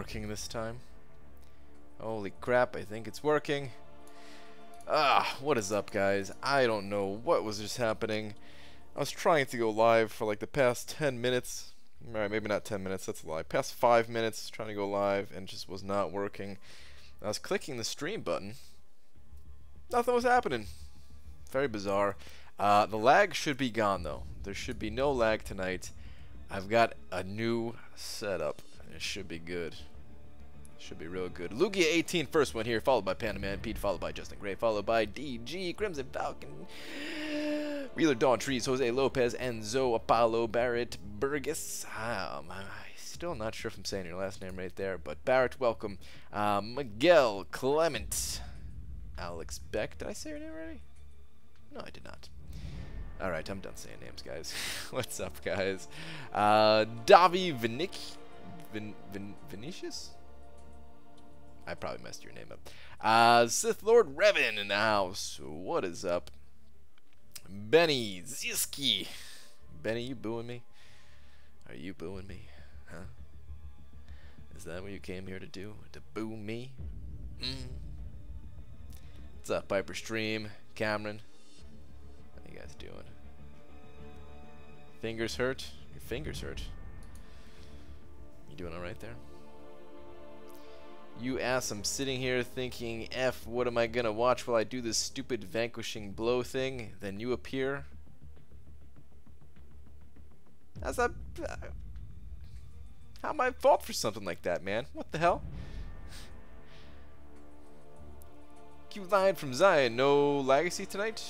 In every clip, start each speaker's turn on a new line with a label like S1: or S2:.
S1: working this time. Holy crap, I think it's working. What is up, guys? I don't know what was just happening. I was trying to go live for like the past 10 minutes. Alright, maybe not 10 minutes, that's a lie. Past 5 minutes trying to go live and just was not working. I was clicking the stream button. Nothing was happening. Very bizarre. The lag should be gone though. There should be no lag tonight. I've got a new setup. It should be good. Should be real good. Lugia18 first one here, followed by Panda Man Pete, followed by Justin Gray, followed by DG, Crimson Falcon, Wheeler Dawn Trees, Jose Lopez, Enzo, Apollo, Barrett, Burgess. I'm still not sure if I'm saying your last name right there, but Barrett, welcome. Miguel, Clement, Alex Beck. Did I say your name already? No, I did not. Alright, I'm done saying names, guys. What's up, guys? Davi Vinicius? I probably messed your name up. Sith Lord Revan in the house. What is up? Benny Ziski. Benny, you booing me? Are you booing me? Huh? Is that what you came here to do? To boo me? What's up, Piper Stream? Cameron? How you guys doing? Fingers hurt? Your fingers hurt. You doing alright there? You ass, I'm sitting here thinking, F, what am I gonna watch while I do this stupid vanquishing blow thing? Then you appear. How's that? How am I at fault for something like that, man? What the hell? Cute line from Zion. No legacy tonight?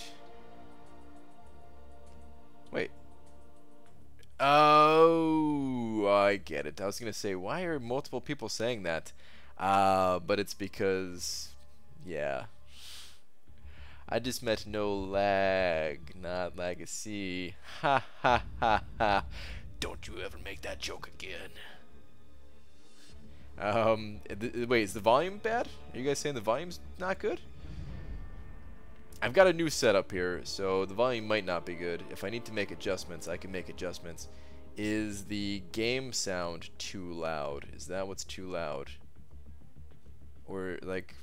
S1: Wait. Oh, I get it. I was gonna say, why are multiple people saying that? But it's because, yeah, I just meant no lag, not legacy. Ha ha ha ha. Don't you ever make that joke again. Wait, is the volume bad? Are you guys saying the volume's not good? I've got a new setup here, so the volume might not be good. If I need to make adjustments, I can make adjustments. Is the game sound too loud? Is that what's too loud? Or like,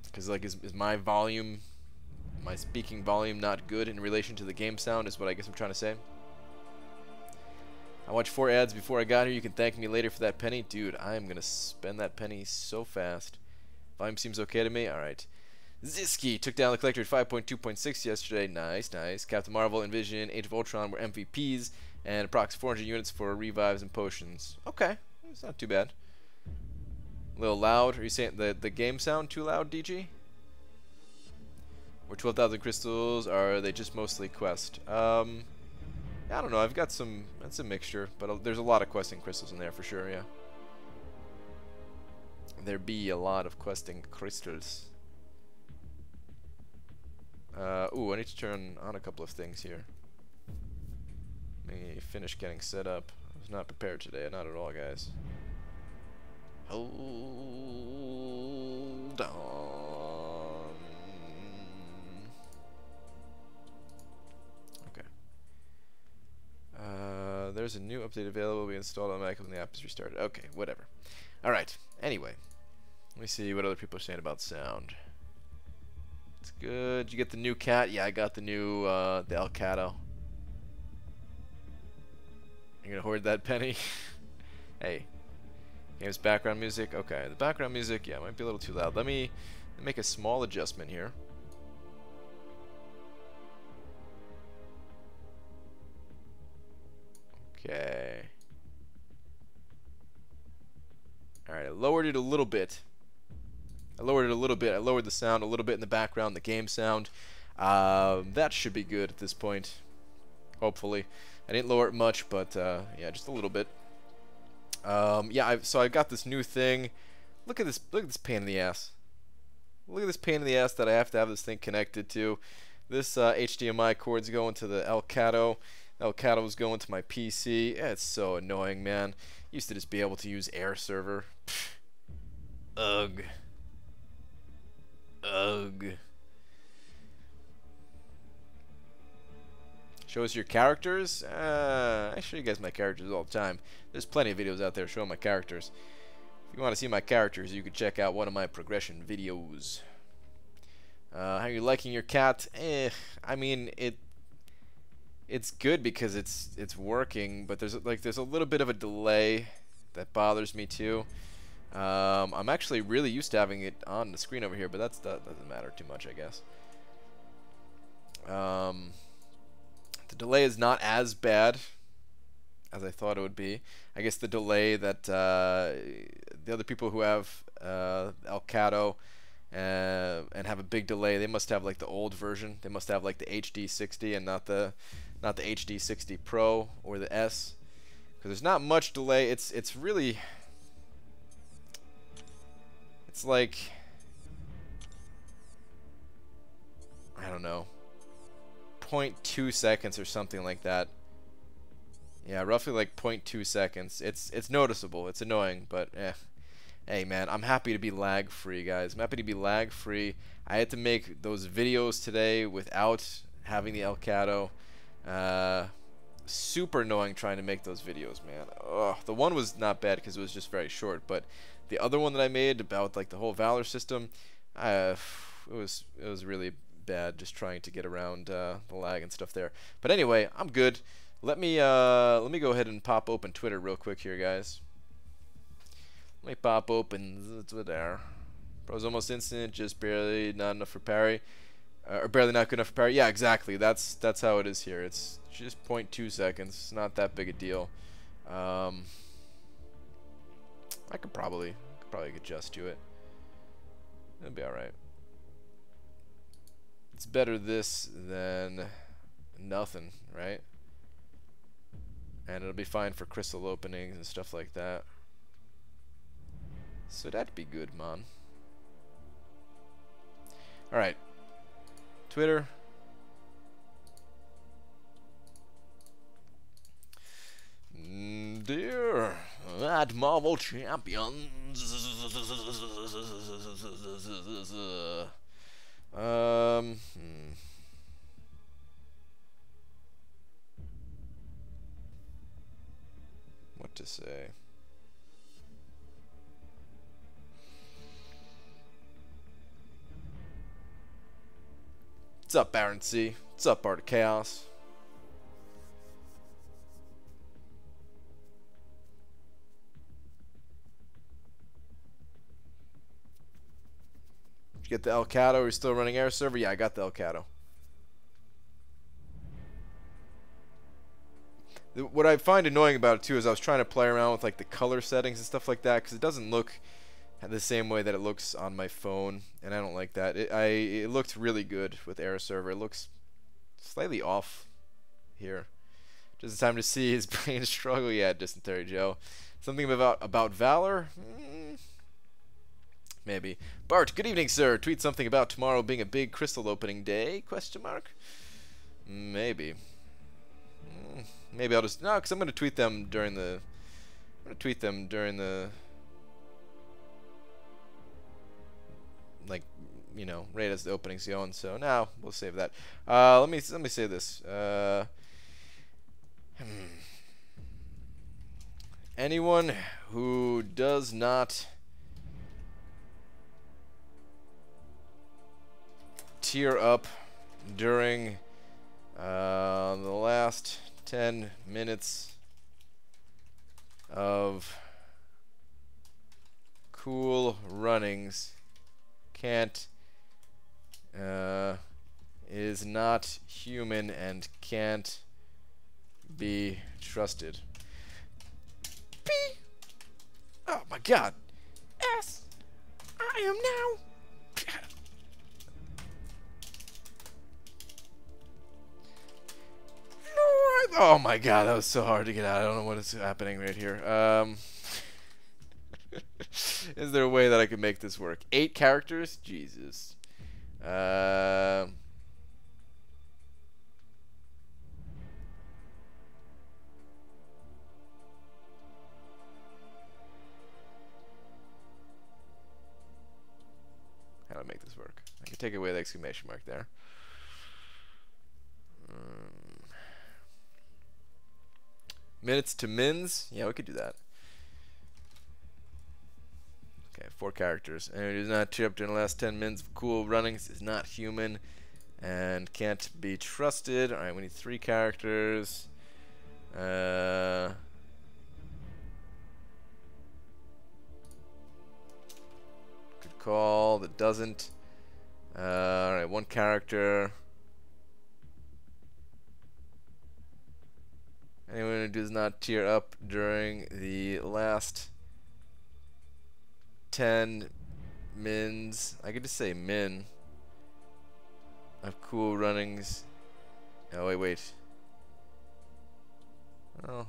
S1: because like is my volume, my speaking volume not good in relation to the game sound is what I guess I'm trying to say. I watched 4 ads before I got here. You can thank me later for that penny. Dude, I am gonna spend that penny so fast. Volume seems okay to me. Alright. Ziski took down the collector at 5.2.6 yesterday. Nice, nice. Captain Marvel, Envision, Age of Ultron were MVPs, and approx 400 units for revives and potions. Okay. It's not too bad. A little loud. Are you saying the game sound too loud, DG? Or 12,000 crystals? Are they just mostly quest? I don't know. I've got some. That's a mixture, but there's a lot of questing crystals in there for sure. Yeah. There be a lot of questing crystals. Ooh, I need to turn on a couple of things here. Let me finish getting set up. I was not prepared today, not at all, guys. Hold on. Okay. There's a new update available. We installed automatically when the app is restarted. Okay, whatever. Alright, anyway. Let me see what other people are saying about sound. It's good. Did you get the new cat? Yeah, I got the new, the Elgato. You're gonna hoard that penny? Hey. Game's background music. Okay, the background music, yeah, might be a little too loud. Let me make a small adjustment here. Okay. Alright, I lowered it a little bit. I lowered the sound a little bit in the background, the game sound. That should be good at this point. Hopefully. I didn't lower it much, but yeah, just a little bit. Yeah, so I got this new thing. Look at this pain in the ass. Look at this pain in the ass that I have to have this thing connected to. This HDMI cord's going to the Elgato. Elgato's going to my PC. Yeah, it's so annoying, man. Used to just be able to use Air Server. Pfft. Ugh. Ugh. Show us your characters? I show you guys my characters all the time. There's plenty of videos out there showing my characters. If you want to see my characters, you can check out one of my progression videos. How are you liking your cat? I mean, it's good because it's working, but there's a little bit of a delay that bothers me too. I'm actually really used to having it on the screen over here, but that doesn't matter too much, I guess. The delay is not as bad as I thought it would be. I guess the delay that the other people who have Elgato and have a big delay, they must have like the old version. They must have like the HD 60 and not the HD 60 Pro or the S, because there's not much delay. It's really, it's like, I don't know, 0.2 seconds or something like that. Yeah, roughly like 0.2 seconds. It's noticeable. It's annoying, but hey man, I'm happy to be lag free, guys. I'm happy to be lag free. I had to make those videos today without having the Elgato. Super annoying trying to make those videos, man. Ugh, the one was not bad because it was just very short, but the other one that I made about like the whole Valor system, it was really bad just trying to get around the lag and stuff there. But anyway, I'm good. Let me go ahead and pop open Twitter real quick here, guys. Let me pop open Twitter. Bro's almost instant, just barely not enough for parry. Or barely not good enough for parry. Yeah, exactly. That's how it is here. It's just 0.2 seconds. It's not that big a deal. I could probably adjust to it. It'll be all right. It's better this than nothing, right? And it'll be fine for crystal openings and stuff like that. So that'd be good, man. All right. Twitter. Dear at Marvel Champions. What to say? What's up, Baron C? What's up, Art of Chaos? Did you get the Elgato? Are you still running Air Server? Yeah, I got the Elgato. What I find annoying about it too is I was trying to play around with like the color settings and stuff like that, because it doesn't look the same way that it looks on my phone, and I don't like that. It looked really good with Air Server. It looks slightly off here. Just time to see his brain struggle. Yeah, Dysentery Joe. Something about Valor? Maybe. Bart, good evening, sir. Tweet something about tomorrow being a big crystal opening day? Question mark. Maybe. Maybe I'll just because I'm gonna tweet them during the. Like, you know, right as the opening's going. So now we'll save that. Let me say this. Anyone who does not tear up during the last 10 minutes of cool runnings is not human and can't be trusted. Beep. Oh my god. Yes, I am now. Lord. Oh my god, that was so hard to get out. I don't know what is happening right here. Is there a way that I can make this work? 8 characters? Jesus. How do I make this work? I can take away the exclamation mark there. Minutes to mins? Yeah, we could do that. Okay, 4 characters. Anyone who does not tear up during the last 10 mins of cool runnings is not human and can't be trusted. Alright, we need 3 characters. Good call. That doesn't. Alright, 1 character. Anyone who does not tear up during the last 10 mins. I could just say min of cool runnings. Oh wait. Oh,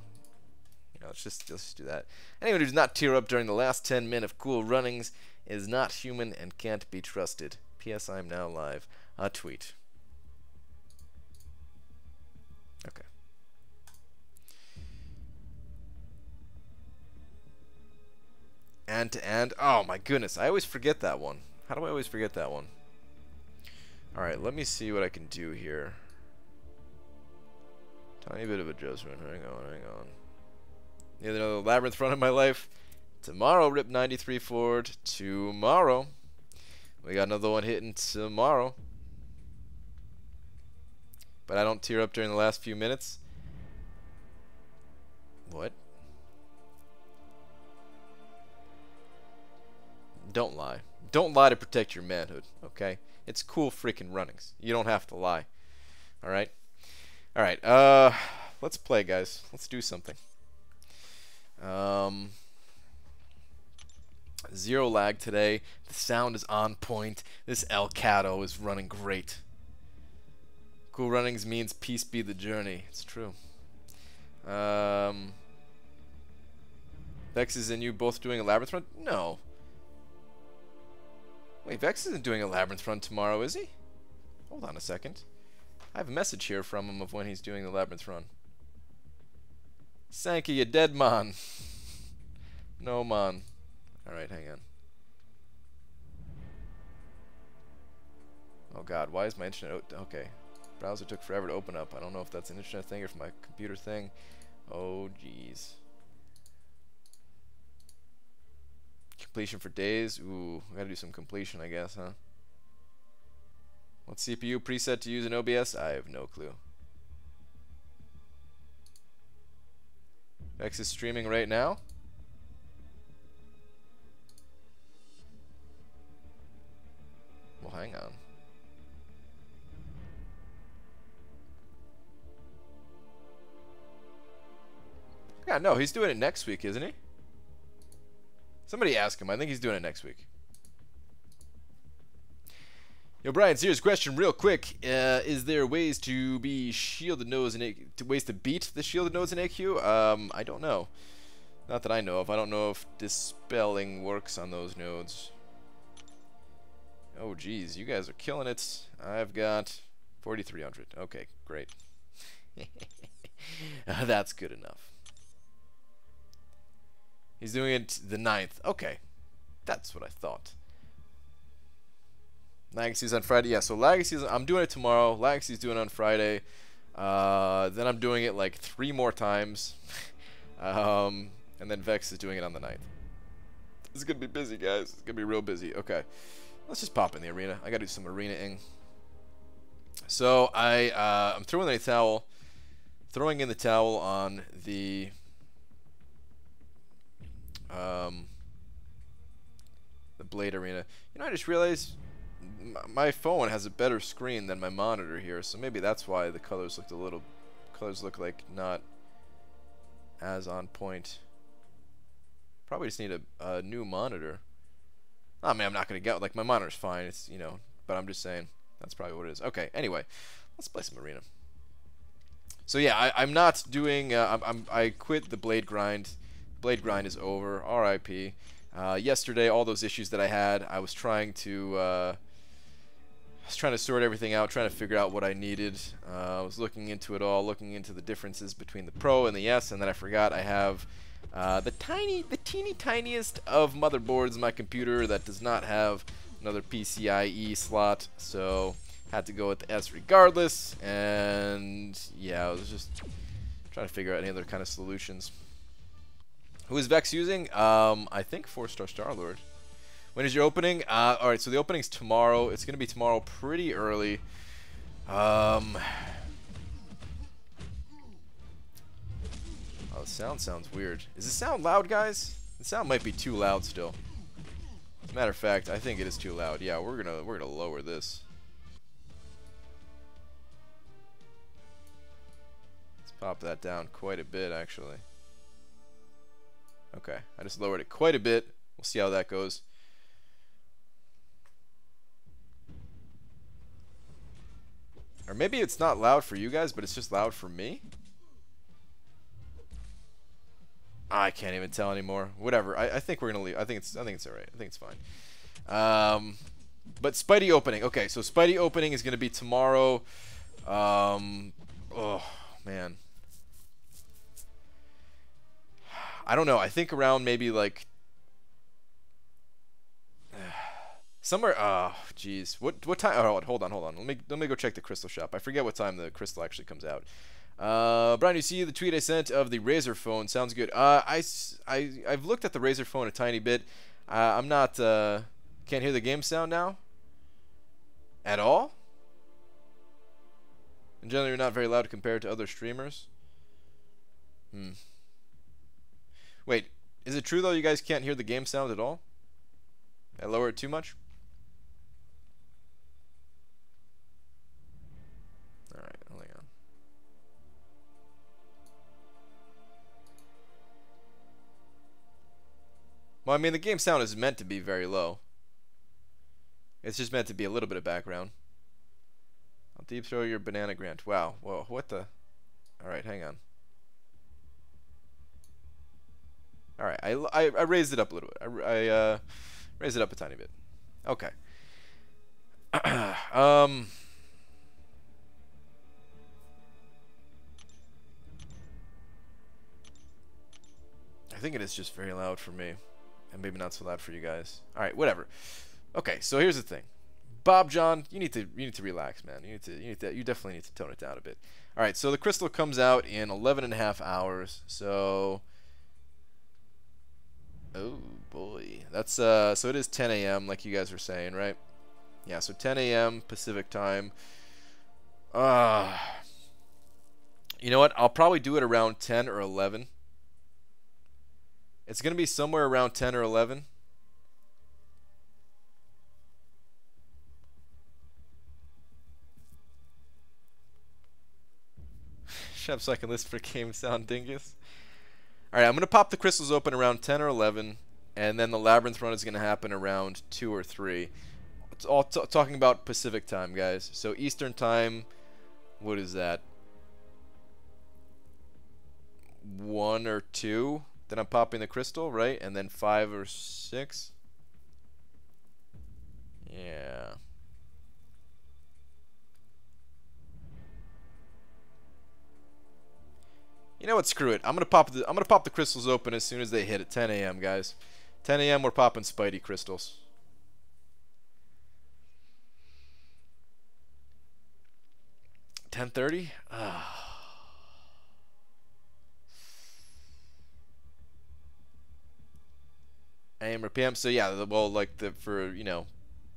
S1: yeah, let's just do that. Anyone who does not tear up during the last 10 min of cool runnings is not human and can't be trusted. P.S. I'm now live. A tweet. Okay. And. Oh my goodness, I always forget that one. How do I always forget that one? Alright, let me see what I can do here. Tiny bit of adjustment. Hang on. Need another Labyrinth run in my life. Tomorrow, Rip 93 Ford. Tomorrow. We got another one hitting tomorrow. But I don't tear up during the last few minutes. What? Don't lie. Don't lie to protect your manhood, okay? It's cool freaking runnings. You don't have to lie. Alright? Alright, let's play, guys. Let's do something. 0 lag today. The sound is on point. This Elgato is running great. Cool runnings means peace be the journey. It's true. Vex and you both doing a Labyrinth run? No. Wait, Vex isn't doing a Labyrinth run tomorrow, is he? Hold on a second. I have a message here from him of when he's doing the Labyrinth run. Sankey, you dead, man. No, man. Alright, hang on. Oh god, why is my internet... Okay. Browser took forever to open up. I don't know if that's an internet thing or if my computer thing. Oh, jeez. Completion for days. Ooh, we gotta do some completion, I guess, huh? What CPU preset to use in OBS? I have no clue. Vex is streaming right now. Well, hang on. Yeah, no, he's doing it next week, isn't he? Somebody ask him. I think he's doing it next week. Yo, Brian, serious question, real quick. Is there ways to be shielded nodes in ways to beat the shielded nodes in AQ? I don't know. Not that I know of. I don't know if dispelling works on those nodes. Oh, geez, you guys are killing it. I've got 4,300. Okay, great. That's good enough. He's doing it the 9th. Okay, that's what I thought. Legacy's on Friday. Yeah, so Legacy's... I'm doing it tomorrow. Legacy's doing it on Friday. Then I'm doing it like 3 more times. And then Vex is doing it on the 9th. It's going to be busy, guys. It's going to be real busy. Okay. Let's just pop in the arena. I got to do some arena-ing. So I'm throwing in the towel on the... the Blade Arena. You know, I just realized my phone has a better screen than my monitor here, so maybe that's why the colors look like not as on point. Probably just need a new monitor. Oh man, I'm not gonna get, like, my monitor's fine. It's, you know, but I'm just saying that's probably what it is. Okay, anyway, let's play some arena. So yeah, I'm not doing. I quit the Blade grind. Blade grind is over. R.I.P. Yesterday, all those issues that I had, I was trying to sort everything out, trying to figure out what I needed. I was looking into it all, looking into the differences between the Pro and the S, and then I forgot I have the teeny tiniest of motherboards in my computer that does not have another PCIe slot, so had to go with the S regardless. And yeah, I was just Trying to figure out any other kind of solutions. Who is Vex using? I think 4-star Star-Lord. When is your opening? Alright, so the opening's tomorrow. It's going to be tomorrow pretty early. Oh, the sound sounds weird. Is the sound loud, guys? The sound might be too loud still. As a matter of fact, I think it is too loud. Yeah, we're gonna lower this. Let's pop that down quite a bit, actually. Okay, I just lowered it quite a bit. We'll see how that goes. Or maybe it's not loud for you guys, but it's just loud for me. I can't even tell anymore. Whatever. I think we're gonna leave. I think it's alright. I think it's fine. But Spidey opening. Okay, so Spidey opening is gonna be tomorrow. Oh man. I don't know. I think around maybe like somewhere. Oh, jeez. What time? Oh, hold on. Let me go check the crystal shop. I forget what time the crystal actually comes out. Brian, you see the tweet I sent of the Razer phone? Sounds good. I've looked at the Razer phone a tiny bit. I'm not. Can't hear the game sound now. At all. In general, you're not very loud compared to other streamers. Wait, is it true though? You guys can't hear the game sound at all? I lower it too much? Alright, hold on. Well, I mean, the game sound is meant to be very low. It's just meant to be a little bit of background. I'll deep throw your banana grant. Wow. Whoa, what the? Alright, hang on. Alright, I raised it up a little bit. I raised it up a tiny bit. Okay. I think it is just very loud for me. And maybe not so loud for you guys. Alright, whatever. Okay, so here's the thing. Bob John, you need to relax, man. You definitely need to tone it down a bit. Alright, so the crystal comes out in 11.5 hours. So oh boy. That's so it is 10 a.m. like you guys were saying, right? Yeah, so 10 a.m. Pacific time. You know what? I'll probably do it around 10 or 11. It's going to be somewhere around 10 or 11. Chef's second list for game sound dingus. Alright, I'm going to pop the crystals open around 10 or 11, and then the Labyrinth run is going to happen around 2 or 3. It's all talking about Pacific time, guys. So Eastern time, what is that? 1 or 2? Then I'm popping the crystal, right? And then 5 or 6? Yeah. You know what? Screw it. I'm gonna pop the crystals open as soon as they hit at 10 a.m. guys. 10 a.m. we're popping Spidey crystals. $10:30? AM or PM. So yeah, well, like for you know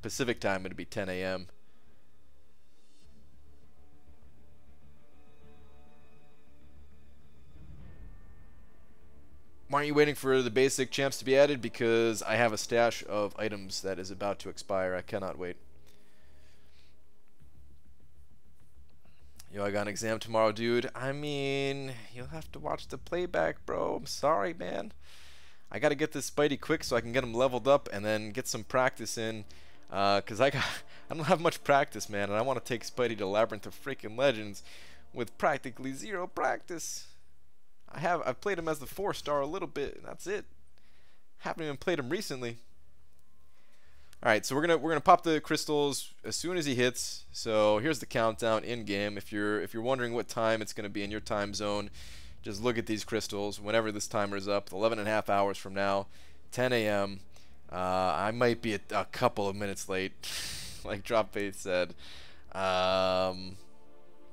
S1: Pacific time it'd be 10 a.m. Why aren't you waiting for the basic champs to be added? Because I have a stash of items that is about to expire. I cannot wait. Yo, I got an exam tomorrow, dude. I mean, you'll have to watch the playback, bro. I'm sorry, man. I gotta get this Spidey quick so I can get him leveled up and then get some practice in. Cause I don't have much practice, man, and I want to take Spidey to Labyrinth of freaking Legends with practically zero practice. I've played him as the 4-star a little bit, and that's it. Haven't even played him recently. All right, so we're gonna pop the crystals as soon as he hits. So here's the countdown in game. If you're wondering what time it's gonna be in your time zone, just look at these crystals. Whenever this timer is up, 11.5 hours from now, 10 a.m. I might be a couple of minutes late, like Drop Faith said.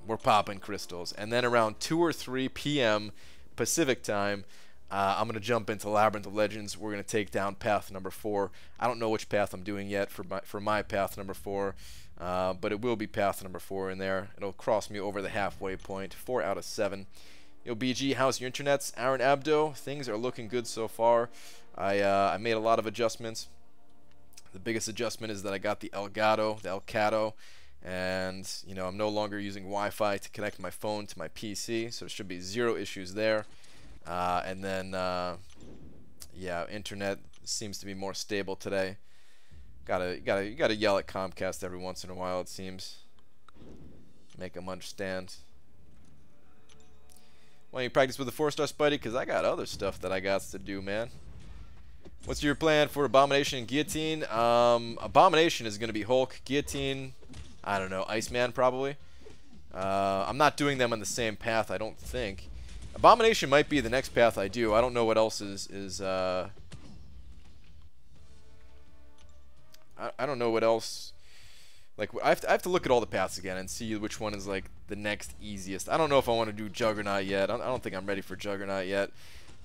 S1: we're popping crystals. And then around 2 or 3 p.m. Pacific time, I'm going to jump into Labyrinth of Legends. We're going to take down path number 4. I don't know which path I'm doing yet for my path number 4, but it will be path number 4 in there. It'll cross me over the halfway point, 4 out of 7. Yo, BG, how's your internets? Aaron Abdo, things are looking good so far. I made a lot of adjustments. The biggest adjustment is that I got the Elgato, and you know, I'm no longer using Wi-Fi to connect my phone to my PC, so there should be 0 issues there. And then, yeah, internet seems to be more stable today. You gotta yell at Comcast every once in a while, it seems. Make them understand. Why don't you practice with the 4-star Spidey? Because I got other stuff that I got to do, man. What's your plan for Abomination and Guillotine? Abomination is going to be Hulk. Guillotine, I don't know, Iceman probably. I'm not doing them on the same path, I don't think. Abomination might be the next path I do. I don't know what else is I don't know what else. Like, I have to look at all the paths again and see which one is like the next easiest. I don't know if I want to do Juggernaut yet. I don't think I'm ready for Juggernaut yet.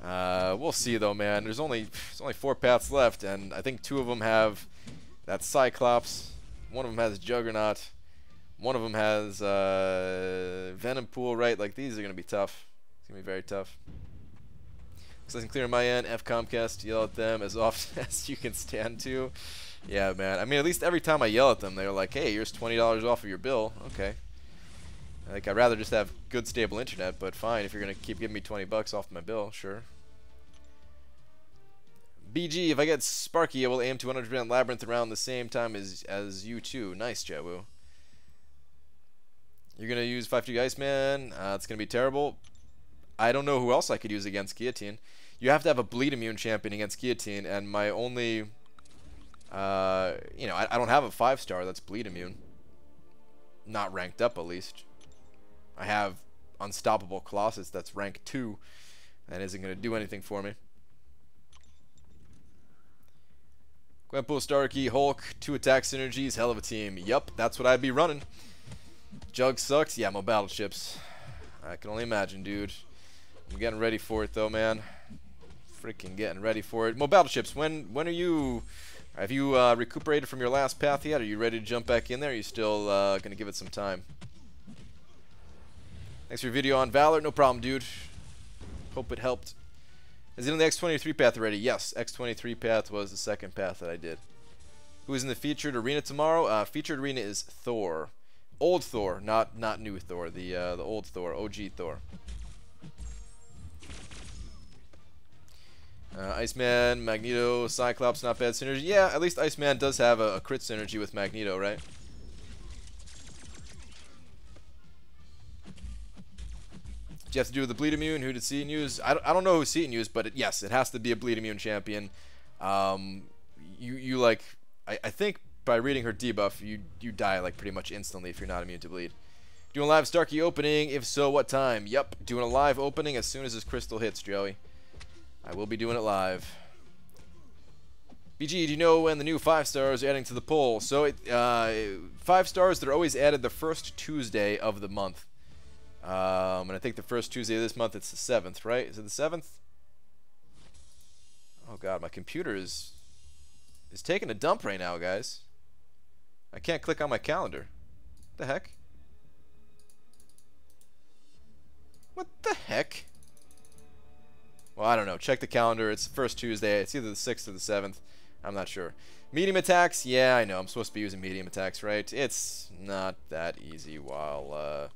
S1: We'll see though, man. There's only 4 paths left, and I think 2 of them have that Cyclops. One of them has Juggernaut. One of them has Venom Pool, right? Like, these are gonna be tough. It's gonna be very tough. Looks like clear on my end. F Comcast, yell at them as often as you can stand to. Yeah, man. I mean, at least every time I yell at them, they're like, "Hey, here's $20 off of your bill." Okay. Like, I'd rather just have good, stable internet, but fine. If you're gonna keep giving me 20 bucks off my bill, sure. BG, if I get Sparky, I will aim to 100% Labyrinth around the same time as you too. Nice, Jawu. You're gonna use 5-2 Iceman. It's gonna be terrible. I don't know who else I could use against Guillotine. You have to have a bleed immune champion against Guillotine, and my only, you know, I don't have a 5-star that's bleed immune. Not ranked up, at least. I have Unstoppable Colossus that's rank 2, and isn't going to do anything for me. Gwenpool, Starky, Hulk, 2 attack synergies, hell of a team. Yup, that's what I'd be running. Jug sucks. Yeah, my battleships. I can only imagine, dude. I'm getting ready for it, though, man. Freaking getting ready for it. Mo battleships, when are you... Have you recuperated from your last path yet? Are you ready to jump back in there? Or are you still going to give it some time? Thanks for your video on Valor. No problem, dude. Hope it helped. Is it on the X23 path already? Yes, X23 path was the 2nd path that I did. Who is in the featured arena tomorrow? Featured arena is Thor. Old Thor, not new Thor. The old Thor, OG Thor. Iceman, Magneto, Cyclops, not bad synergy. Yeah, at least Iceman does have a crit synergy with Magneto, right? Do you have to do with the bleed immune? Who did Seaton use? I don't know who Seaton used, but yes, it has to be a bleed immune champion. You like, I think by reading her debuff, you die like pretty much instantly if you're not immune to bleed. Doing a live Starky opening? If so, what time? Yep, doing a live opening as soon as this crystal hits, Joey. I will be doing it live. BG, do you know when the new 5-stars are adding to the poll? So 5 stars, they're always added the first Tuesday of the month. And I think the first Tuesday of this month, it's the 7th, right? Is it the 7th? Oh god, my computer is taking a dump right now, guys. I can't click on my calendar. What the heck? What the heck? Well, I don't know. Check the calendar. It's the first Tuesday. It's either the 6th or the 7th. I'm not sure. Medium attacks? Yeah, I know. I'm supposed to be using medium attacks, right? It's not that easy while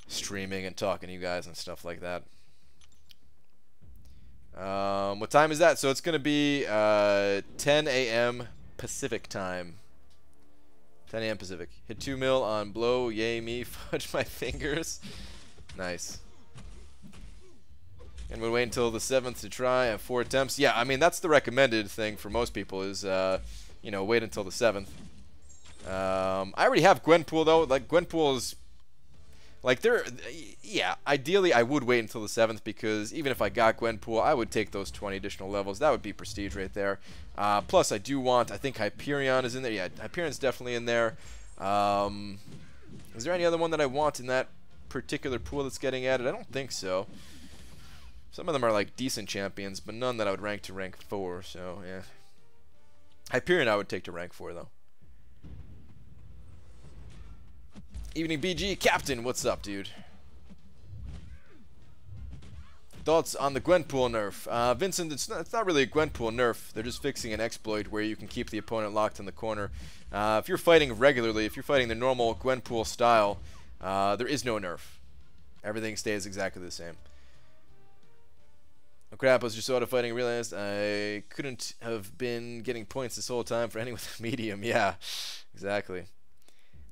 S1: streaming and talking to you guys and stuff like that. What time is that? So it's going to be 10 a.m. Pacific time. 10 a.m. Pacific. Hit 2 mil on blow. Yay me. Fudge my fingers. Nice. And we'll wait until the 7th to try. I have 4 attempts. Yeah, I mean, that's the recommended thing for most people is, you know, wait until the 7th. I already have Gwenpool, though. Like, Gwenpool is... Like, yeah, ideally I would wait until the 7th because even if I got Gwenpool, I would take those 20 additional levels. That would be prestige right there. Plus, I do want... I think Hyperion is in there. Yeah, Hyperion's definitely in there. Is there any other one that I want in that particular pool that's getting added? I don't think so. Some of them are like decent champions, but none that I would rank to rank 4, so yeah. Hyperion I would take to rank 4 though. Evening BG, Captain, what's up, dude? Thoughts on the Gwenpool nerf? Vincent, it's not really a Gwenpool nerf. They're just fixing an exploit where you can keep the opponent locked in the corner. If you're fighting regularly, if you're fighting the normal Gwenpool style, there is no nerf. Everything stays exactly the same. Oh crap, I was just auto-fighting and realized I couldn't have been getting points this whole time for any with a medium. Yeah, exactly.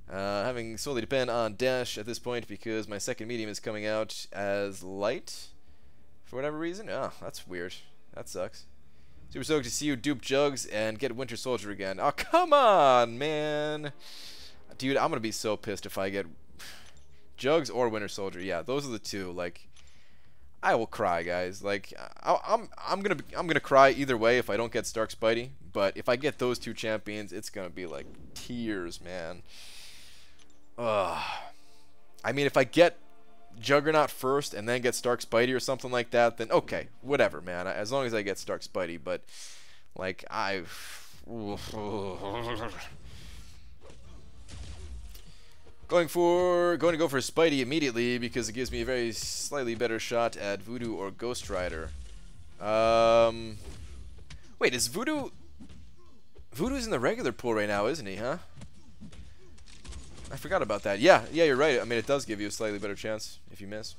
S1: Having solely depend on dash at this point because my second medium is coming out as light for whatever reason. Oh, that's weird. That sucks. Super stoked to see you dupe Jugs and get Winter Soldier again. Oh, come on, man. Dude, I'm going to be so pissed if I get Jugs or Winter Soldier. Yeah, those are the two. Like, I will cry, guys. Like, I'm gonna cry either way if I don't get Stark Spidey. But if I get those two champions, it's gonna be like tears, man. Ugh. I mean, if I get Juggernaut first and then get Stark Spidey or something like that, then okay, whatever, man. As long as I get Stark Spidey. But like Going to go for Spidey immediately because it gives me a very slightly better shot at Voodoo or Ghost Rider. Wait, is Voodoo's in the regular pool right now, isn't he, huh? I forgot about that. Yeah, you're right. I mean, it does give you a slightly better chance if you miss.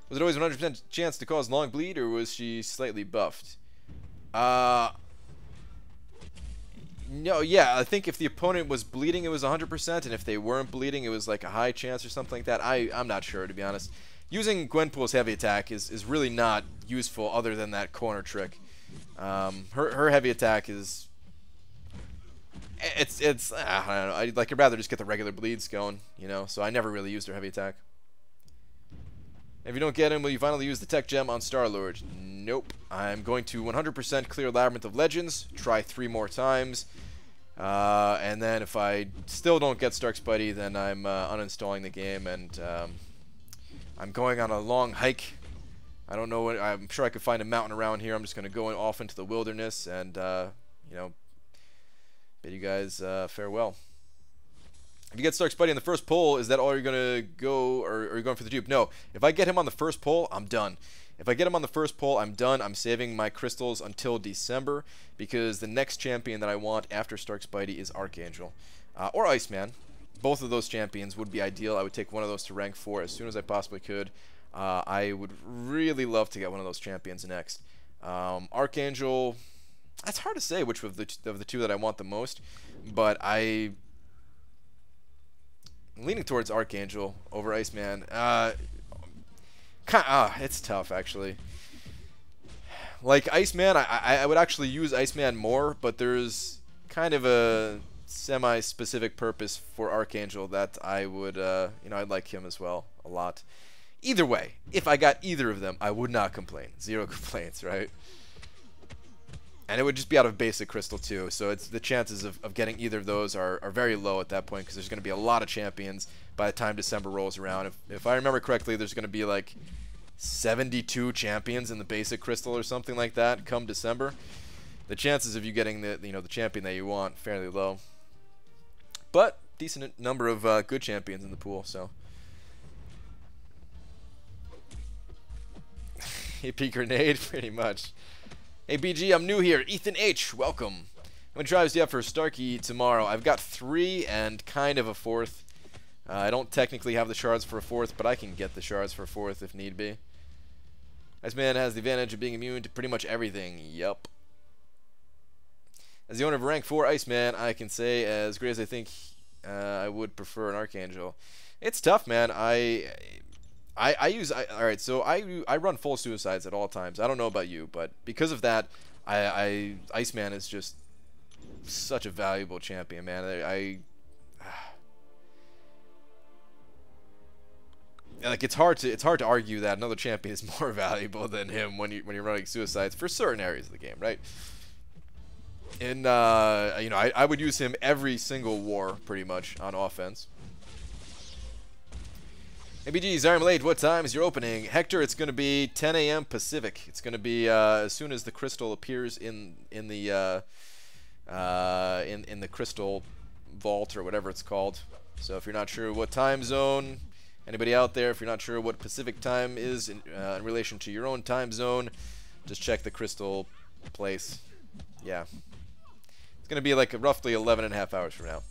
S1: Was it always 100% chance to cause long bleed, or was she slightly buffed? No, yeah, I think if the opponent was bleeding, it was 100%, and if they weren't bleeding, it was like a high chance or something like that. I'm not sure, to be honest. Using Gwenpool's heavy attack is really not useful other than that corner trick. Her heavy attack is... It's I don't know. I'd rather just get the regular bleeds going, you know, so I never really used her heavy attack. If you don't get him, will you finally use the tech gem on Star-Lord? Nope. I'm going to 100% clear Labyrinth of Legends, try 3 more times, and then if I still don't get Stark Spidey, then I'm uninstalling the game, and I'm going on a long hike. I don't know what, I'm sure I could find a mountain around here. I'm just going to go off into the wilderness and, you know, bid you guys farewell. If you get Stark Spidey in the first pull, is that all you're going to go, or are you going for the dupe? No. If I get him on the first pull, I'm done. If I get him on the first pull, I'm done. I'm saving my crystals until December, because the next champion that I want after Stark Spidey is Archangel. Or Iceman. Both of those champions would be ideal. I would take one of those to rank 4 as soon as I possibly could. I would really love to get one of those champions next. Archangel... It's hard to say which of the two that I want the most, but I'm leaning towards Archangel over Iceman. It's tough, actually. Like, Iceman, I would actually use Iceman more, but there's kind of a semi-specific purpose for Archangel that I would, you know, I'd like him as well a lot. Either way, if I got either of them, I would not complain. 0 complaints, right? And it would just be out of basic crystal too, so it's the chances of getting either of those are very low at that point, because there's going to be a lot of champions by the time December rolls around. If I remember correctly, there's going to be like 72 champions in the basic crystal or something like that come December. The chances of you getting the champion that you want fairly low, but decent number of good champions in the pool. So AP grenade, pretty much. Hey BG, I'm new here. Ethan H, welcome. How many tries do you have for Starky tomorrow? I've got 3 and kind of a 4th. I don't technically have the shards for a 4th, but I can get the shards for a 4th if need be. Iceman has the advantage of being immune to pretty much everything. Yup. As the owner of rank 4 Iceman, I can say as great as I think I would prefer an Archangel. It's tough, man. Alright, so I run full suicides at all times. I don't know about you, but because of that, Iceman is just such a valuable champion, man. Like, it's hard to argue that another champion is more valuable than him when you're running suicides for certain areas of the game, right? And you know, I would use him every single war pretty much on offense. ABGs, I'm late. What time is your opening? Hector, it's going to be 10 a.m. Pacific. It's going to be as soon as the crystal appears in the crystal vault or whatever it's called. So if you're not sure what time zone, anybody out there, if you're not sure what Pacific time is in relation to your own time zone, just check the crystal place. Yeah. It's going to be like roughly 11.5 hours from now.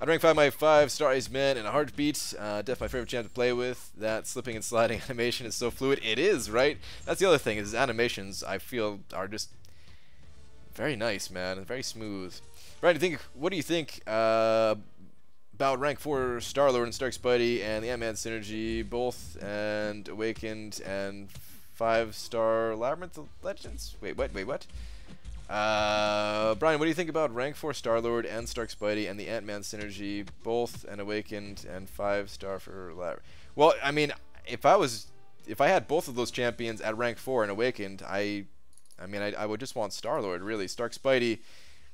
S1: I'd rank 5 my 5-star Ice Man in a heartbeat. Definitely my favorite champ to play with. That slipping and sliding animation is so fluid. It is, right? That's the other thing, is animations, I feel, are just very nice, man. Very smooth. Brian, what do you think about rank 4 Star-Lord and Stark Spidey and the Ant-Man synergy, both, and Awakened and 5-star Labyrinth Legends? Wait, what? Brian, what do you think about rank 4 Star-Lord and Stark Spidey and the Ant-Man synergy, both, and Awakened and 5-star for Labyrinth? Well, I mean, if I had both of those champions at rank 4 and Awakened, I would just want Star-Lord, really. Stark Spidey,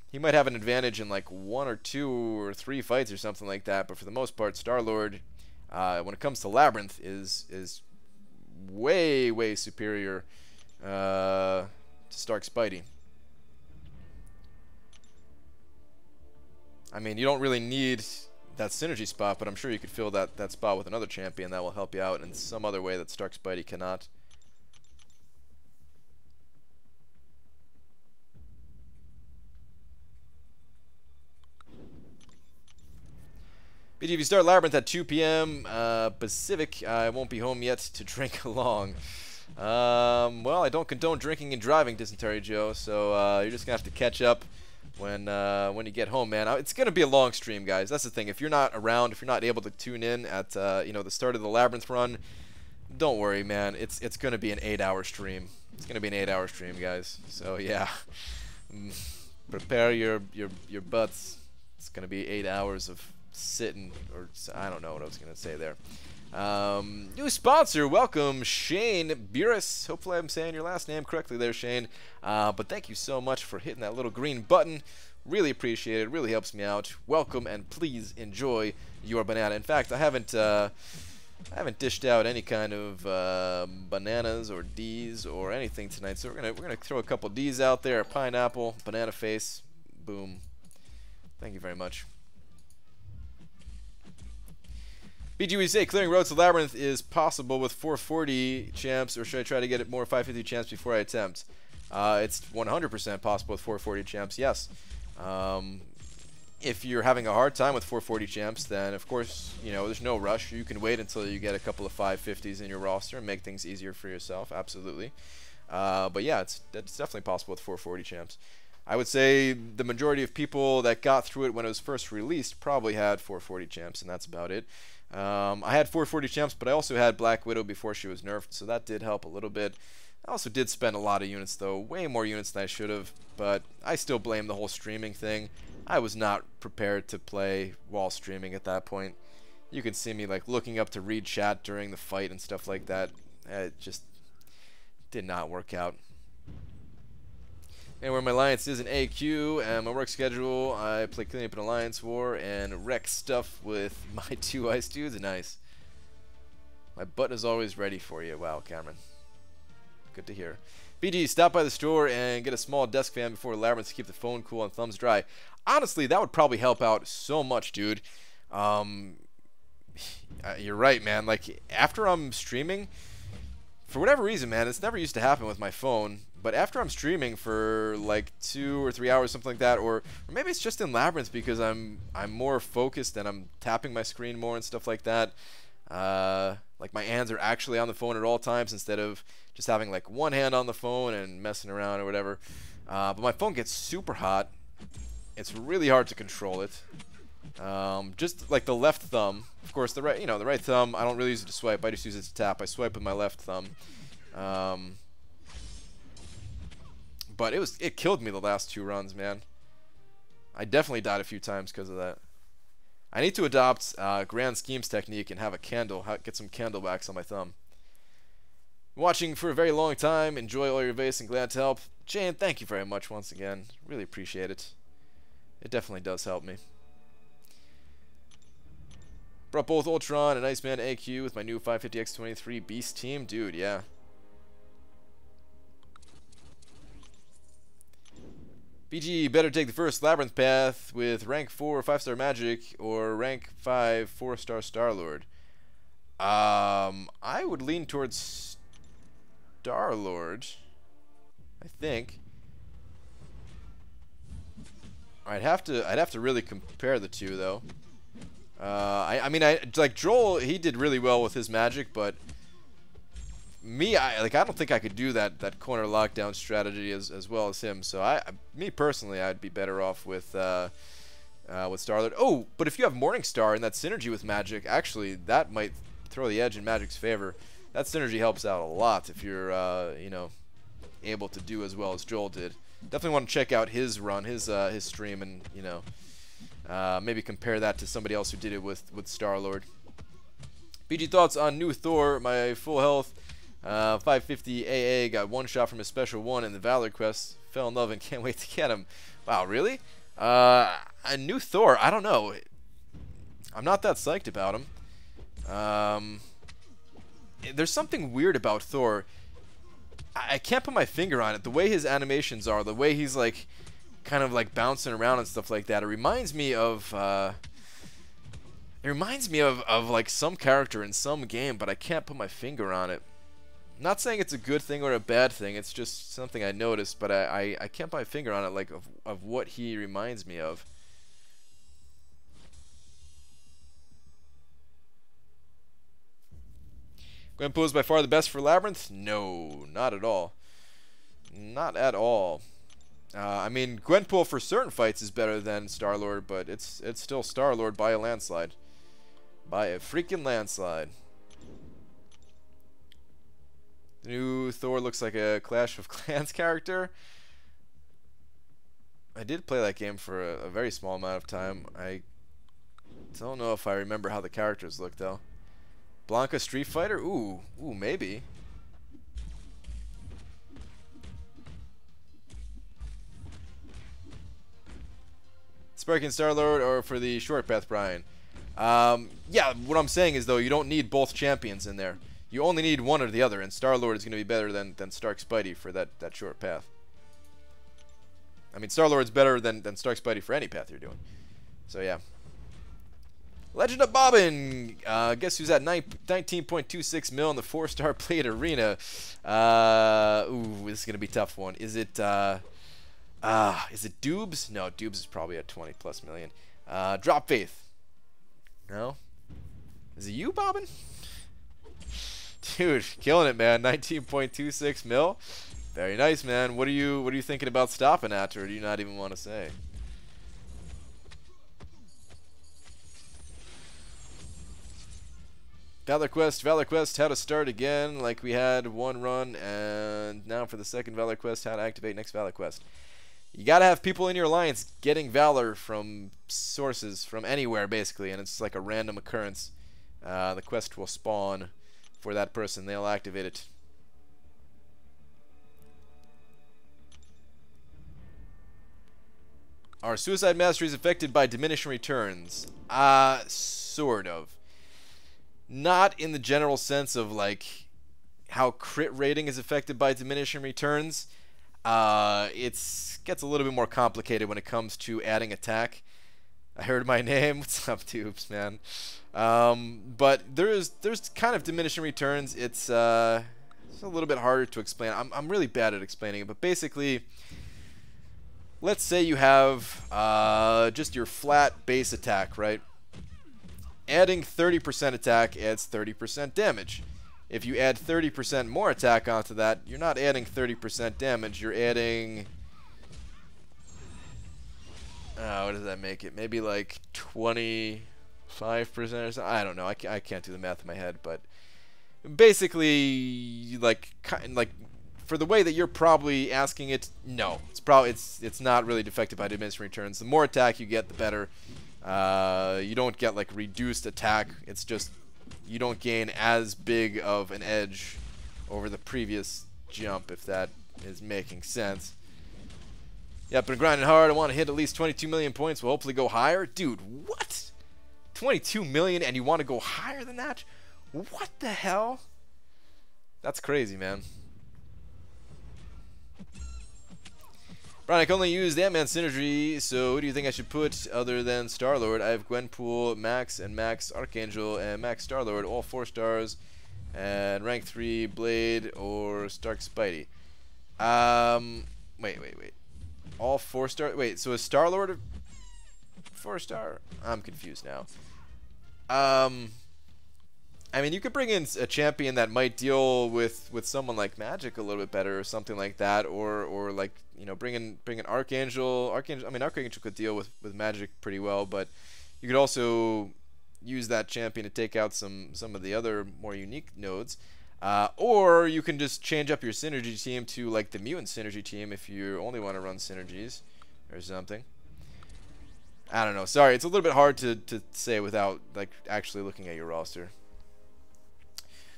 S1: he might have an advantage in like 1 or 2 or 3 fights or something like that, but for the most part, Star-Lord, when it comes to Labyrinth, is way superior to Stark Spidey. I mean, you don't really need that synergy spot, but I'm sure you could fill that spot with another champion that will help you out in some other way that Stark Spidey cannot. BG, if you start Labyrinth at 2 p.m. Pacific, I won't be home yet to drink along. Well, I don't condone drinking and driving, Dysentery Joe, so you're just going to have to catch up when you get home, man. It's going to be a long stream, guys. That's the thing. If you're not around, if you're not able to tune in at the start of the Labyrinth run, don't worry, man. It's going to be an 8-hour stream. It's going to be an 8-hour stream, guys. So yeah, prepare your butts. It's going to be 8 hours of sitting, or I don't know what I was going to say there. New sponsor, welcome Shane Burris. Hopefully I'm saying your last name correctly there, Shane. But thank you so much for hitting that little green button. Really appreciate it. Really helps me out. Welcome, and please enjoy your banana. In fact, I haven't dished out any kind of bananas or D's or anything tonight. So we're gonna throw a couple D's out there. Pineapple, banana face, boom. Thank you very much. BGWC, clearing roads to Labyrinth is possible with 440 champs, or should I try to get it more 550 champs before I attempt? It's 100% possible with 440 champs, yes. If you're having a hard time with 440 champs, then of course, there's no rush. You can wait until you get a couple of 550s in your roster and make things easier for yourself, absolutely. But yeah, it's definitely possible with 440 champs. I would say the majority of people that got through it when it was first released probably had 440 champs, and that's about it. I had 440 champs, but I also had Black Widow before she was nerfed, so that did help a little bit. I also did spend a lot of units, though, way more units than I should have, but I still blame the whole streaming thing. I was not prepared to play while streaming at that point. You can see me like looking up to read chat during the fight and stuff like that. It just did not work out. And where my alliance is in AQ, and my work schedule, I play Clean Up an Alliance War and wreck stuff with my 2 ice dudes. Nice. My butt is always ready for you. Wow, Cameron. Good to hear. BG, stop by the store and get a small desk fan before Labyrinth to keep the phone cool and thumbs dry. Honestly, that would probably help out so much, dude. You're right, man. Like, after I'm streaming, for whatever reason, man, it's never used to happen with my phone. But after I'm streaming for like 2 or 3 hours, something like that, or maybe it's just in Labyrinth because I'm more focused and I'm tapping my screen more and stuff like that. Like my hands are actually on the phone at all times instead of just having like one hand on the phone and messing around or whatever. But my phone gets super hot. It's really hard to control it. Just like the left thumb, of course, the right thumb, I don't really use it to swipe. I just use it to tap. I swipe with my left thumb. But it killed me the last 2 runs, man. I definitely died a few times because of that. I need to adopt Grand Schemes technique and have a candle, get some candle wax on my thumb. Watching for a very long time. Enjoy all your advice and glad to help. Jane, thank you very much once again. Really appreciate it. It definitely does help me. Brought both Ultron and Iceman AQ with my new 550X23 Beast team. Dude, yeah. BG, better take the first Labyrinth path with rank 4 5-star Magic or rank 5 4-star Star-Lord. I would lean towards Star-Lord, I think. I'd have to really compare the two though. I mean, like Joel, he did really well with his magic, but me, I don't think I could do that corner lockdown strategy as well as him. So me personally, I'd be better off with Star-Lord. Oh, but if you have Morningstar and that synergy with magic, actually that might throw the edge in Magic's favor. That synergy helps out a lot if you're you know, able to do as well as Joel did. Definitely want to check out his run, his stream, and you know, maybe compare that to somebody else who did it with Star-Lord. BG thoughts on new Thor. My full health, 550 AA, got one shot from his special one in the Valor quest. Fell in love and can't wait to get him. Wow, really? A new Thor? I don't know. I'm not that psyched about him. There's something weird about Thor. I can't put my finger on it. The way his animations are, the way he's like kind of like bouncing around and stuff like that, it reminds me of like some character in some game, but I can't put my finger on it. I'm not saying it's a good thing or a bad thing, it's just something I noticed, but I can't put my finger on it, like of what he reminds me of. Gwenpool is by far the best for Labyrinth? No, not at all. Not at all. I mean, Gwenpool for certain fights is better than Star-Lord, but it's still Star-Lord by a landslide. By a freaking landslide. The new Thor looks like a Clash of Clans character. I did play that game for a very small amount of time. I don't know if I remember how the characters look, though. Blanca Street Fighter? Ooh, maybe. Sparky and Star-Lord or for the short path, Brian? Yeah, what I'm saying is, though, you don't need both champions in there. You only need one or the other, and Star-Lord is going to be better than Stark Spidey for that short path. I mean, Star-Lord's better than Stark Spidey for any path you're doing. So, yeah. Legend of Bobbin! Guess who's at 19.26 mil in the 4-star Plate Arena? Ooh, this is going to be a tough one. Is it Doobs? No, Doobs is probably at 20+ million. Drop Faith. No? Is it you, Bobbin? Dude, killing it, man. 19.26 mil. Very nice, man. What are you thinking about stopping at, or do you not even want to say? Valor Quest, how to start again, like we had one run, and now for the second Valor Quest, how to activate next Valor Quest. You gotta have people in your alliance getting Valor from sources, from anywhere, basically, and it's like a random occurrence. The quest will spawn for that person, they'll activate it. Are Suicide Masteries affected by diminishing returns? Sort of. Not in the general sense of like how crit rating is affected by diminishing returns. It gets a little bit more complicated when it comes to adding attack. I heard my name. What's up, Tubes, man? But there's kind of diminishing returns. It's a little bit harder to explain. I'm really bad at explaining it, but basically, let's say you have just your flat base attack, right? Adding 30% attack adds 30% damage. If you add 30% more attack onto that, you're not adding 30% damage, you're adding... what does that make it? Maybe like 25% or something? I don't know. I can't do the math in my head, but basically, like for the way that you're probably asking it, no. It's not really affected by diminishing returns. The more attack you get, the better. You don't get like reduced attack. It's just you don't gain as big of an edge over the previous jump, if that is making sense. Yep, been grinding hard. I want to hit at least 22 million points. We'll hopefully go higher. Dude, what? 22 million and you want to go higher than that? What the hell? That's crazy, man. Brian, I can only use the Ant-Man synergy, so who do you think I should put other than Star-Lord? I have Gwenpool, Max, and Max Archangel, and Max Star-Lord, all 4 stars, and rank 3 Blade or Stark Spidey. Wait. All 4 star. Wait, so is Star-Lord 4-star? I'm confused now. I mean, you could bring in a champion that might deal with someone like Magic a little bit better, or something like that, or like, you know, bring in Archangel. I mean, Archangel could deal with Magic pretty well, but you could also use that champion to take out some of the other more unique nodes. Or you can just change up your synergy team to like the mutant synergy team if you only want to run synergies or something. I don't know. Sorry, it's a little bit hard to say without like actually looking at your roster.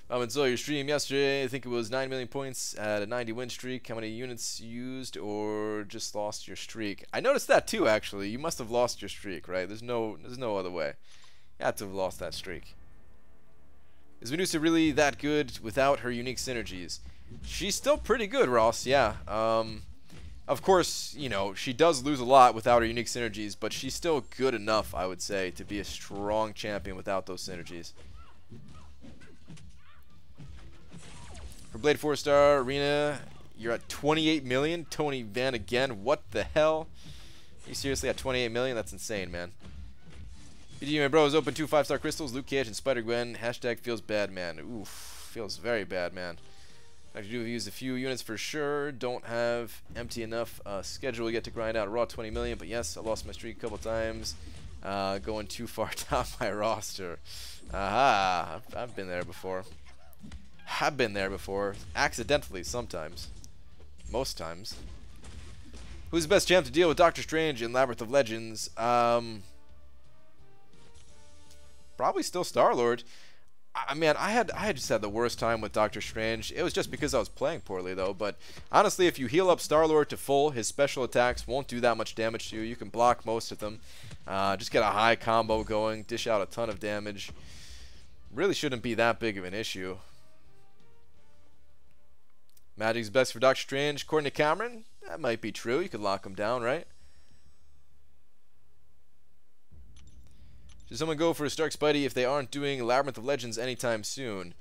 S1: And so your stream yesterday, I think it was 9 million points at a 90 win streak. How many units used or just lost your streak? I noticed that too, actually. You must have lost your streak, right? There's no other way. You had to have lost that streak. Is Venusa really that good without her unique synergies? She's still pretty good, Ross, yeah. Of course, you know, she does lose a lot without her unique synergies, but she's still good enough, I would say, to be a strong champion without those synergies. For Blade 4-star Arena, you're at 28 million. Tony Van again. What the hell? Are you seriously at 28 million? That's insane, man. BG, my bros, open 2 5-star crystals. Luke Cage and Spider-Gwen. Hashtag feels bad, man. Oof. Feels very bad, man. I do use a few units for sure. Don't have empty enough schedule yet to grind out raw 20 million. But yes, I lost my streak a couple times. Going too far down my roster. Aha. I've been there before. Have been there before. Accidentally, sometimes. Most times. Who's the best champ to deal with Doctor Strange in Labyrinth of Legends? Probably still Star-Lord. I mean, I had just had the worst time with Doctor Strange. It was just because I was playing poorly, though. But honestly, if you heal up Star-Lord to full, his special attacks won't do that much damage to you. You can block most of them. Just get a high combo going. Dish out a ton of damage. Really shouldn't be that big of an issue. Magic's best for Doctor Strange. According to Cameron, that might be true. You could lock him down, right? Should someone go for a Stark Spidey if they aren't doing Labyrinth of Legends anytime soon?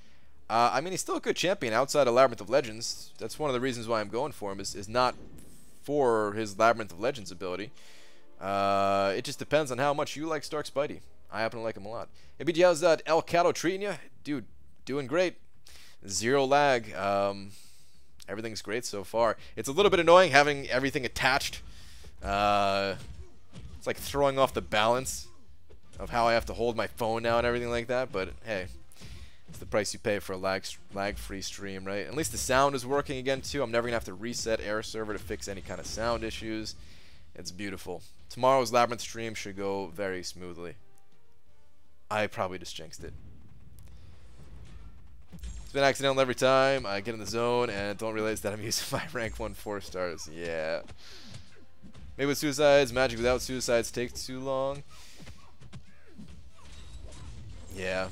S1: I mean, he's still a good champion outside of Labyrinth of Legends. That's one of the reasons why I'm going for him, is not for his Labyrinth of Legends ability. It just depends on how much you like Stark Spidey. I happen to like him a lot. Hey, BG, how's that Elgato treating you? Dude, doing great. Zero lag. Everything's great so far. It's a little bit annoying having everything attached. It's like throwing off the balance of how I have to hold my phone now and everything like that. But hey, it's the price you pay for a lag-free stream, right? At least the sound is working again too. I'm never gonna have to reset Air Server to fix any kind of sound issues. It's beautiful. Tomorrow's Labyrinth stream should go very smoothly. I probably just jinxed it. It's been accidental every time. I get in the zone and don't realize that I'm using my rank 1 4-stars. Yeah. Maybe with suicides, Magic without suicides takes too long. Yeah.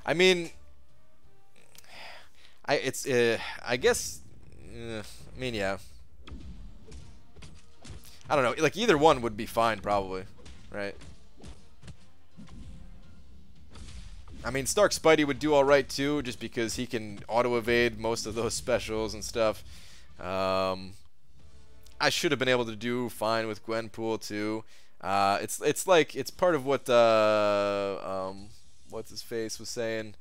S1: I mean, I guess, I mean, yeah. I don't know. Like, either one would be fine, probably, right? I mean, Stark Spidey would do alright too, just because he can auto-evade most of those specials and stuff. I should have been able to do fine with Gwenpool too. It's like, it's part of what what's his face was saying.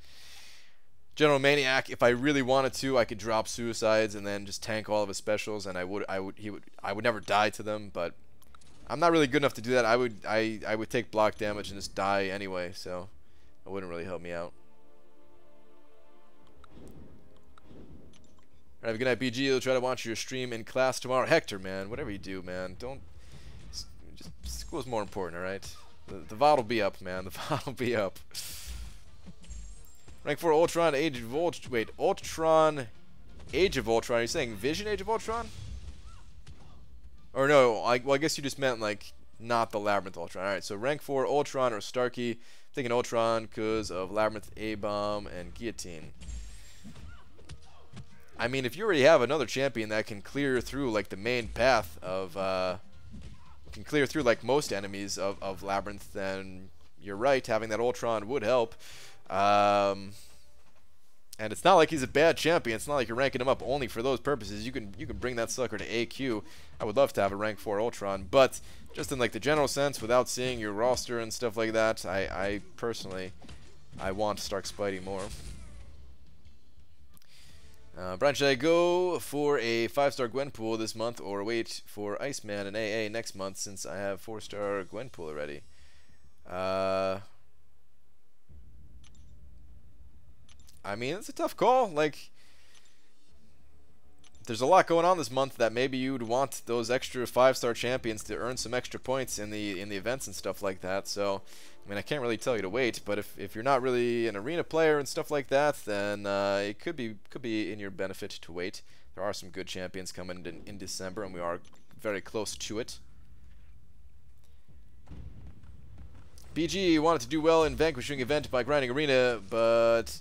S1: General Maniac, if I really wanted to, I could drop suicides and then just tank all of his specials, and I would never die to them. But I'm not really good enough to do that. I would take block damage and just die anyway, so it wouldn't really help me out. Alright, have a good night, BG. I'll try to watch your stream in class tomorrow. Hector, man, whatever you do, man, don't. Just school's more important, alright? The VOD will be up, man. The VOD will be up. Rank 4 Ultron, Age of Ultron. Wait, Ultron, Age of Ultron. Are you saying Vision, Age of Ultron? Or no? Well, I guess you just meant like not the Labyrinth Ultron. Alright, so rank 4 Ultron or Starky. Thinking Ultron because of Labyrinth, A-Bomb, and Guillotine. I mean, if you already have another champion that can clear through like the main path of can clear through like most enemies of Labyrinth, then you're right, having that Ultron would help. And it's not like he's a bad champion. It's not like you're ranking him up only for those purposes. You can bring that sucker to AQ. I would love to have a rank 4 Ultron, but just in like the general sense, without seeing your roster and stuff like that, I personally want Stark Spidey more. Brian, should I go for a 5-star Gwenpool this month or wait for Iceman and AA next month since I have 4-star Gwenpool already? I mean, it's a tough call. Like, there's a lot going on this month that maybe you'd want those extra 5-star champions to earn some extra points in the events and stuff like that. So, I mean, I can't really tell you to wait, but if you're not really an arena player and stuff like that, then it could be in your benefit to wait. There are some good champions coming in December, and we are very close to it. BG wanted to do well in Vanquishing event by grinding arena, but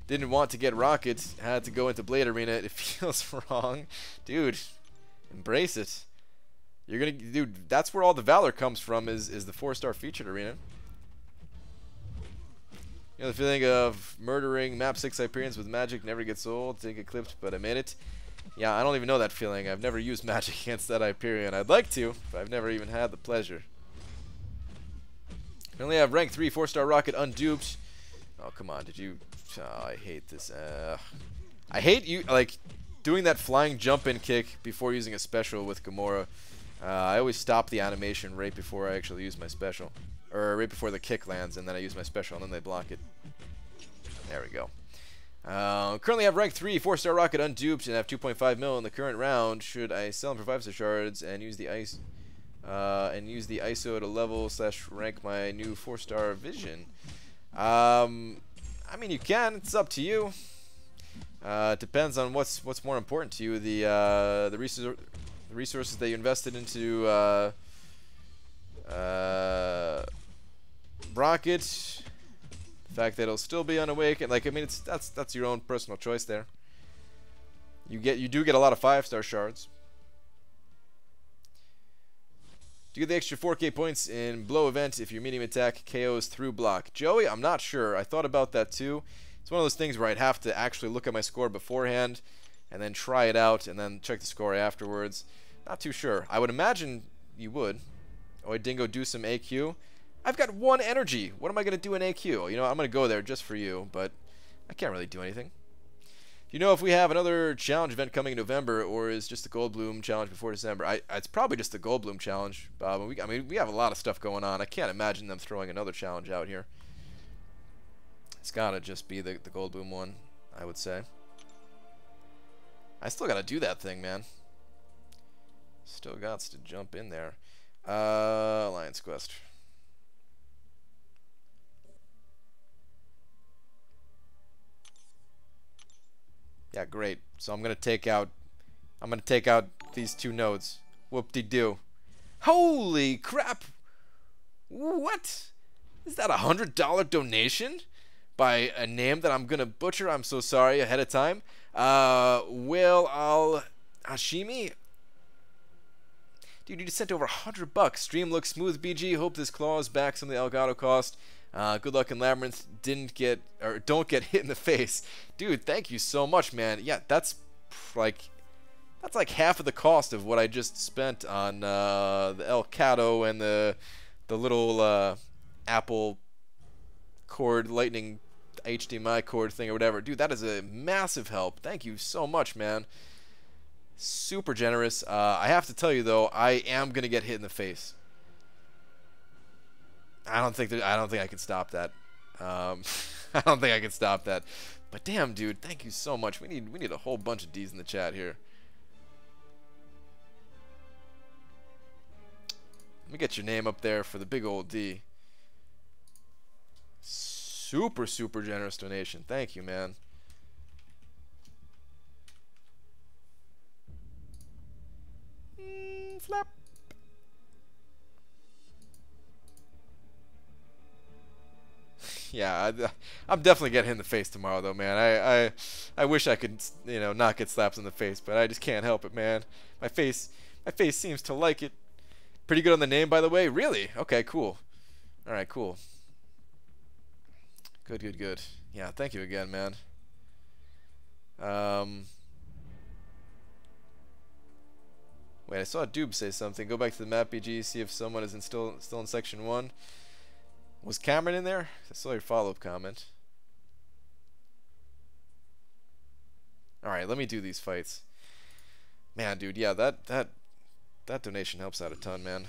S1: didn't want to get Rocket, had to go into Blade Arena. It feels wrong. Dude, embrace it. You're gonna, dude, that's where all the Valor comes from, is the 4-star featured arena. You know the feeling of murdering map 6 Hyperions with magic never gets old, didn't get clipped, but I made it. Yeah, I don't even know that feeling. I've never used magic against that Hyperion. I'd like to, but I've never even had the pleasure. I only have rank 3 4-star Rocket unduped. Oh, come on, did you... Oh, I hate this. I hate you, like, doing that flying jump-in kick before using a special with Gamora. I always stop the animation right before I actually use my special. Or right before the kick lands, and then I use my special, and then they block it. There we go. Currently have rank 3 4-star Rocket unduped and have 2.5 mil in the current round. Should I sell him for 5-star shards and use the ISO to level / rank my new 4-star Vision? I mean, you can. It's up to you. It depends on what's more important to you. The resources that you invested into Rocket, the fact that it'll still be unawake, and like, I mean, that's your own personal choice there. You do get a lot of 5-star shards. Do you get the extra 4K points in Blow event if your medium attack KOs through block? Joey, I'm not sure. I thought about that too. It's one of those things where I'd have to actually look at my score beforehand and then try it out and then check the score afterwards. Not too sure. I would imagine you would. Oh, Dingo, do some AQ. I've got 1 energy. What am I going to do in AQ? You know, I'm going to go there just for you, but I can't really do anything. Do you know if we have another challenge event coming in November, or is just the Goldblum challenge before December? It's probably just the Goldblum challenge, Bob. I mean, we have a lot of stuff going on. I can't imagine them throwing another challenge out here. It's gotta just be the Goldblum one, I would say. I still gotta do that thing, man. Still gots to jump in there. Alliance Quest. Yeah, great. So I'm gonna take out these 2 nodes. Whoop-de-doo. Holy crap! What? Is that $100 donation by a name that I'm gonna butcher? I'm so sorry ahead of time. Will Al Hashimi? Dude, you just sent over $100. Stream looks smooth, BG. Hope this claws back some of the Elgato cost. Good luck in Labyrinth. Don't get hit in the face. Dude, thank you so much, man. Yeah, that's like half of the cost of what I just spent on the Elgato and the little Apple cord, lightning HDMI cord thing or whatever. Dude, that is a massive help. Thank you so much, man. Super generous. I have to tell you though, I am gonna get hit in the face. I don't think I can stop that. I don't think I can stop that. But damn, dude, thank you so much. We need a whole bunch of D's in the chat here. Let me get your name up there for the big old D. Super generous donation. Thank you, man. Flap. Yeah, I'm definitely getting hit in the face tomorrow, though, man. I wish I could, you know, not get slaps in the face, but I just can't help it, man. My face seems to like it. Pretty good on the name, by the way. Really? Okay, cool. All right, cool. Good, good, good. Yeah, thank you again, man. Wait, I saw Doob say something. Go back to the map, BG, see if someone is still in section 1. Was Cameron in there? I saw your follow-up comment. Alright, let me do these fights. Man, dude, yeah, that donation helps out a ton, man.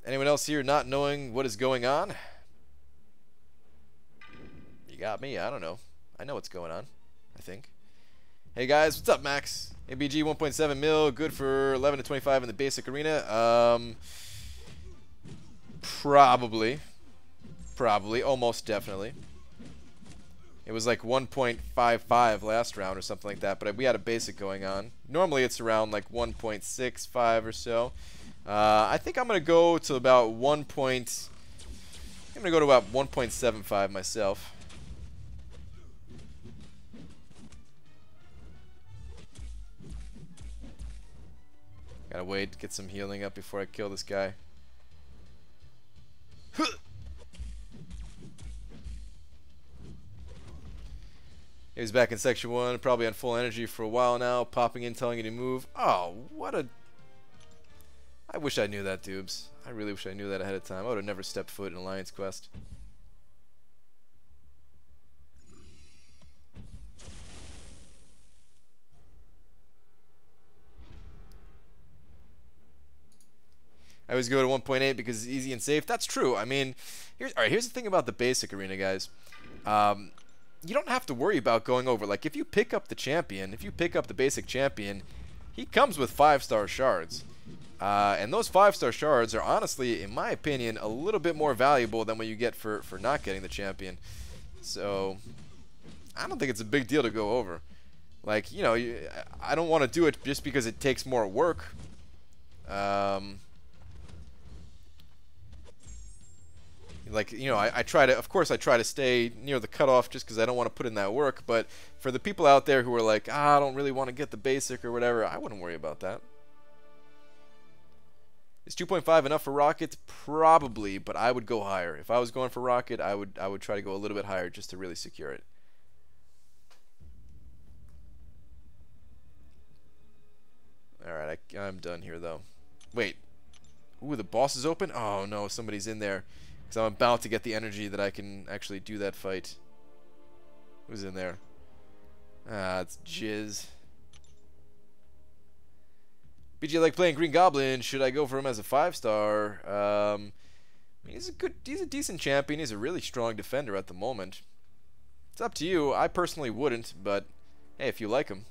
S1: Anyone else here not knowing what is going on? You got me, I don't know. I know what's going on, I think. Hey guys, what's up, Max? ABG 1.7 mil, good for 11 to 25 in the basic arena. Probably, almost definitely. It was like 1.55 last round or something like that, but we had a basic going on. Normally it's around like 1.65 or so. I think I'm gonna go to about I'm gonna go to about 1.75 myself. Gotta wait, get some healing up before I kill this guy. He was back in section 1, probably on full energy for a while now, popping in, telling you to move. Oh, what a... I wish I knew that, Dubes. I really wish I knew that ahead of time. I would have never stepped foot in Alliance Quest. I always go to 1.8 because it's easy and safe. That's true. I mean, here's the thing about the basic arena, guys. You don't have to worry about going over. Like, if you pick up the champion, if you pick up the basic champion, he comes with 5-star shards. And those 5-star shards are honestly, in my opinion, a little bit more valuable than what you get for not getting the champion. So, I don't think it's a big deal to go over. Like, you know, I don't want to do it just because it takes more work. Like, you know, I try to, of course, I try to stay near the cutoff just because I don't want to put in that work. But for the people out there who are like, I don't really want to get the basic or whatever, I wouldn't worry about that. Is 2.5 enough for Rocket? Probably, but I would go higher. If I was going for Rocket, I would try to go a little bit higher just to really secure it. Alright, I'm done here, though. Wait. Ooh, the boss is open? Oh, no, somebody's in there. Because I'm about to get the energy that I can actually do that fight. Who's in there? Ah, it's Jizz. BG, like playing Green Goblin. Should I go for him as a 5-star? I mean, he's a decent champion. He's a really strong defender at the moment. It's up to you. I personally wouldn't, but hey, if you like him,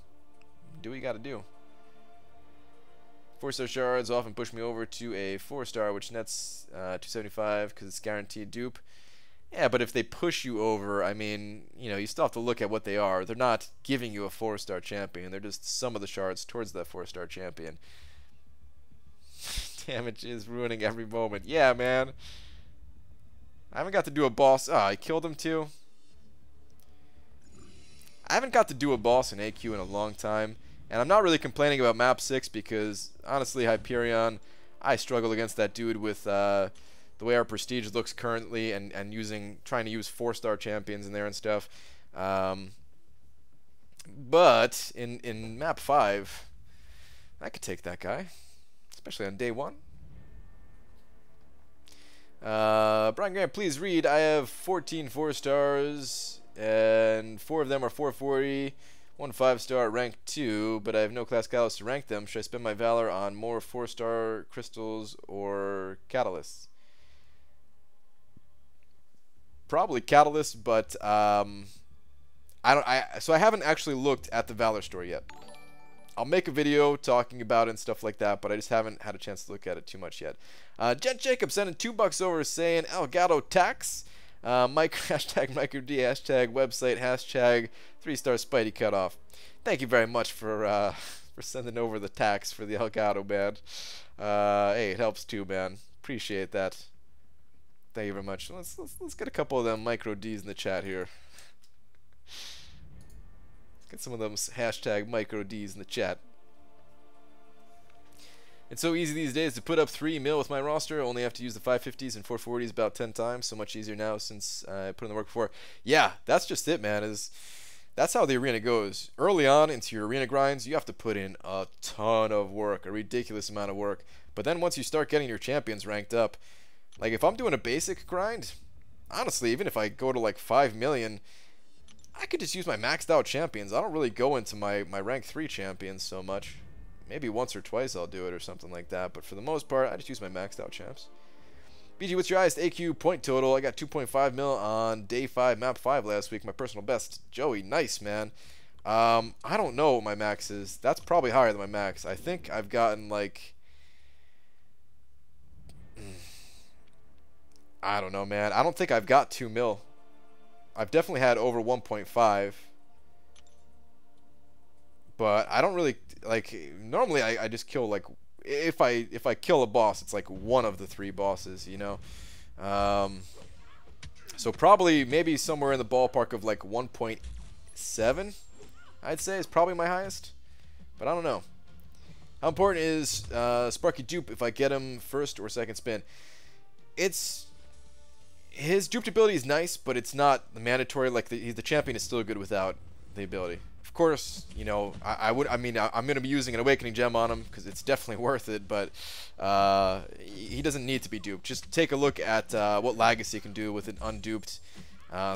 S1: do what you gotta do. 4-star shards often push me over to a 4-star, which nets 275 because it's guaranteed dupe. Yeah, but if they push you over, I mean, you know, you still have to look at what they are. They're not giving you a 4-star champion. They're just some of the shards towards that 4-star champion. Damage is ruining every moment. Yeah, man. I haven't got to do a boss. Oh, I killed him too. I haven't got to do a boss in AQ in a long time. And I'm not really complaining about map 6 because, honestly, Hyperion, I struggle against that dude with the way our prestige looks currently and trying to use 4-star champions in there and stuff. But in map 5, I could take that guy, especially on day 1. Brian Grant, please read. I have 14 4-stars, and 4 of them are 440. 1 5-star rank 2, but I have no class catalyst to rank them. Should I spend my Valor on more 4-star crystals or catalysts? Probably catalysts, but so I haven't actually looked at the Valor store yet. I'll make a video talking about it and stuff like that, but I just haven't had a chance to look at it too much yet. Jen Jacob sending $2 over saying Elgato tax. Hashtag MicroD, hashtag website, hashtag 3-star Spidey cutoff. Thank you very much for sending over the tax for the Elgato, man. Hey, it helps too, man. Appreciate that. Thank you very much. Let's get a couple of them micro Ds in the chat here. Let's get some of them hashtag micro Ds in the chat. It's so easy these days to put up 3 mil with my roster. Only have to use the 550s and 440s about 10 times. So much easier now since I put in the work before. Yeah, that's just it, man. That's how the arena goes. Early on into your arena grinds, you have to put in a ton of work, a ridiculous amount of work. But then once you start getting your champions ranked up, like if I'm doing a basic grind, honestly, even if I go to like 5 million, I could just use my maxed out champions. I don't really go into my rank 3 champions so much. Maybe once or twice I'll do it or something like that. But for the most part, I just use my maxed out champs. BG, what's your highest AQ point total? I got 2.5 mil on day 5, map 5 last week. My personal best. Joey, nice, man. I don't know what my max is. That's probably higher than my max. I think I've gotten like... I don't know, man. I don't think I've got 2 mil. I've definitely had over 1.5. But I don't really like. Normally, I just kill like if I kill a boss, it's like one of the 3 bosses, you know. So probably maybe somewhere in the ballpark of like 1.7, I'd say is probably my highest. But I don't know. How important is Sparky dupe if I get him first or second spin? It's his duped ability is nice, but it's not mandatory. Like the champion is still good without the ability. Of course, you know, I'm going to be using an Awakening Gem on him because it's definitely worth it, but he doesn't need to be duped. Just take a look at what Legacy can do with an unduped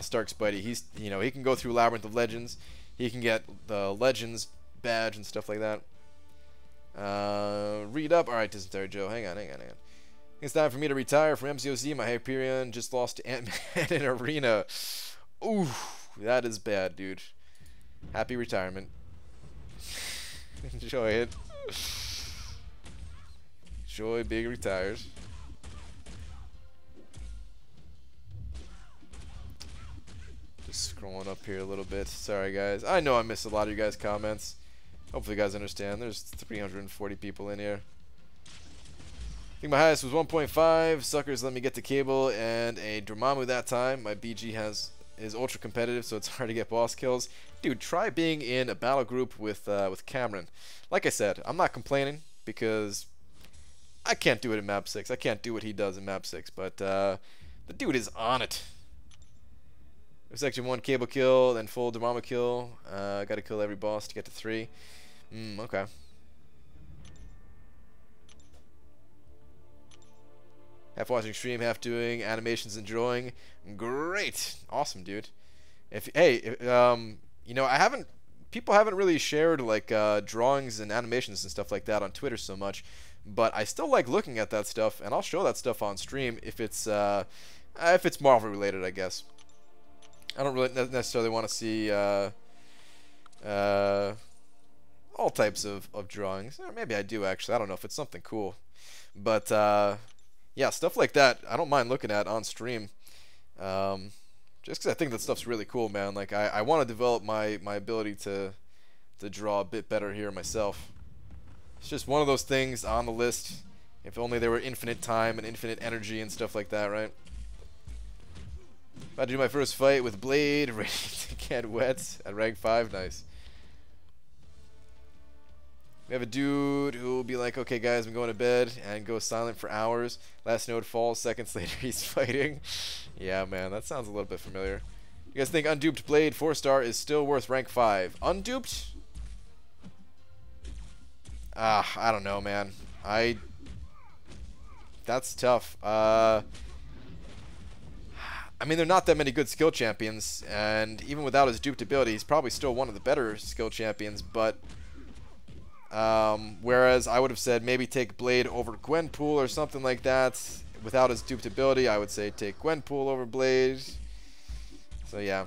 S1: Stark Spidey. He can go through Labyrinth of Legends. He can get the Legends badge and stuff like that. Read up. All right, Dysentery Joe. Hang on. It's time for me to retire from MCOZ. My Hyperion just lost to Ant-Man in Arena. Ooh, that is bad, dude. Happy retirement. Enjoy it. Enjoy being retired. Just scrolling up here a little bit. Sorry, guys. I know I missed a lot of you guys' comments. Hopefully you guys understand. There's 340 people in here. I think my highest was 1.5. Suckers let me get the cable and a Dormammu that time. My BG is ultra competitive, so it's hard to get boss kills. Dude, try being in a battle group with Cameron. Like I said, I'm not complaining because I can't do it in map 6. I can't do what he does in map 6, but the dude is on it. Section 1 cable kill, then full Dormammu kill. Gotta kill every boss to get to 3. Okay. Half watching stream, half doing animations and drawing. Great, awesome, dude. You know, people haven't really shared like drawings and animations and stuff like that on Twitter so much, but I still like looking at that stuff, and I'll show that stuff on stream if it's Marvel related, I guess. I don't really necessarily want to see all types of drawings. Or maybe I do actually. I don't know if it's something cool, but yeah, stuff like that I don't mind looking at on stream. Just because I think that stuff's really cool, man. Like I want to develop my ability to draw a bit better here myself. It's just one of those things on the list. If only there were infinite time and infinite energy and stuff like that, right? About to do my first fight with Blade, ready to get wet at rank 5. Nice. We have a dude who will be like, okay guys, I'm going to bed, and go silent for hours. Last node falls, seconds later he's fighting. Yeah, man, that sounds a little bit familiar. You guys think unduped Blade 4-star is still worth rank 5? Unduped? I don't know, man. That's tough. I mean, there are not that many good skill champions, and even without his duped ability, he's probably still one of the better skill champions, but whereas I would have said maybe take Blade over Gwenpool or something like that. Without his duped ability, I would say take Gwenpool over Blade. So yeah,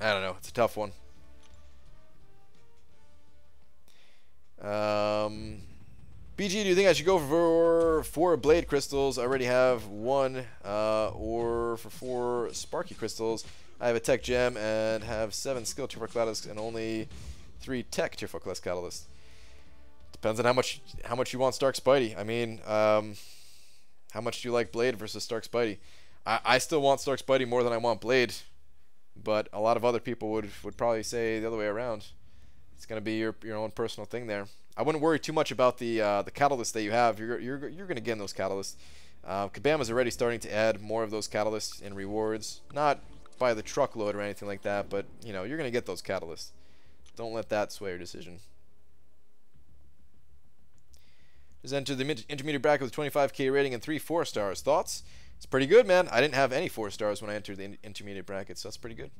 S1: I don't know. It's a tough one. BG, do you think I should go for 4 Blade crystals? I already have 1, or for 4 Sparky crystals. I have a tech gem and have 7 skill tier 4 catalysts and only 3 tech tier 4 class catalysts. Depends on how much you want Stark Spidey. I mean, How much do you like Blade versus Stark Spidey? I still want Stark Spidey more than I want Blade, but a lot of other people would probably say the other way around. It's gonna be your own personal thing there. I wouldn't worry too much about the catalysts that you have. You're gonna get those catalysts. Kabama's already starting to add more of those catalysts in rewards. Not by the truckload or anything like that, but you know, you're gonna get those catalysts. Don't let that sway your decision. Just entered the intermediate bracket with 25k rating and 3 4-stars. Thoughts? It's pretty good, man. I didn't have any 4 stars when I entered the intermediate bracket, so that's pretty good.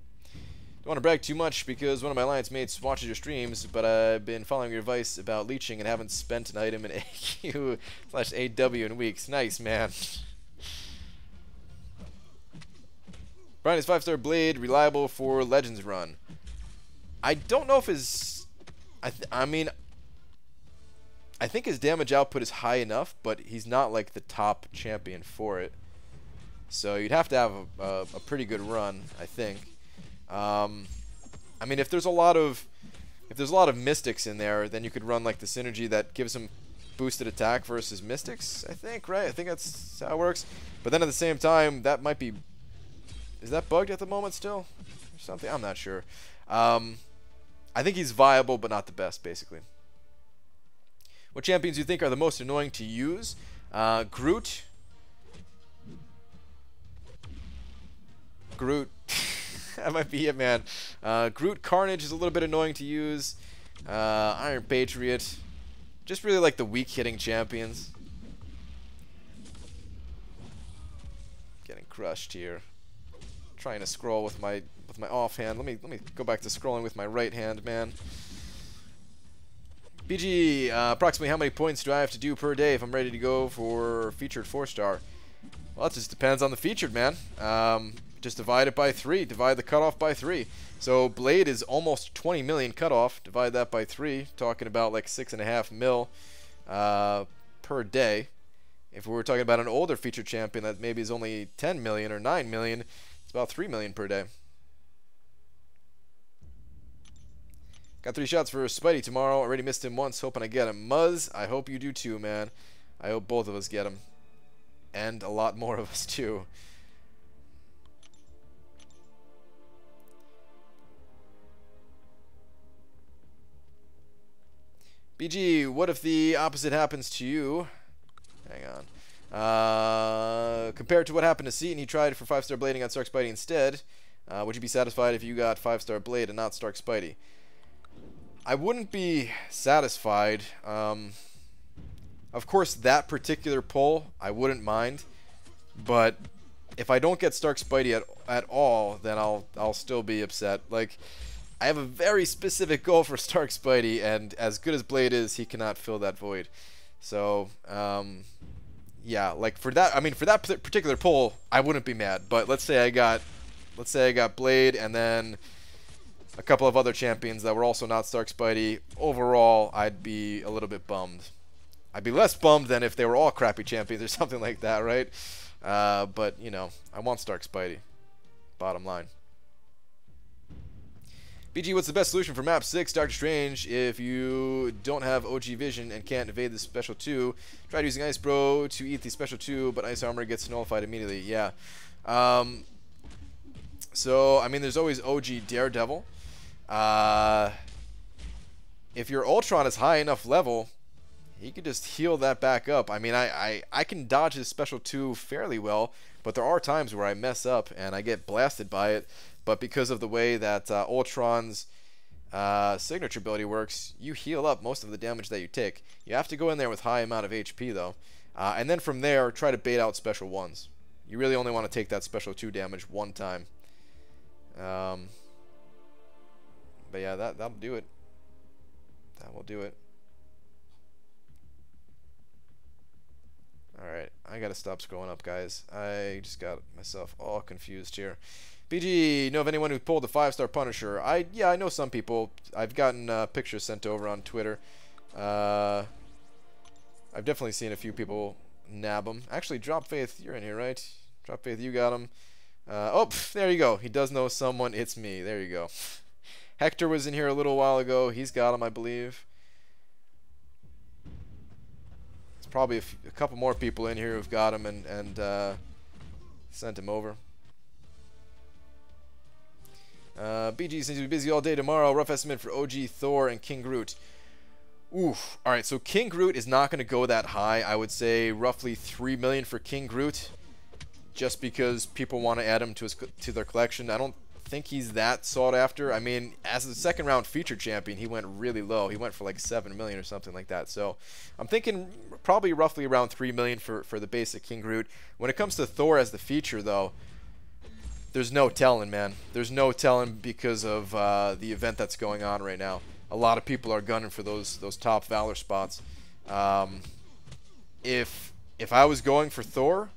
S1: Don't want to brag too much because one of my alliance mates watches your streams, but I've been following your advice about leeching and haven't spent an item in AQ/AW in weeks. Nice, man. Brian is 5-star Blade, reliable for Legends run. I don't know if his... I mean... I think his damage output is high enough, but he's not like the top champion for it. So you'd have to have a pretty good run, I think. I mean, if there's a lot of mystics in there, then you could run like the synergy that gives him boosted attack versus mystics, I think, right? I think that's how it works. But then at the same time, that might be... Is that bugged at the moment still? Or something? I'm not sure. I think he's viable, but not the best, basically. What champions do you think are the most annoying to use? Groot. That might be it, man. Groot Carnage is a little bit annoying to use. Iron Patriot. Just really like the weak hitting champions. Getting crushed here. Trying to scroll with my offhand. Let me go back to scrolling with my right hand, man. BG, approximately how many points do I have to do per day if I'm ready to go for featured 4-star? Well, it just depends on the featured, man. Just divide it by 3. Divide the cutoff by 3. So Blade is almost 20 million cutoff. Divide that by 3. Talking about like 6.5 mil per day. If we were talking about an older featured champion that maybe is only 10 million or 9 million, it's about 3 million per day. Got 3 shots for Spidey tomorrow. Already missed him once. Hoping I get him. Muzz, I hope you do too, man. I hope both of us get him. And a lot more of us too. BG, what if the opposite happens to you? Hang on. Compared to what happened to Seton, he tried for 5-star Blade and got Stark Spidey instead. Would you be satisfied if you got 5-star Blade and not Stark Spidey? I wouldn't be satisfied. Of course, that particular pull, I wouldn't mind. But if I don't get Stark Spidey at all, then I'll still be upset. Like, I have a very specific goal for Stark Spidey, and as good as Blade is, he cannot fill that void. So, yeah, like for that, I mean, for that particular pull, I wouldn't be mad. But let's say I got Blade, and then a couple of other champions that were also not Stark Spidey. Overall, I'd be a little bit bummed. I'd be less bummed than if they were all crappy champions or something like that, right? But, you know, I want Stark Spidey. Bottom line. BG, what's the best solution for map 6, Doctor Strange, if you don't have OG vision and can't evade the special 2? Tried using Ice Bro to eat the special 2, but Ice Armor gets nullified immediately. Yeah. So, I mean, there's always OG Daredevil. If your Ultron is high enough level, he could just heal that back up. I mean, I can dodge his special 2 fairly well, but there are times where I mess up and I get blasted by it. But because of the way that Ultron's signature ability works, you heal up most of the damage that you take. You have to go in there with high amount of HP, though. And then from there, try to bait out special 1s. You really only want to take that special 2 damage one time. But yeah, that'll do it. That will do it. Alright, I gotta stop scrolling up, guys. I just got myself all confused here. BG, know of anyone who pulled the 5-star Punisher? Yeah, I know some people. I've gotten pictures sent over on Twitter. I've definitely seen a few people nab them. Actually, Drop Faith, you're in here, right? Drop Faith, you got him. There you go. He does know someone. It's me. There you go. Hector was in here a little while ago. He's got him, I believe. probably a couple more people in here who've got him and sent him over. BG seems to be busy all day tomorrow. Rough estimate for OG, Thor, and King Groot. Oof. Alright, so King Groot is not going to go that high. I would say roughly 3 million for King Groot, just because people want to add him to their collection. I don't think he's that sought after. I mean, as a second round featured champion, he went really low. He went for like 7 million or something like that. So I'm thinking probably roughly around 3 million for the basic King Groot. When it comes to Thor as the feature, though, there's no telling, man. There's no telling because of the event that's going on right now. A lot of people are gunning for those top Valor spots. If I was going for Thor,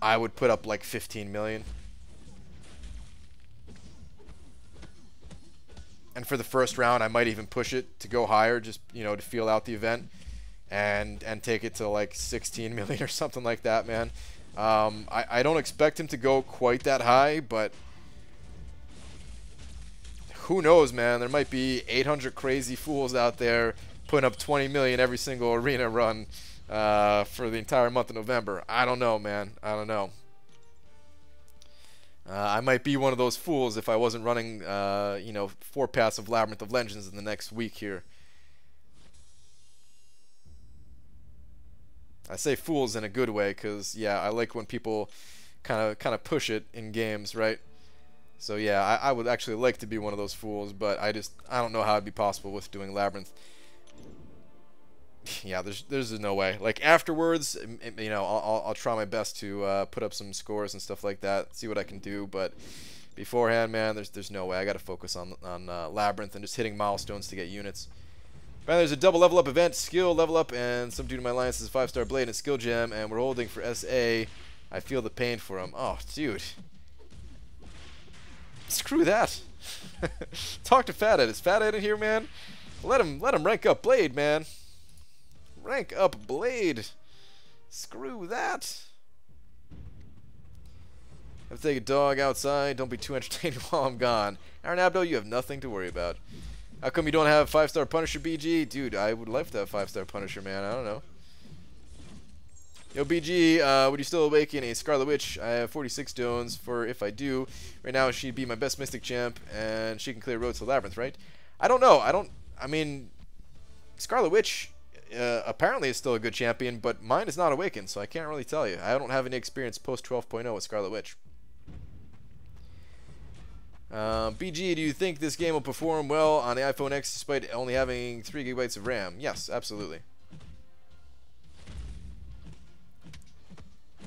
S1: I would put up like 15 million. And for the first round, I might even push it to go higher, just, you know, to feel out the event, and take it to like 16 million or something like that, man. I don't expect him to go quite that high, but who knows, man? There might be 800 crazy fools out there putting up 20 million every single arena run for the entire month of November. I don't know, man. I don't know. I might be one of those fools if I wasn't running, you know, 4 paths of Labyrinth of Legends in the next week here. I say fools in a good way, because, yeah, I like when people kind of push it in games, right? So yeah, I would actually like to be one of those fools, but I don't know how it'd be possible with doing Labyrinth. Yeah, there's no way. Like afterwards, you know, I'll try my best to put up some scores and stuff like that, see what I can do. But beforehand, man, there's no way. I got to focus on Labyrinth and just hitting milestones to get units. Finally, there's a double level up event, skill level up, and some dude in my alliance is a 5-star blade and a skill gem, and we're holding for SA. I feel the pain for him. Oh, dude. Screw that. Talk to Fathead. Is Fathead in here, man? Let him rank up Blade, man. Rank up Blade. Screw that. Have to take a dog outside. Don't be too entertained while I'm gone. Aaron Abdo, you have nothing to worry about. How come you don't have 5-star Punisher, BG? Dude, I would love to have 5-star Punisher, man. I don't know. Yo, BG, would you still awaken a Scarlet Witch? I have 46 stones for if I do. Right now, she'd be my best Mystic champ, and she can clear roads to Labyrinth, right? I don't know. I mean, Scarlet Witch apparently is still a good champion, but mine is not awakened, so I can't really tell you. I don't have any experience post 12.0 with Scarlet Witch. BG, do you think this game will perform well on the iPhone X despite only having 3 GB of RAM? Yes, absolutely.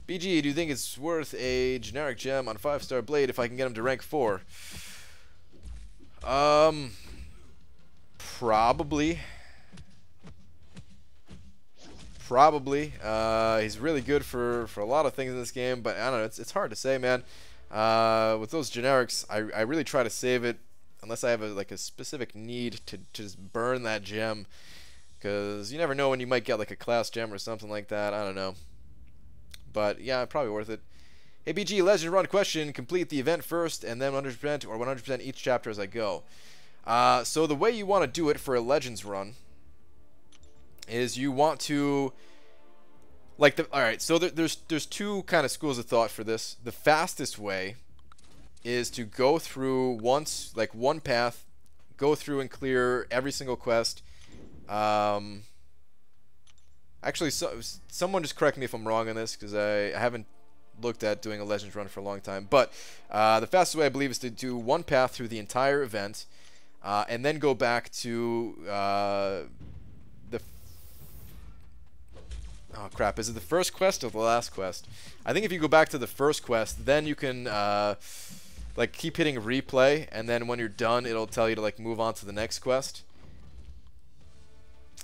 S1: BG, do you think it's worth a generic gem on 5-star Blade if I can get him to rank 4? Probably. Probably. He's really good for a lot of things in this game, but I don't know. It's hard to say, man. With those generics, I really try to save it unless I have a specific need to just burn that gem, because you never know when you might get like a class gem or something like that. I don't know. But yeah, probably worth it. Hey BG, Legend Run question. Complete the event first and then 100% or 100% each chapter as I go. So the way you want to do it for a Legends run is you want to, like, alright, so there's 2 kind of schools of thought for this. The fastest way is to go through one path, go through and clear every single quest. Actually, someone just correct me if I'm wrong on this, because I haven't looked at doing a Legends run for a long time. But the fastest way, I believe, is to do one path through the entire event, and then go back to oh crap, is it the first quest or the last quest? I think if you go back to the first quest, then you can like keep hitting replay, and then when you're done, it'll tell you to like move on to the next quest.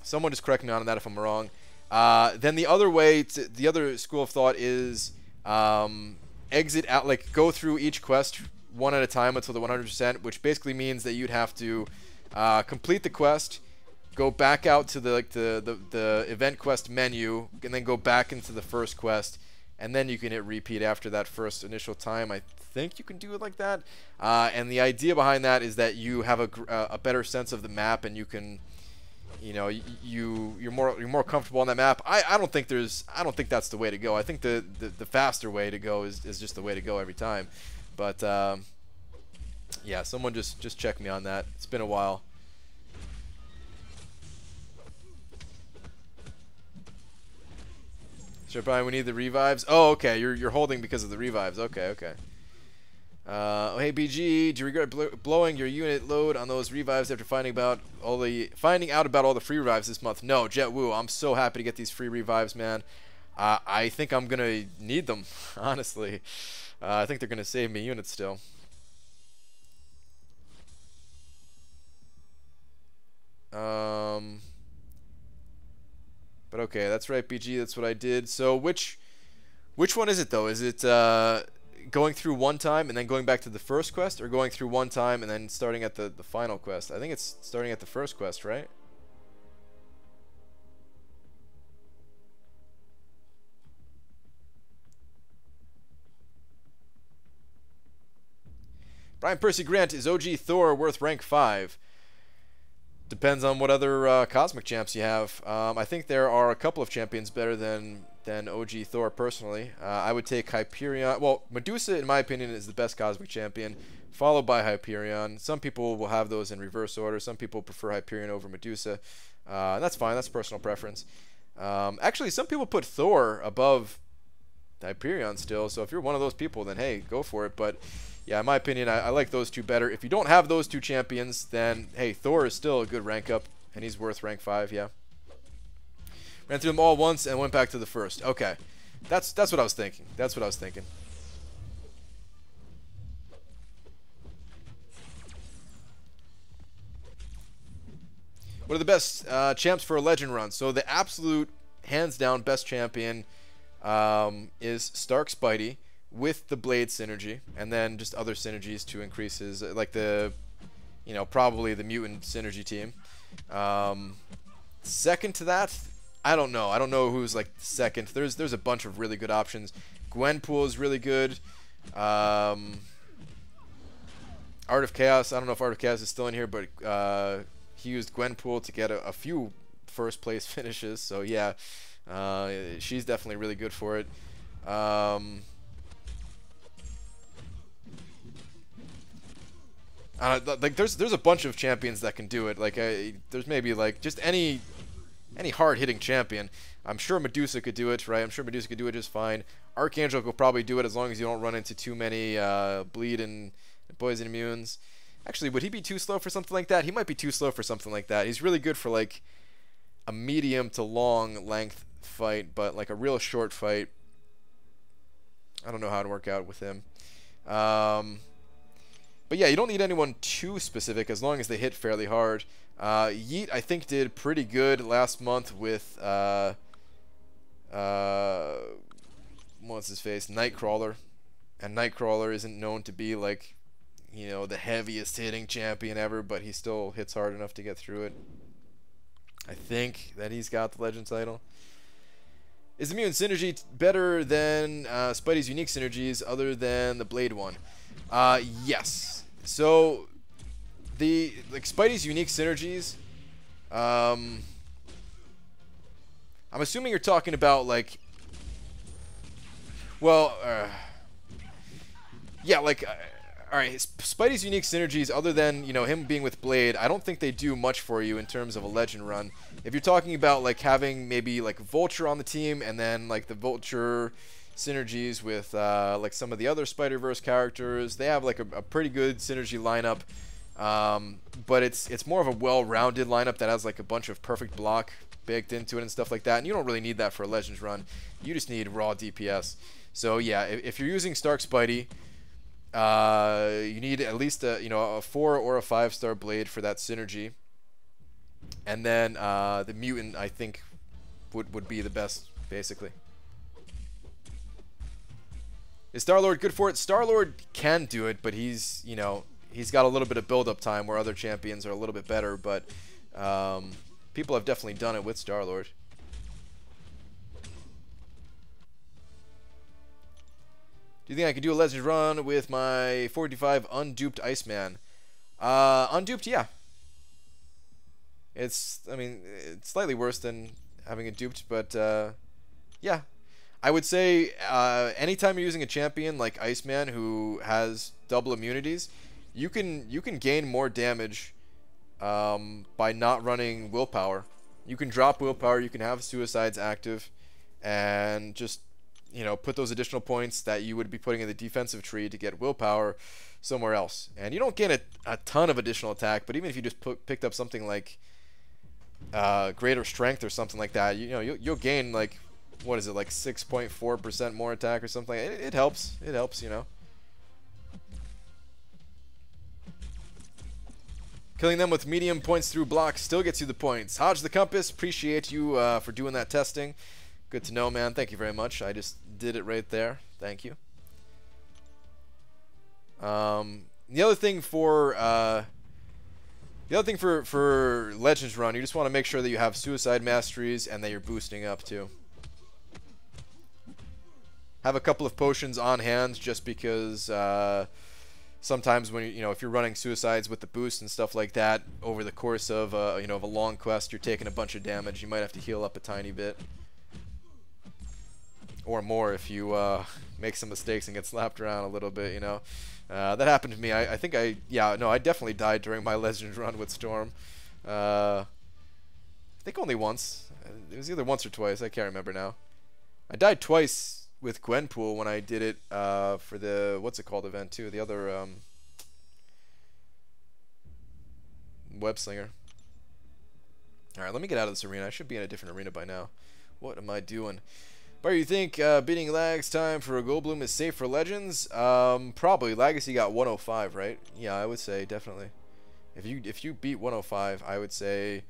S1: Someone just correct me on that if I'm wrong. Then the other way, the other school of thought is exit out, like go through each quest one at a time until the 100%, which basically means that you'd have to complete the quest, go back out to the event quest menu, and then go back into the first quest, and then you can hit repeat after that first initial time. I think you can do it like that. And the idea behind that is that you have a better sense of the map, and you can you know, you're more comfortable on that map. I don't think that's the way to go. I think the faster way to go is just the way to go every time. But yeah, someone just check me on that. It's been a while. Sure, Brian, we need the revives. Oh, okay. You're holding because of the revives. Okay, okay. Oh, hey BG, do you regret blowing your unit load on those revives after finding out all the free revives this month? No, Jet Woo, I'm so happy to get these free revives, man. I think I'm gonna need them, honestly. I think they're gonna save me units still. But okay, that's right, BG. That's what I did. So which one is it though? Is it going through one time and then going back to the first quest, or going through one time and then starting at the final quest? I think it's starting at the first quest, right? Brian Percy Grant, is OG Thor worth rank 5? Depends on what other Cosmic Champs you have. I think there are a couple of champions better than OG Thor, personally. I would take Hyperion. Well, Medusa, in my opinion, is the best Cosmic Champion, followed by Hyperion. Some people will have those in reverse order. Some people prefer Hyperion over Medusa. That's fine. That's personal preference. Actually, some people put Thor above Hyperion still. So if you're one of those people, then hey, go for it. But yeah, in my opinion, I like those two better. If you don't have those two champions, then hey, Thor is still a good rank up, and he's worth rank 5, yeah. Ran through them all once and went back to the first. Okay, that's what I was thinking. That's what I was thinking. What are the best champs for a legend run? So the absolute, hands down, best champion is Stark Spidey, with the blade synergy, and then just other synergies to increase his, like the, you know, probably the mutant synergy team. Second to that, I don't know. I don't know who's like second. There's a bunch of really good options. Gwenpool is really good. Art of Chaos. I don't know if Art of Chaos is still in here, but he used Gwenpool to get a few first place finishes. So yeah, she's definitely really good for it. Like there's a bunch of champions that can do it. Like there's maybe like just any hard-hitting champion. I'm sure Medusa could do it, right? I'm sure Medusa could do it just fine. Archangel could probably do it as long as you don't run into too many bleed and poison immunes. Actually, would he be too slow for something like that? He might be too slow for something like that. He's really good for like a medium to long length fight, but like a real short fight, I don't know how to work out with him. But yeah, you don't need anyone too specific as long as they hit fairly hard. Yeet, I think, did pretty good last month with what's his face, Nightcrawler, and Nightcrawler isn't known to be like, you know, the heaviest hitting champion ever, but he still hits hard enough to get through it. I think that he's got the legend title. Is the mutant synergy better than Spidey's unique synergies other than the blade one? Yes. So the Spidey's unique synergies, I'm assuming you're talking about like, well, yeah, like, all right, Spidey's unique synergies, other than, you know, him being with Blade, I don't think they do much for you in terms of a legend run. If you're talking about like having maybe like Vulture on the team, and then like the Vulture synergies with like some of the other Spider-Verse characters, they have like a pretty good synergy lineup. But it's more of a well-rounded lineup that has like a bunch of perfect block baked into it and stuff like that, and you don't really need that for a Legends run. You just need raw DPS. So yeah, if you're using Stark Spidey, you need at least a 4 or a 5-star blade for that synergy, and then the mutant, I think, would be the best, basically. Is Star-Lord good for it? Star-Lord can do it, but he's got a little bit of build-up time where other champions are a little bit better, but people have definitely done it with Star-Lord. Do you think I could do a Legend run with my 45 unduped Iceman? Unduped, yeah. I mean, it's slightly worse than having it duped, but yeah. I would say anytime you're using a champion like Iceman who has double immunities, you can gain more damage by not running willpower. You can drop willpower, you can have suicides active, and just, you know, put those additional points that you would be putting in the defensive tree to get willpower somewhere else. And you don't gain a ton of additional attack, but even if you just picked up something like greater strength or something like that, you know, you'll gain like, what is it, like 6.4% more attack or something. It helps. It helps, you know. Killing them with medium points through blocks still gets you the points. Hodge the Compass, appreciate you for doing that testing. Good to know, man. Thank you very much. I just did it right there. Thank you. The other thing for Legends Run, you just want to make sure that you have suicide masteries and that you're boosting up too. Have a couple of potions on hand just because sometimes when if you're running suicides with the boost and stuff like that over the course of of a long quest, you're taking a bunch of damage. You might have to heal up a tiny bit or more if you make some mistakes and get slapped around a little bit. That happened to me. I think I definitely died during my Legends run with Storm. I think only once. It was either once or twice. I can't remember now. I died twice with Gwenpool when I did it for the what's it called event too. The other web slinger. All right, let me get out of this arena. I should be in a different arena by now. What am I doing? But you think beating Lag's time for a Goldblum is safe for Legends? Probably. Legacy got 105, right? Yeah, I would say definitely. If you beat 105, I would say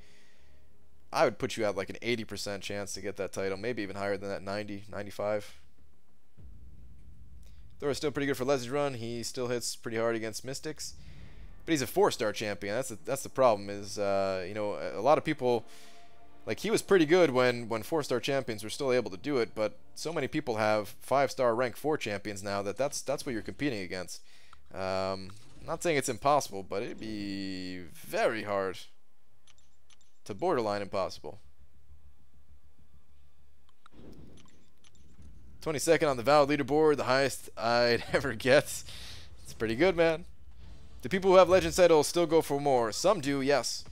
S1: I would put you at like an 80% chance to get that title, maybe even higher than that, 90, 95. Thor is still pretty good for Legends Run. He still hits pretty hard against Mystics, but he's a 4-star champion. That's the problem. Is a lot of people, like, he was pretty good when 4-star champions were still able to do it, but so many people have 5-star rank 4 champions now that's what you're competing against. Not saying it's impossible, but it'd be very hard to borderline impossible. 22nd on the Valor leaderboard, the highest I'd ever get. It's pretty good, man. Do people who have Legends titles still go for more? Some do, yes.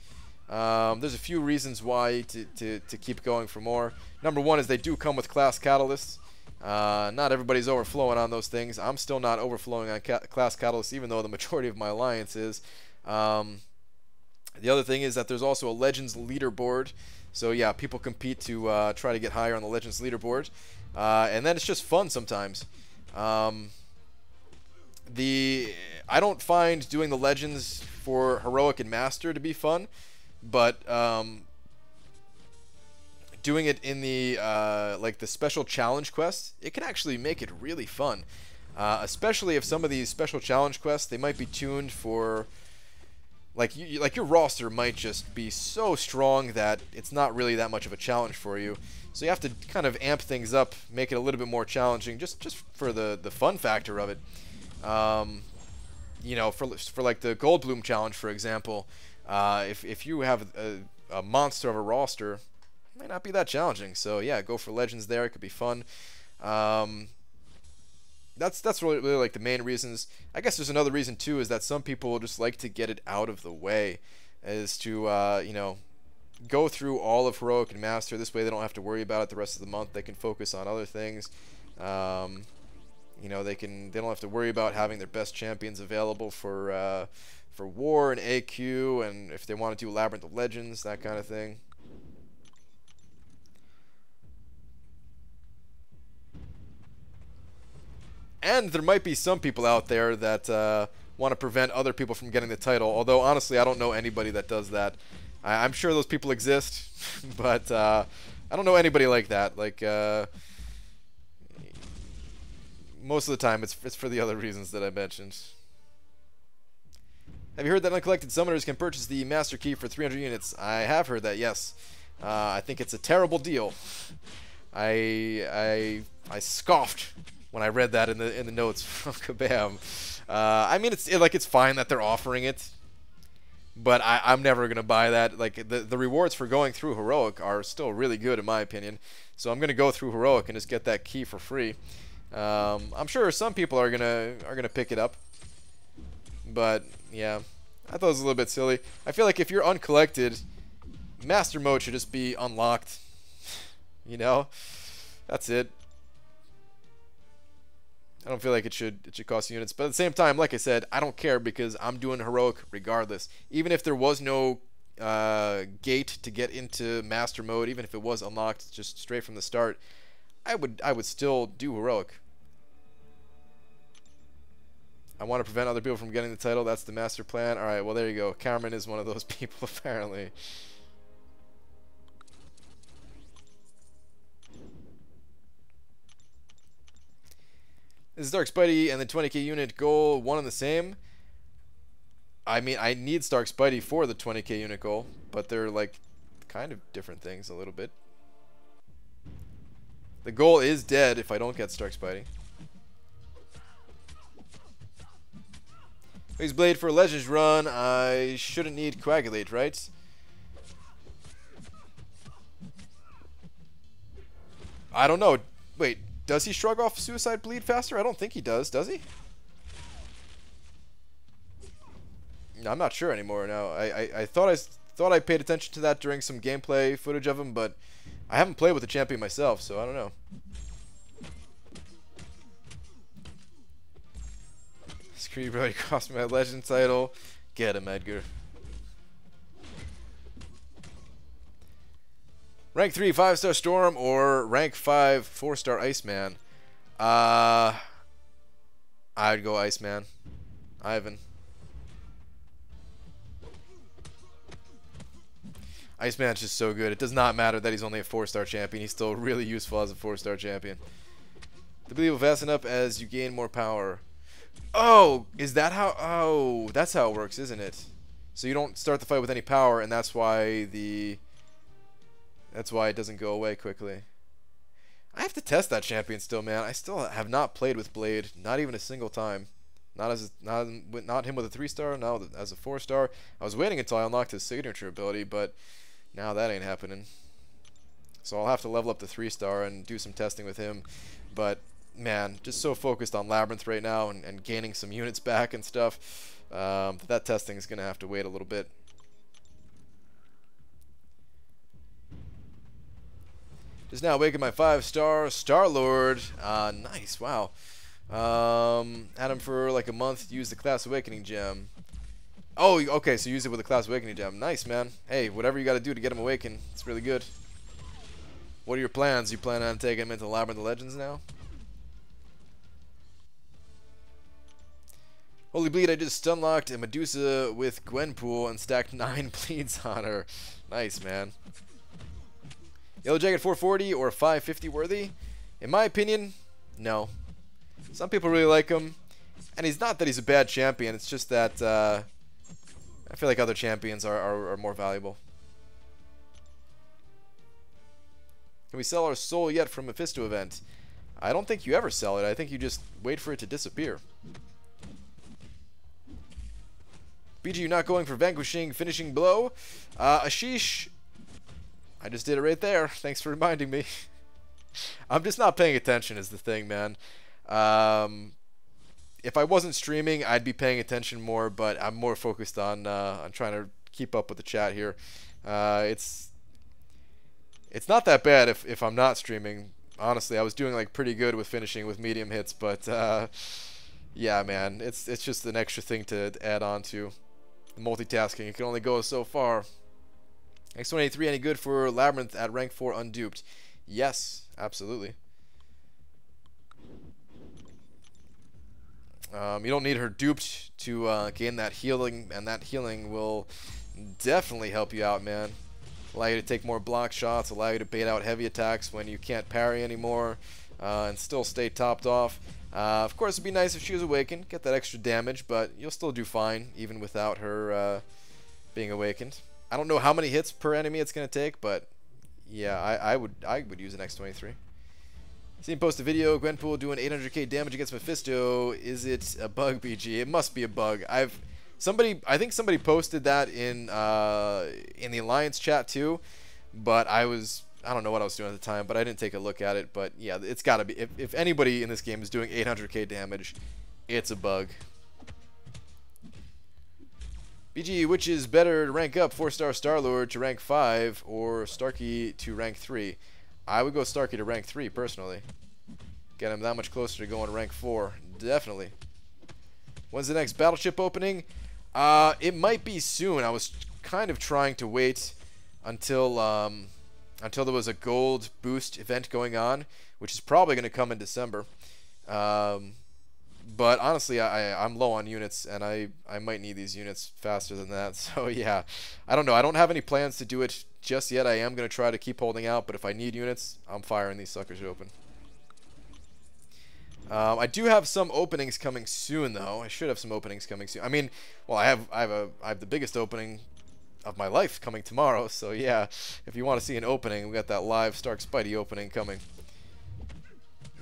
S1: There's a few reasons why to keep going for more. Number one is they do come with class catalysts. Not everybody's overflowing on those things. I'm still not overflowing on class catalysts, even though the majority of my alliance is. The other thing is that there's also a Legends leaderboard. So yeah, people compete to try to get higher on the Legends leaderboard. And then it's just fun sometimes. I don't find doing the Legends for Heroic and Master to be fun, but doing it in the like the special challenge quest, it can actually make it really fun. Especially if some of these special challenge quests, they might be tuned for, like your roster might just be so strong that it's not really that much of a challenge for you. So you have to kind of amp things up, make it a little bit more challenging, just for the fun factor of it. For like the Goldblum challenge, for example, if you have a monster of a roster, it might not be that challenging. So yeah, go for Legends there. It could be fun. That's really like the main reasons. I guess there's another reason too, is that some people just like to get it out of the way, is to go through all of Heroic and Master. This way they don't have to worry about it the rest of the month. They can focus on other things. They don't have to worry about having their best champions available for War and AQ, and if they want to do Labyrinth of Legends, that kind of thing. And there might be some people out there that want to prevent other people from getting the title, although honestly I don't know anybody that does that. I'm sure those people exist, but I don't know anybody like that. Like, most of the time it's for the other reasons that I mentioned. Have you heard that uncollected summoners can purchase the Master Key for 300 units? I have heard that, yes. I think it's a terrible deal. I scoffed when I read that in the notes from Kabam. I mean, it's fine that they're offering it, But I'm never gonna buy that. Like the rewards for going through heroic are still really good in my opinion. So I'm gonna go through heroic and just get that key for free. I'm sure some people are gonna pick it up. But yeah, I thought it was a little bit silly. I feel like if you're uncollected, Master Mode should just be unlocked. You know, that's it. I don't feel like it should cost units, but at the same time, like I said, I don't care because I'm doing heroic regardless. Even if there was no gate to get into Master Mode, even if it was unlocked just straight from the start, I would still do heroic. I want to prevent other people from getting the title. That's the master plan. All right, well there you go. Cameron is one of those people apparently. This is Dark Spidey and the 20k unit goal, one and the same. I mean, I need Stark Spidey for the 20k unit goal, but they're like kind of different things a little bit. The goal is dead if I don't get Stark Spidey. Phase Blade for a Legends run. I shouldn't need Coagulate, right? I don't know. Wait, does he shrug off Suicide Bleed faster? I don't think he does he? I'm not sure anymore now. I thought I paid attention to that during some gameplay footage of him, but I haven't played with the champion myself, so I don't know. Screw you, bro. You cost me my legend title. Get him, Edgar. Rank 3 5-star Storm or rank 5 4-star Iceman? I'd go Iceman. Ivan. Iceman's just so good. It does not matter that he's only a 4-star champion. He's still really useful as a 4-star champion. To believe fasten up as you gain more power. Oh, is that how? Oh, that's how it works, isn't it? So you don't start the fight with any power, and that's why it doesn't go away quickly. I have to test that champion still, man. I still have not played with Blade, not even a single time. Not him with a 3-star, now as a 4-star. I was waiting until I unlocked his signature ability, but now that ain't happening. So I'll have to level up the 3-star and do some testing with him. But man, just so focused on Labyrinth right now and gaining some units back and stuff. That testing is gonna have to wait a little bit. Just now awakened my 5-star Star-Lord. Nice, wow. Had him for like a month. Use the Class Awakening gem. Oh, okay, so use it with the Class Awakening gem. Nice, man. Hey, whatever you got to do to get him awakened, it's really good. What are your plans? You plan on taking him into Labyrinth of Legends now? Holy Bleed, I just stun-locked a Medusa with Gwenpool and stacked 9 bleeds on her. Nice, man. Yellow Jacket 440 or 550 worthy? In my opinion, no. Some people really like him, and he's not that he's a bad champion, it's just that I feel like other champions are more valuable. Can we sell our soul yet from Mephisto event? I don't think you ever sell it, I think you just wait for it to disappear. BG, you not going for vanquishing, finishing blow? Ashish, I just did it right there. Thanks for reminding me. I'm just not paying attention is the thing, man. If I wasn't streaming, I'd be paying attention more, but I'm more focused on trying to keep up with the chat here. It's not that bad if I'm not streaming. Honestly, I was doing like pretty good with finishing with medium hits, but yeah, man, it's just an extra thing to add on to. Multitasking, it can only go so far. X183 any good for Labyrinth at rank 4 unduped? Yes, absolutely. You don't need her duped to gain that healing, and that healing will definitely help you out, man. Allow you to take more block shots, allow you to bait out heavy attacks when you can't parry anymore, and still stay topped off. Of course, it'd be nice if she was awakened, get that extra damage, but you'll still do fine, even without her being awakened. I don't know how many hits per enemy it's going to take, but yeah, I would use an X23. Seen post a video, Gwenpool doing 800k damage against Mephisto. Is it a bug, BG? It must be a bug. I think somebody posted that in the Alliance chat too, but I don't know what I was doing at the time, but I didn't take a look at it. But yeah, it's gotta be. If anybody in this game is doing 800k damage, it's a bug. BG, which is better to rank up? 4-star Star-Lord to rank 5 or Starky to rank 3? I would go Starky to rank 3 personally. Get him that much closer to going to rank 4. Definitely. When's the next battleship opening? It might be soon. I was kind of trying to wait until there was a gold boost event going on, which is probably going to come in December. But honestly, I'm low on units, and I might need these units faster than that. So yeah, I don't know. I don't have any plans to do it just yet. I am going to try to keep holding out, but if I need units, I'm firing these suckers open. I do have some openings coming soon, though. I should have some openings coming soon. I mean, well, I have the biggest opening of my life coming tomorrow. So yeah, if you want to see an opening, we got that live Stark Spidey opening coming.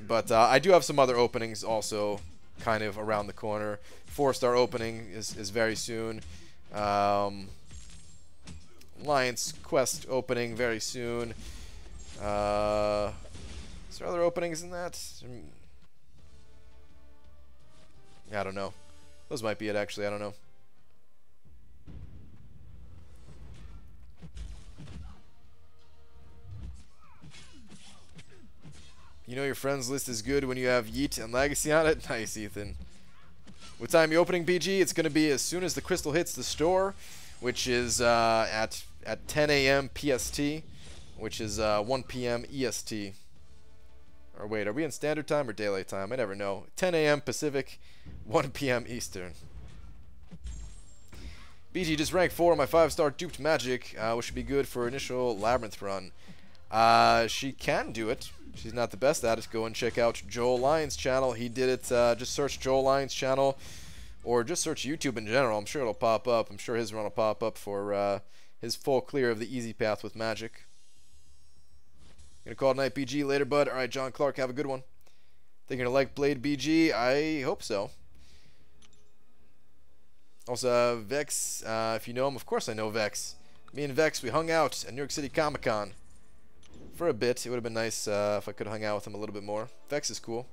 S1: But I do have some other openings also, kind of around the corner. 4-star opening is very soon. Alliance quest opening very soon. Is there other openings in that? I don't know. Those might be it, actually. I don't know. You know your friends list is good when you have Yeet and Legacy on it? Nice, Ethan. What time are you opening, BG? It's going to be as soon as the crystal hits the store, which is at 10 a.m. PST, which is 1 p.m. EST. Or wait, are we in standard time or daylight time? I never know. 10 a.m. Pacific, 1 p.m. Eastern. BG just ranked 4 on my 5-star duped magic, which should be good for initial Labyrinth run. She can do it. She's not the best at it. Go and check out Joel Lyons' channel. He did it. Just search Joel Lyons' channel, or just search YouTube in general. I'm sure it'll pop up. I'm sure his run will pop up for his full clear of the easy path with magic. Gonna call it night, BG. Later, bud. All right, John Clark, have a good one. Think you're gonna like Blade, BG? I hope so. Also, Vex, if you know him, of course I know Vex. Me and Vex, we hung out at New York City Comic Con for a bit. It would have been nice if I could have hung out with him a little bit more. Vex is cool.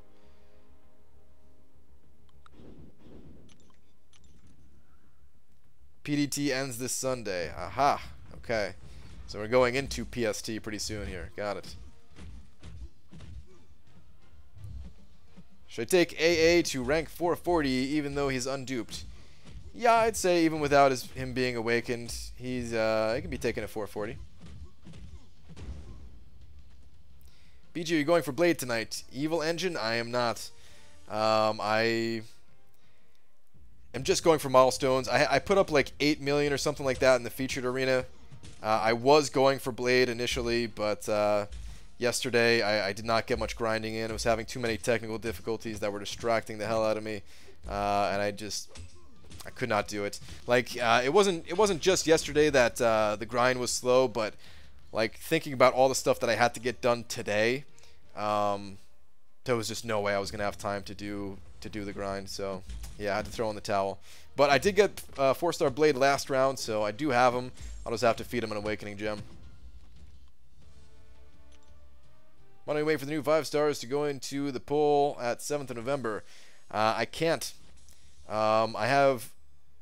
S1: PDT ends this Sunday. Aha. Okay. So we're going into PST pretty soon here. Got it. Should I take AA to rank 440 even though he's unduped? Yeah, I'd say even without him being awakened, he can be taken at 440. BG, are you going for Blade tonight? Evil Engine? I am not. I am just going for milestones. I put up like 8 million or something like that in the featured arena. I was going for Blade initially, but yesterday I did not get much grinding in. I was having too many technical difficulties that were distracting the hell out of me, and I could not do it. Like it wasn't just yesterday that the grind was slow, but like thinking about all the stuff that I had to get done today, there was just no way I was gonna have time to do the grind. So yeah, I had to throw in the towel. But I did get 4-star Blade last round, so I do have him. I'll just have to feed him an Awakening Gem. Why don't we wait for the new 5 stars to go into the poll at 7th of November? I can't. I have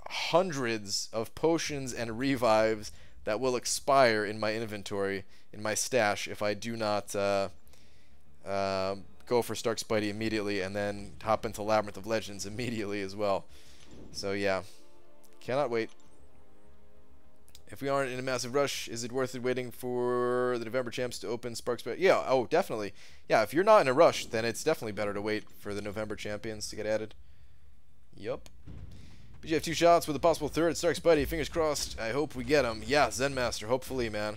S1: hundreds of potions and revives that will expire in my inventory, in my stash, if I do not go for Stark Spidey immediately and then hop into Labyrinth of Legends immediately as well. So yeah, cannot wait. If we aren't in a massive rush, is it worth it waiting for the November champs to open Spark Spidey? Yeah, oh, definitely. Yeah, if you're not in a rush, then it's definitely better to wait for the November champions to get added. Yup. But you have 2 shots with a possible 3rd. Stark Spidey, fingers crossed. I hope we get him. Yeah, Zen Master, hopefully, man.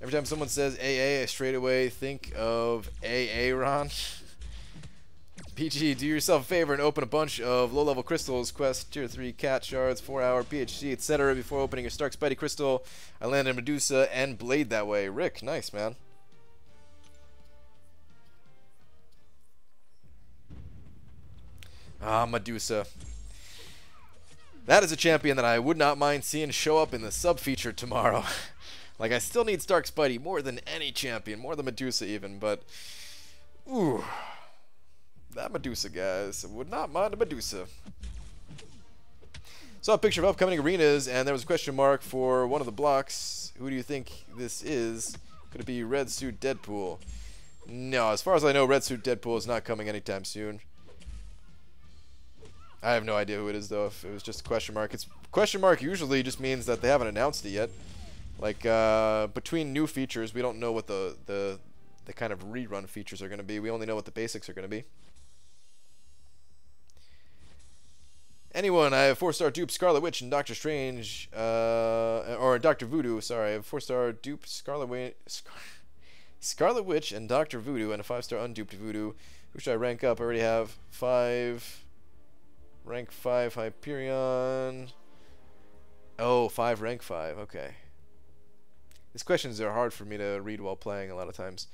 S1: Every time someone says AA, I straight away think of AA Ron. PG, do yourself a favor and open a bunch of low-level crystals, quest, tier 3, cat shards, 4-hour, PHC, etc. before opening your Stark Spidey crystal. I landed Medusa and Blade that way. Rick, nice, man. Ah, Medusa. That is a champion that I would not mind seeing show up in the sub feature tomorrow. Like, I still need Stark Spidey more than any champion, more than Medusa even, but ooh, that Medusa, guys, would not mind a Medusa. Saw a picture of upcoming arenas, and there was a question mark for one of the blocks. Who do you think this is? Could it be Red Suit Deadpool? No, as far as I know, Red Suit Deadpool is not coming anytime soon. I have no idea who it is, though, if it was just a question mark. It's question mark usually just means that they haven't announced it yet. Like, between new features, we don't know what the kind of rerun features are going to be. We only know what the basics are going to be. Anyone, I have 4-star dupe Scarlet Witch and Doctor Strange, or Dr. Voodoo, sorry. I have 4-star dupe Scarlet Witch and Dr. Voodoo, and a 5-star unduped Voodoo. Who should I rank up? I already have 5. Rank 5 Hyperion. Oh, 5 rank 5, okay. These questions are hard for me to read while playing a lot of times.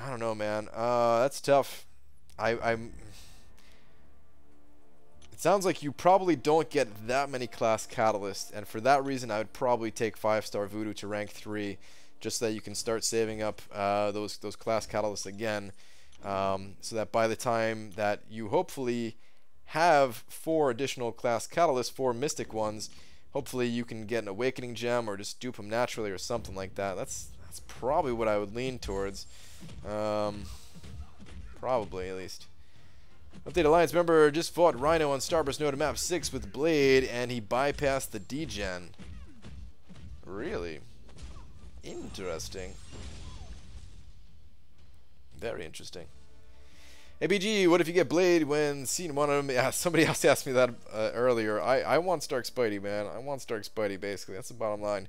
S1: I don't know, man. That's tough. I'm. It sounds like you probably don't get that many class catalysts, and for that reason, I would probably take 5-star Voodoo to rank 3, just so that you can start saving up those class catalysts again, so that by the time that you hopefully have 4 additional class catalysts, 4 mystic ones, hopefully you can get an awakening gem or just dupe them naturally or something like that. That's probably what I would lean towards. Probably, at least. Update Alliance member just fought Rhino on Starburst Node map 6 with Blade, and he bypassed the degen. Really? Interesting. Very interesting. Hey BG, what if you get Blade when seeing one of them? Yeah, somebody else asked me that earlier. I want Stark Spidey, man. I want Stark Spidey, basically. That's the bottom line.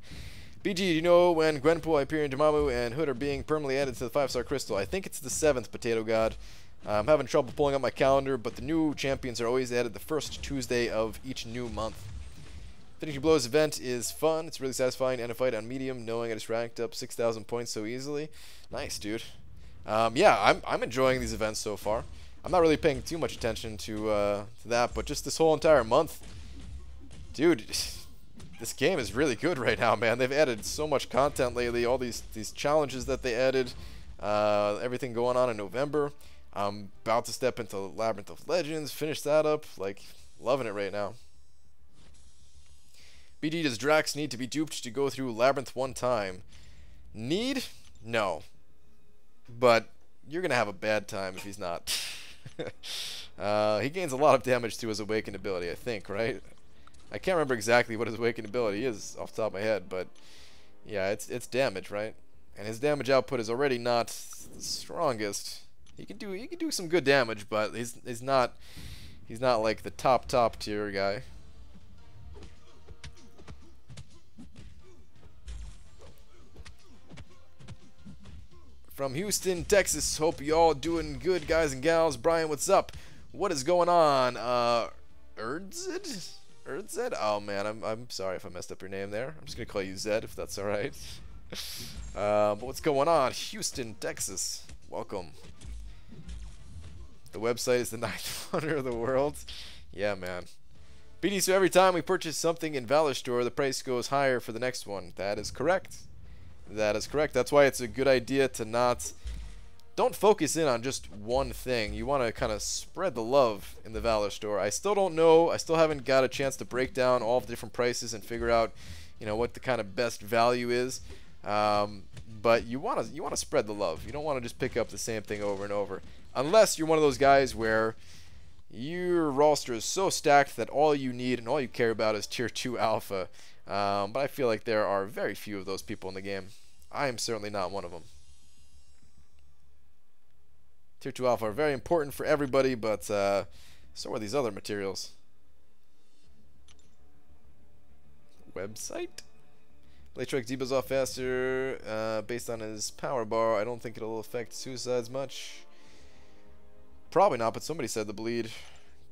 S1: BG, do you know when Gwenpool, Hyperion, Dormammu, and Hood are being permanently added to the 5-star crystal? I think it's the 7th, Potato God. I'm having trouble pulling up my calendar, but the new champions are always added the first Tuesday of each new month. Finishing Blows event is fun. It's really satisfying to end a fight on medium, knowing I just ranked up 6,000 points so easily. Nice, dude. Yeah, I'm enjoying these events so far. I'm not really paying too much attention to that, but just this whole entire month, dude. This game is really good right now, man. They've added so much content lately. All these challenges that they added, everything going on in November. I'm about to step into Labyrinth of Legends, finish that up. Like, loving it right now. BD, does Drax need to be duped to go through Labyrinth one time? Need? No. But you're going to have a bad time if he's not. He gains a lot of damage to his awakened ability, I think, right? I can't remember exactly what his awakened ability is off the top of my head, but yeah, it's damage, right? And his damage output is already not the strongest. He can do some good damage, but he's not like the top tier guy. From Houston, Texas. Hope you all doing good, guys and gals. Brian, what's up? What is going on? Erdzed? Erdzed? Oh man, I'm sorry if I messed up your name there. I'm just gonna call you Zed if that's all right. But what's going on? Houston, Texas. Welcome. The website is the 9th wonder of the world. Yeah, man. BD, so every time we purchase something in Valor store, the price goes higher for the next one. That is correct. That is correct. That's why it's a good idea to don't focus in on just one thing. You want to kind of spread the love in the Valor store. I still don't know. I still haven't got a chance to break down all the different prices and figure out, what the kind of best value is. But you want to spread the love. You don't want to just pick up the same thing over and over. Unless you're one of those guys where your roster is so stacked that all you need and all you care about is tier 2 alpha. But I feel like there are very few of those people in the game. I am certainly not one of them. Tier 2 alpha are very important for everybody, but so are these other materials. Website? Laytrek debuffs off faster based on his power bar. I don't think it'll affect suicides much. Probably not, but somebody said the bleed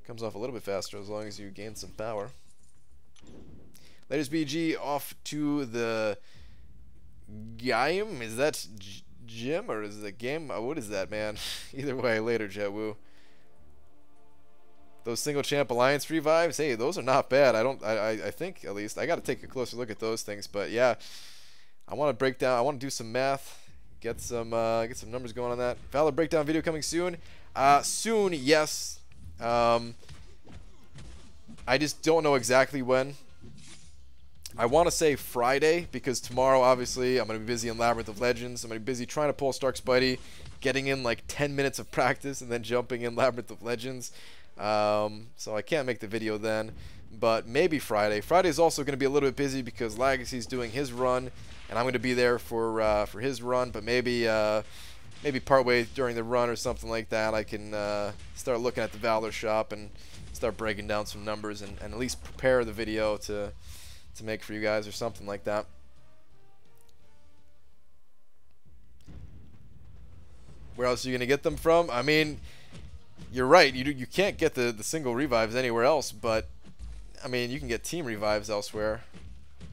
S1: comes off a little bit faster as long as you gain some power. Latest BG off to the game. Is that gym or is it game? What is that, man? Either way, later, Jetwoo. Those single champ alliance revives, hey, those are not bad. I think, at least, I got to take a closer look at those things. But yeah, I want to break down. I want to do some math, get some numbers going on that. Valor breakdown video coming soon. Soon, yes. I just don't know exactly when. I want to say Friday, because tomorrow, obviously, I'm going to be busy in Labyrinth of Legends. I'm going to be busy trying to pull Stark Spidey, getting in like 10 minutes of practice, and then jumping in Labyrinth of Legends. So I can't make the video then, but maybe Friday. Friday is also going to be a little bit busy because Legacy's doing his run, and I'm going to be there for his run. But maybe partway during the run or something like that, I can start looking at the Valor shop and start breaking down some numbers and at least prepare the video to make for you guys or something like that. Where else are you going to get them from? I mean, you're right. You can't get the single revives anywhere else, but I mean, you can get team revives elsewhere,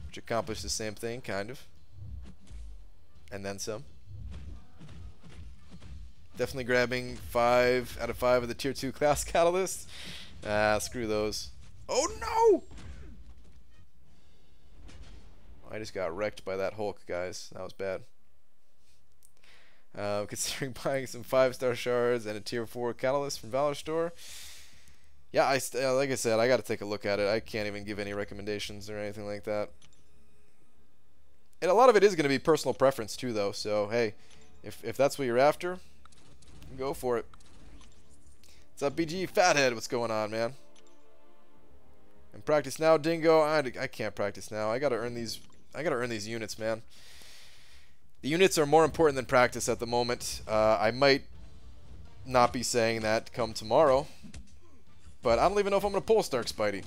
S1: which accomplish the same thing, kind of. And then some. Definitely grabbing 5 out of 5 of the tier 2 class catalysts. Screw those. Oh no! I just got wrecked by that Hulk, guys. That was bad. Considering buying some 5-star shards and a tier 4 catalyst from Valor store. Yeah, like I said, I got to take a look at it. I can't even give any recommendations or anything like that. And a lot of it is going to be personal preference too, though. So hey, if that's what you're after, go for it. What's up, BG Fathead? What's going on, man? And practice now, Dingo. I can't practice now. I gotta earn these. I gotta earn these units, man. The units are more important than practice at the moment. I might not be saying that come tomorrow, but I don't even know if I'm gonna pull Stark Spidey.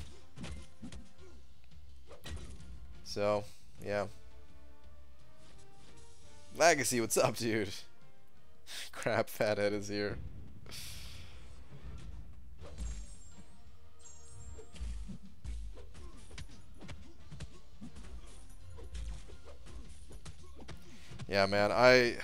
S1: So yeah. Legacy, what's up, dude? Crap, Fathead is here. Yeah, man, I'm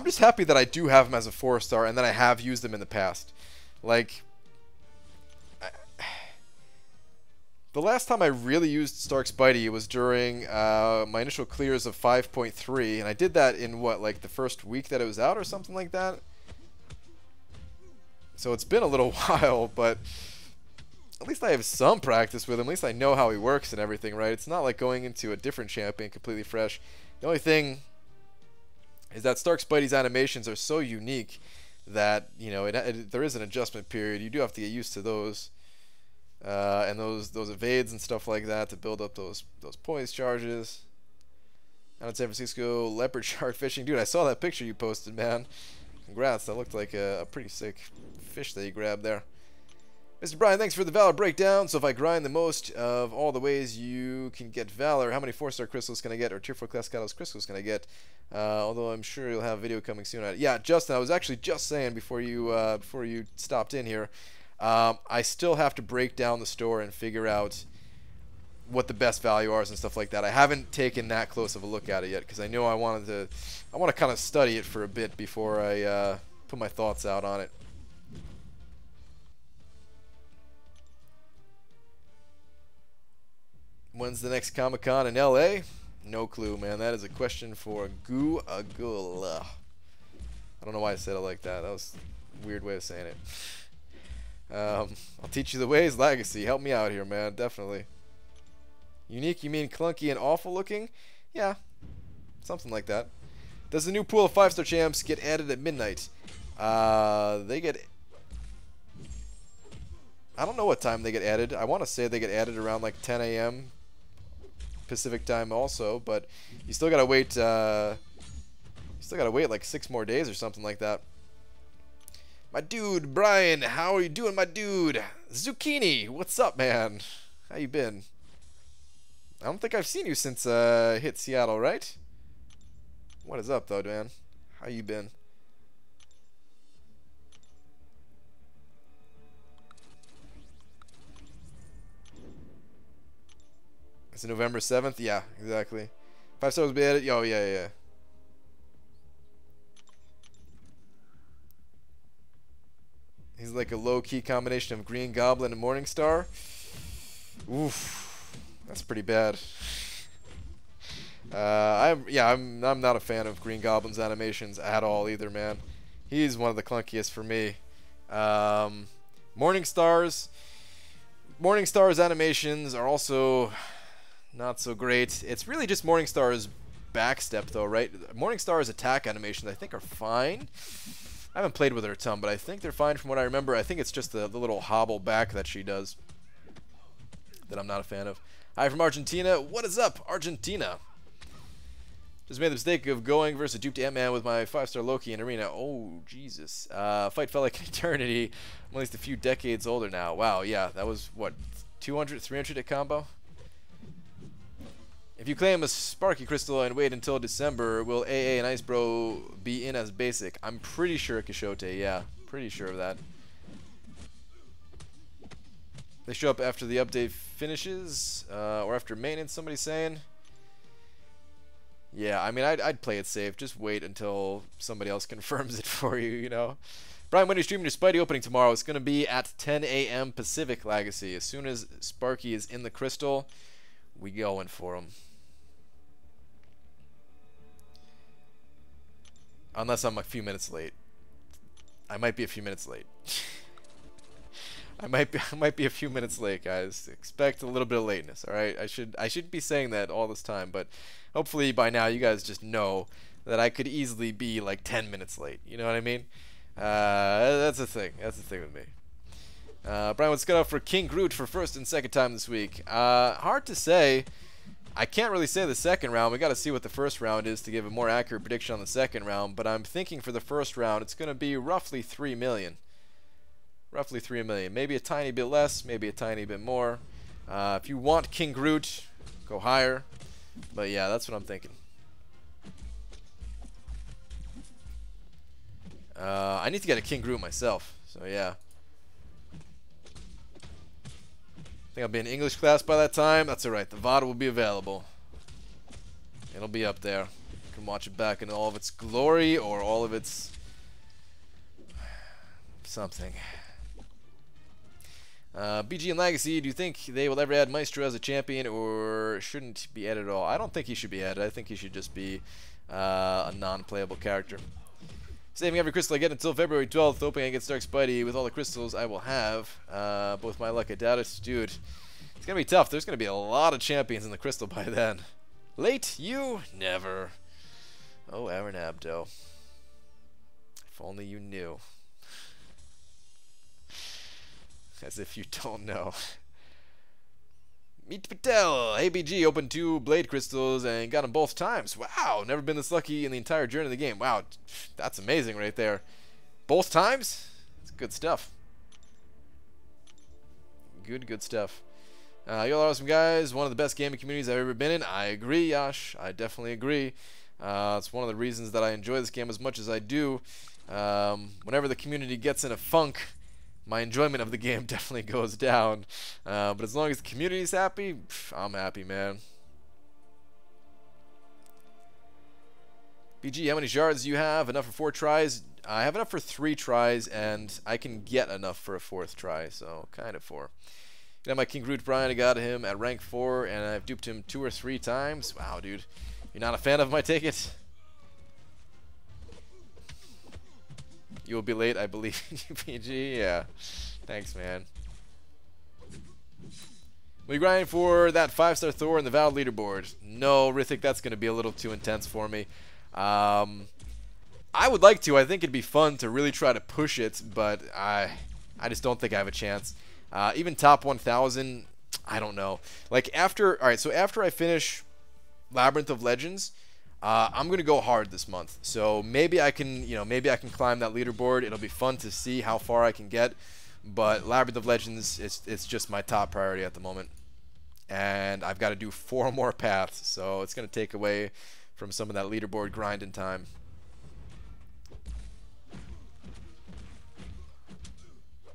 S1: just happy that I do have him as a 4-star and that I have used him in the past. Like, the last time I really used Stark Spidey was during my initial clears of 5.3, and I did that in what, like the first week that it was out or something like that. So it's been a little while, but at least I have some practice with him. At least I know how he works and everything, right? It's not like going into a different champion completely fresh. The only thing is that Stark Spidey's animations are so unique that, you know, there is an adjustment period. You do have to get used to those. And those evades and stuff like that to build up those poise charges. Out in San Francisco, leopard shark fishing. Dude, I saw that picture you posted, man. Congrats, that looked like a pretty sick fish that you grabbed there. Mr. Brian, thanks for the Valor breakdown. So if I grind the most of all the ways you can get Valor, how many 4-star crystals can I get, or tier 4 class catalyst crystals can I get? Although I'm sure you'll have a video coming soon on it. Yeah, Justin, I was actually just saying before you stopped in here, I still have to break down the store and figure out what the best value are and stuff like that. I haven't taken that close of a look at it yet because I know I want to kind of study it for a bit before I put my thoughts out on it. When's the next Comic-Con in LA? No clue, man. That is a question for Google. I don't know why I said it like that. That was a weird way of saying it. I'll teach you the ways, Legacy. Help me out here, man. Definitely. Unique, you mean clunky and awful looking? Yeah, something like that. Does the new pool of 5-star champs get added at midnight? They get... I don't know what time they get added. I want to say they get added around like 10 a.m. Pacific time also, but you still gotta wait. Like 6 more days or something like that. My dude, Brian, how are you doing, my dude? Zucchini, what's up, man? How you been? I don't think I've seen you since hit Seattle, right? What is up, though, man? How you been? Is it November 7th? Yeah, exactly. 5 stars will be added. Oh, yeah, yeah. is like a low-key combination of Green Goblin and Morningstar. Oof, that's pretty bad. I'm not a fan of Green Goblin's animations at all either, man. He's one of the clunkiest for me. Morningstar's animations are also not so great. It's really just Morningstar's backstep though, right? Morningstar's attack animations I think are fine. I haven't played with her a ton, but I think they're fine from what I remember. I think it's just the little hobble back that she does that I'm not a fan of. Hi from Argentina. What is up, Argentina? Just made the mistake of going versus a duped Ant-Man with my 5-star Loki in arena. Oh, Jesus. Fight felt like an eternity. I'm at least a few decades older now. Wow, yeah. That was, what, 200, 300 at combo? If you claim a Sparky Crystal and wait until December, will AA and Ice Bro be in as basic? I'm pretty sure, Kishote, yeah. Pretty sure of that. They show up after the update finishes, or after maintenance, somebody's saying. Yeah, I mean, I'd play it safe. Just wait until somebody else confirms it for you, you know. Brian, when are you streaming your Spidey opening tomorrow? It's going to be at 10 a.m. Pacific Legacy. As soon as Sparky is in the crystal, we going for him. Unless I'm a few minutes late. I might be a few minutes late. I might be a few minutes late, guys. Expect a little bit of lateness, all right? I should be saying that all this time, but hopefully by now you guys just know that I could easily be like 10 minutes late. You know what I mean? That's the thing. That's the thing with me. Brian, what's cut out for King Groot for first and second time this week? Hard to say. I can't really say the second round. We got to see what the first round is to give a more accurate prediction on the second round. But I'm thinking for the first round, it's going to be roughly 3 million. Roughly 3 million. Maybe a tiny bit less, maybe a tiny bit more. If you want King Groot, go higher. But yeah, that's what I'm thinking. I need to get a King Groot myself. So yeah. I think I'll be in English class by that time. That's alright. The VOD will be available. It'll be up there. You can watch it back in all of its glory or all of its something. BG and Legacy, do you think they will ever add Maestro as a champion or shouldn't be added at all? I don't think he should be added. I think he should just be a non-playable character. Saving every crystal I get until February 12th, hoping I get Stark Spidey with all the crystals I will have. Both my luck, I doubt it. Dude, it's going to be tough. There's going to be a lot of champions in the crystal by then. Late? You? Never. Oh, Aaron Abdo. If only you knew. As if you don't know. Meet Patel. ABG opened 2 blade crystals and got them both times. Wow, never been this lucky in the entire journey of the game. Wow, that's amazing right there. Both times? That's good stuff. Good stuff. Y'all are awesome guys. One of the best gaming communities I've ever been in. I agree, Yash. I definitely agree. It's one of the reasons that I enjoy this game as much as I do. Whenever the community gets in a funk, my enjoyment of the game definitely goes down. But as long as the community's happy, I'm happy, man. BG, how many shards do you have? Enough for 4 tries? I have enough for 3 tries, and I can get enough for a 4th try, so kind of 4. You know, my King Groot Brian, I got him at rank 4, and I've duped him 2 or 3 times. Wow, dude. You're not a fan of my ticket? You will be late, I believe in you, PG. Yeah. Thanks, man. We grind for that 5-star Thor in the Valor leaderboard. No, Rithik, that's going to be a little too intense for me. I would like to. I think it'd be fun to really try to push it, but I just don't think I have a chance. Even top 1,000, I don't know. Like after, all right, so after I finish Labyrinth of Legends, I'm gonna go hard this month. So maybe I can, maybe I can climb that leaderboard. It'll be fun to see how far I can get. But Labyrinth of Legends, it's just my top priority at the moment, and I've got to do 4 more paths. So it's gonna take away from some of that leaderboard grinding time.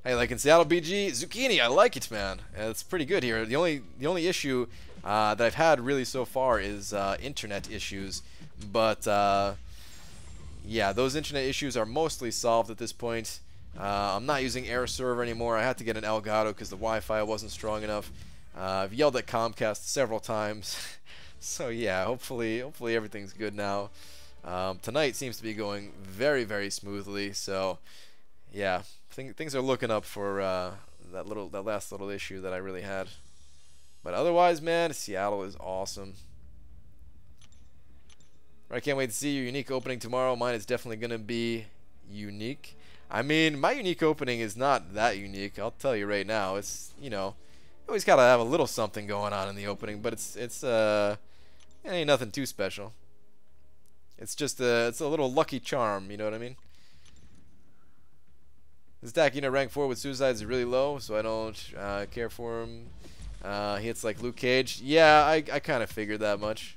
S1: Hey, like in Seattle, BG Zucchini, I like it, man. It's pretty good here. The only issue that I've had really so far is internet issues, but yeah, those internet issues are mostly solved at this point. I'm not using Air Server anymore. I had to get an Elgato because the Wi-Fi wasn't strong enough. I've yelled at Comcast several times. So yeah, hopefully everything's good now. Tonight seems to be going very, very smoothly. So yeah, things are looking up for that last little issue that I really had. But otherwise, man, Seattle is awesome. I can't wait to see your unique opening tomorrow. Mine is definitely going to be unique. I mean, my unique opening is not that unique. I'll tell you right now. It's, you know, you always got to have a little something going on in the opening, but it ain't nothing too special. It's just it's a little lucky charm, you know what I mean? This attack unit rank 4 with suicides is really low, so I don't care for him. He hits like Luke Cage. Yeah, I kind of figured that much.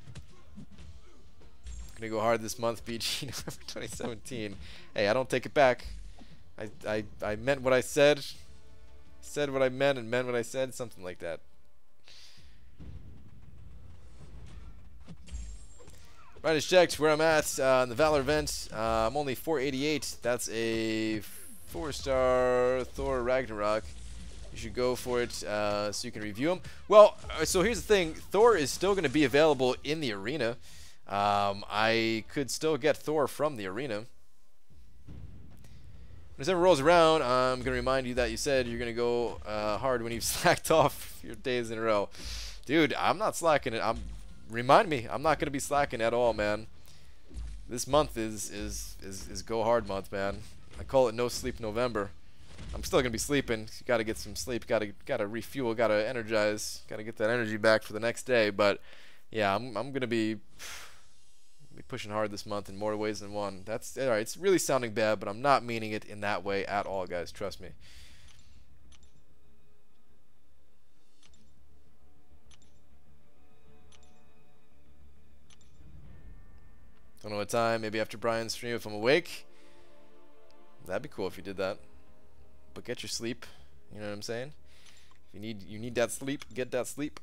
S1: Gonna go hard this month, BG, November 2017. Hey, I don't take it back. I meant what I said. Said what I meant and meant what I said. Something like that. Right, it's checked where I'm at in the Valor event. I'm only 488. That's a 4-star Thor Ragnarok. You should go for it so you can review them. Well, so here's the thing. Thor is still going to be available in the arena. I could still get Thor from the arena. When December rolls around, I'm going to remind you that you said you're going to go hard when you've slacked off your days in a row. Dude, I'm not slacking it. Remind me, I'm not going to be slacking at all, man. This month is go hard month, man. I call it no sleep November. I'm still going to be sleeping. You got to get some sleep, got to refuel, got to energize, got to get that energy back for the next day, but yeah, I'm going to be pushing hard this month in more ways than one. That's all right. It's really sounding bad, but I'm not meaning it in that way at all, guys. Trust me. Don't know what time. Maybe after Brian's stream if I'm awake. That'd be cool if you did that. But get your sleep. You know what I'm saying? If you need that sleep, get that sleep.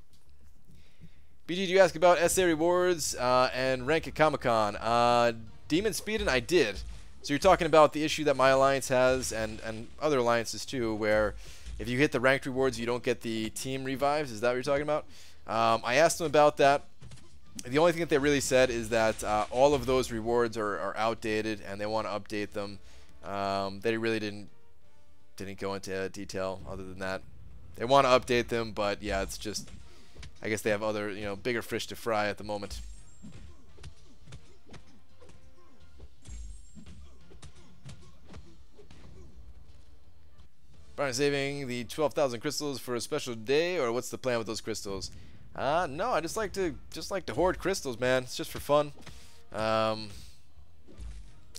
S1: BG, did you ask about SA rewards and rank at Comic-Con? Demon Speedin', I did. So you're talking about the issue that my alliance has and other alliances too, where if you hit the ranked rewards, you don't get the team revives. Is that what you're talking about? I asked them about that. The only thing that they really said is that all of those rewards are outdated and they want to update them. They really didn't go into detail other than that. They want to update them, but yeah, it's just, I guess they have other, you know, bigger fish to fry at the moment. Brian, saving the 12,000 crystals for a special day, or what's the plan with those crystals? No, I just like to hoard crystals, man. It's just for fun. I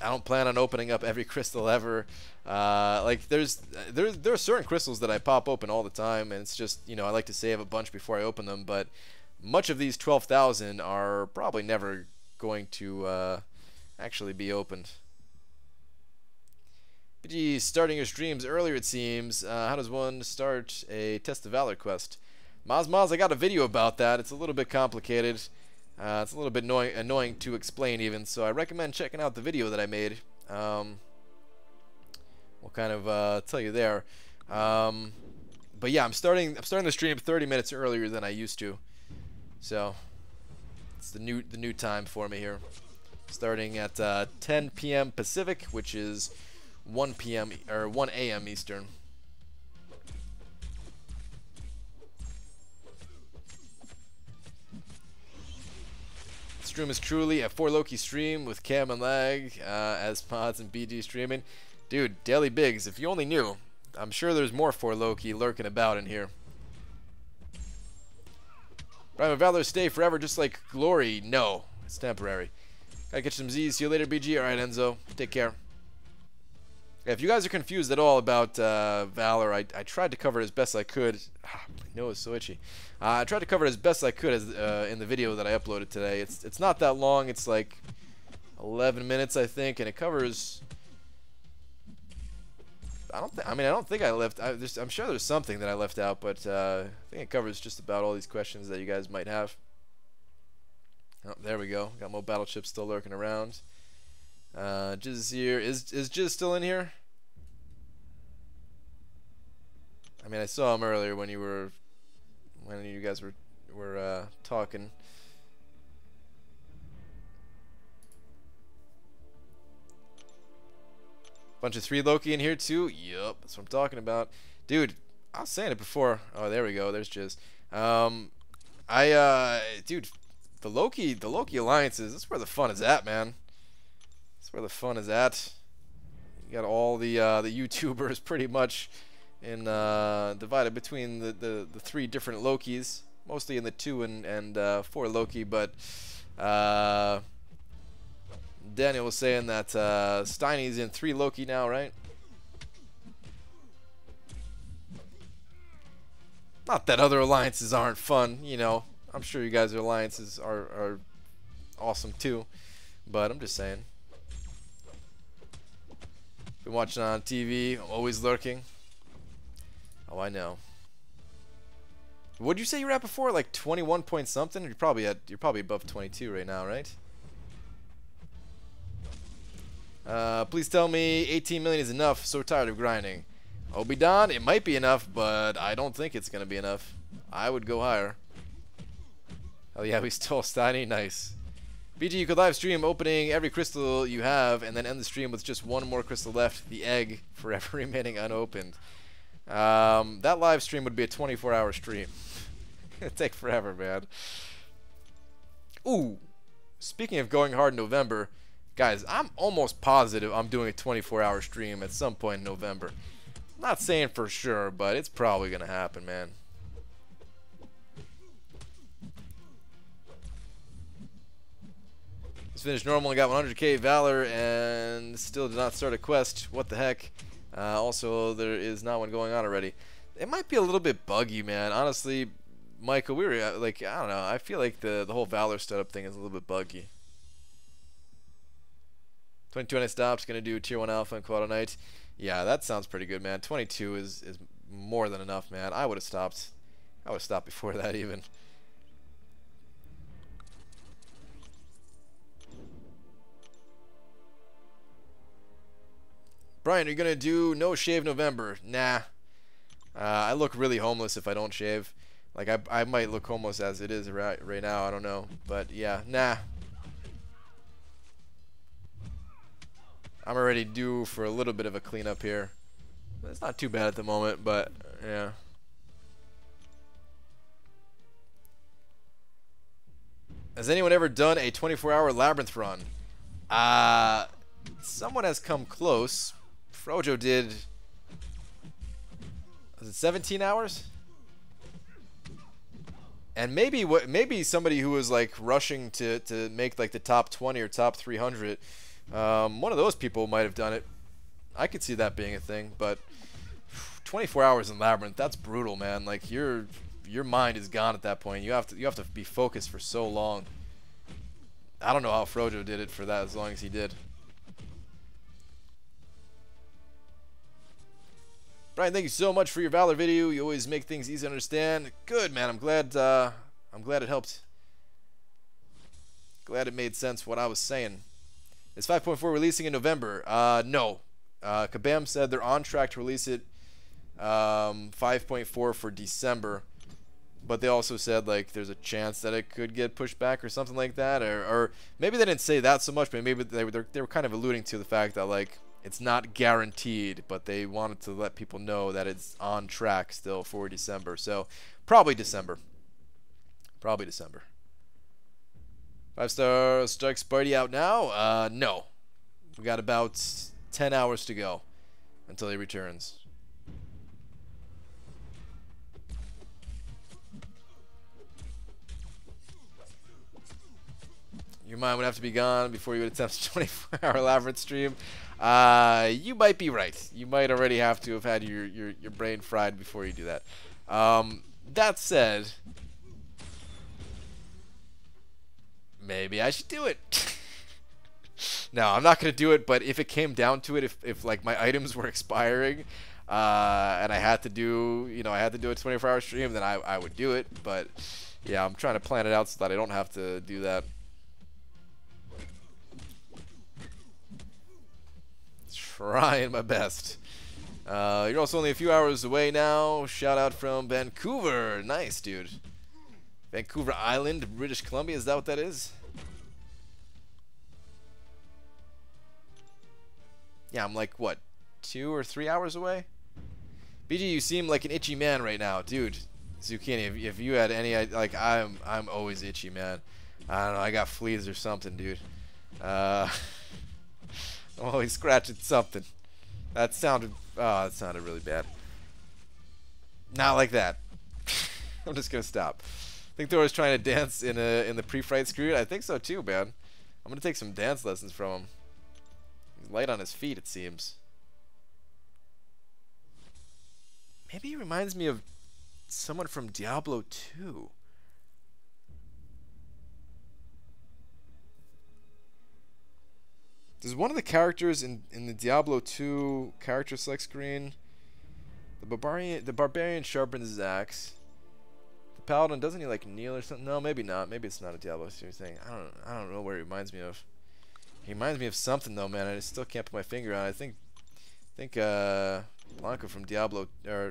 S1: don't plan on opening up every crystal ever. Like there are certain crystals that I pop open all the time, and it's just, you know, I like to save a bunch before I open them. But much of these 12,000 are probably never going to actually be opened. BG, starting your streams earlier, it seems. How does one start a Test of Valor quest? Moz, I got a video about that. It's a little bit complicated. It's a little bit annoying to explain even, so I recommend checking out the video that I made. We'll kind of tell you there. But yeah, I'm starting the stream 30 minutes earlier than I used to. So it's the new time for me here. Starting at 10 p.m. Pacific, which is 1 p.m. or 1 a.m. Eastern. Stream is truly a 4 Loki stream with cam and lag as mods and BG streaming. Dude, Daily Biggs, if you only knew, I'm sure there's more 4 Loki lurking about in here. Prime of Valor stay forever just like Glory. No, it's temporary. Gotta catch some Z's. See you later, BG. Alright, Enzo. Take care. Yeah, if you guys are confused at all about Valor, I tried to cover it as best I could. My nose is so itchy. I tried to cover it as best I could as in the video that I uploaded today. It's not that long. It's like 11 minutes, I think, and it covers. I don't think I left. I'm sure there's something that I left out, but I think it covers just about all these questions that you guys might have. Oh, there we go. Got more battle chips still lurking around. Jizz is here. Is Jizz still in here? I mean, I saw him earlier when you guys were talking. Bunch of 3 Loki in here too. Yup, that's what I'm talking about, dude. I was saying it before. Oh, there we go. There's Jizz. Dude, the Loki alliances. That's where the fun is at, man. That's where the fun is at. You got all the YouTubers pretty much in divided between the 3 different Lokis, mostly in the 2 and 4 Loki, but Daniel was saying that Steiny's in 3 Loki now, right? Not that other alliances aren't fun, you know. I'm sure you guys' alliances are awesome too, but I'm just saying. Been watching on TV, always lurking. Oh, I know. What'd you say you were at before? Like 21 point something? You're probably above 22 right now, right? Please tell me 18 million is enough. So tired of grinding. Obidon, it might be enough, but I don't think it's gonna be enough. I would go higher. Oh yeah, we stole Steiny. Nice. BG, you could live stream opening every crystal you have and then end the stream with just 1 more crystal left, the egg, forever remaining unopened. That live stream would be a 24-hour stream. It'd take forever, man. Ooh, speaking of going hard in November, guys, I'm almost positive I'm doing a 24-hour stream at some point in November. Not saying for sure, but it's probably gonna happen, man. Just finished normal and got 100k Valor and still did not start a quest. What the heck? Also, there is not one going on already. It might be a little bit buggy, man. Honestly, Michael, we were like, I don't know. I feel like the whole Valor setup thing is a little bit buggy. 22 and I stopped. Gonna do tier 1 alpha and quad night. Yeah, that sounds pretty good, man. 22 is more than enough, man. I would have stopped. I would have stopped before that even. Brian, are you gonna do no shave November? Nah. I look really homeless if I don't shave. Like I might look homeless as it is right now. I don't know, but yeah, nah. I'm already due for a little bit of a cleanup here. It's not too bad at the moment, but yeah. Has anyone ever done a 24-hour Labyrinth run? Someone has come close. Frojo did. Was it 17 hours? And maybe somebody who was like rushing to make like the top 20 or top 300. One of those people might have done it. I could see that being a thing, but 24 hours in Labyrinth, that's brutal, man. Like your mind is gone at that point. You have to be focused for so long. I don't know how Frojo did it for that as long as he did. Brian, thank you so much for your Valor video. You always make things easy to understand. Good, man. I'm glad it helped. Glad it made sense what I was saying. Is 5.4 releasing in November? No. Kabam said they're on track to release it 5.4 for December, but they also said like there's a chance that it could get pushed back or something like that, or maybe they didn't say that so much, but maybe they were kind of alluding to the fact that like it's not guaranteed, but they wanted to let people know that it's on track still for December. So probably December. Probably December. 5-star Stark Spidey out now? No. We got about 10 hours to go until he returns. Your mind would have to be gone before you would attempt a 24-hour Labyrinth stream. You might be right. You might already have to have had your brain fried before you do that. That said, maybe I should do it. No, I'm not gonna do it. But if it came down to it, if like my items were expiring, and I had to do, I had to do a 24-hour stream, then I would do it. But yeah, I'm trying to plan it out so that I don't have to do that. Trying my best. You're also only a few hours away now. Shout out from Vancouver. Nice, dude. Vancouver Island, British Columbia. Is that what that is? Yeah, I'm like, what, 2 or 3 hours away? BG, you seem like an itchy man right now. Dude, Zucchini, if you had any, like, I'm always itchy, man. I don't know, I got fleas or something, dude. I'm always scratching something. That sounded really bad. Not like that. I'm just gonna stop. I think Thor was trying to dance in the pre-fight screen. I think so too, man. I'm gonna take some dance lessons from him. He's light on his feet, it seems. Maybe he reminds me of someone from Diablo 2. There's one of the characters in the Diablo 2 character select screen. The barbarian sharpens his axe. The paladin, doesn't he like kneel or something? No, maybe not. Maybe it's not a Diablo 2 thing. I don't know where he reminds me of. He reminds me of something though, man. I still can't put my finger on it. I think Blanca from Diablo, or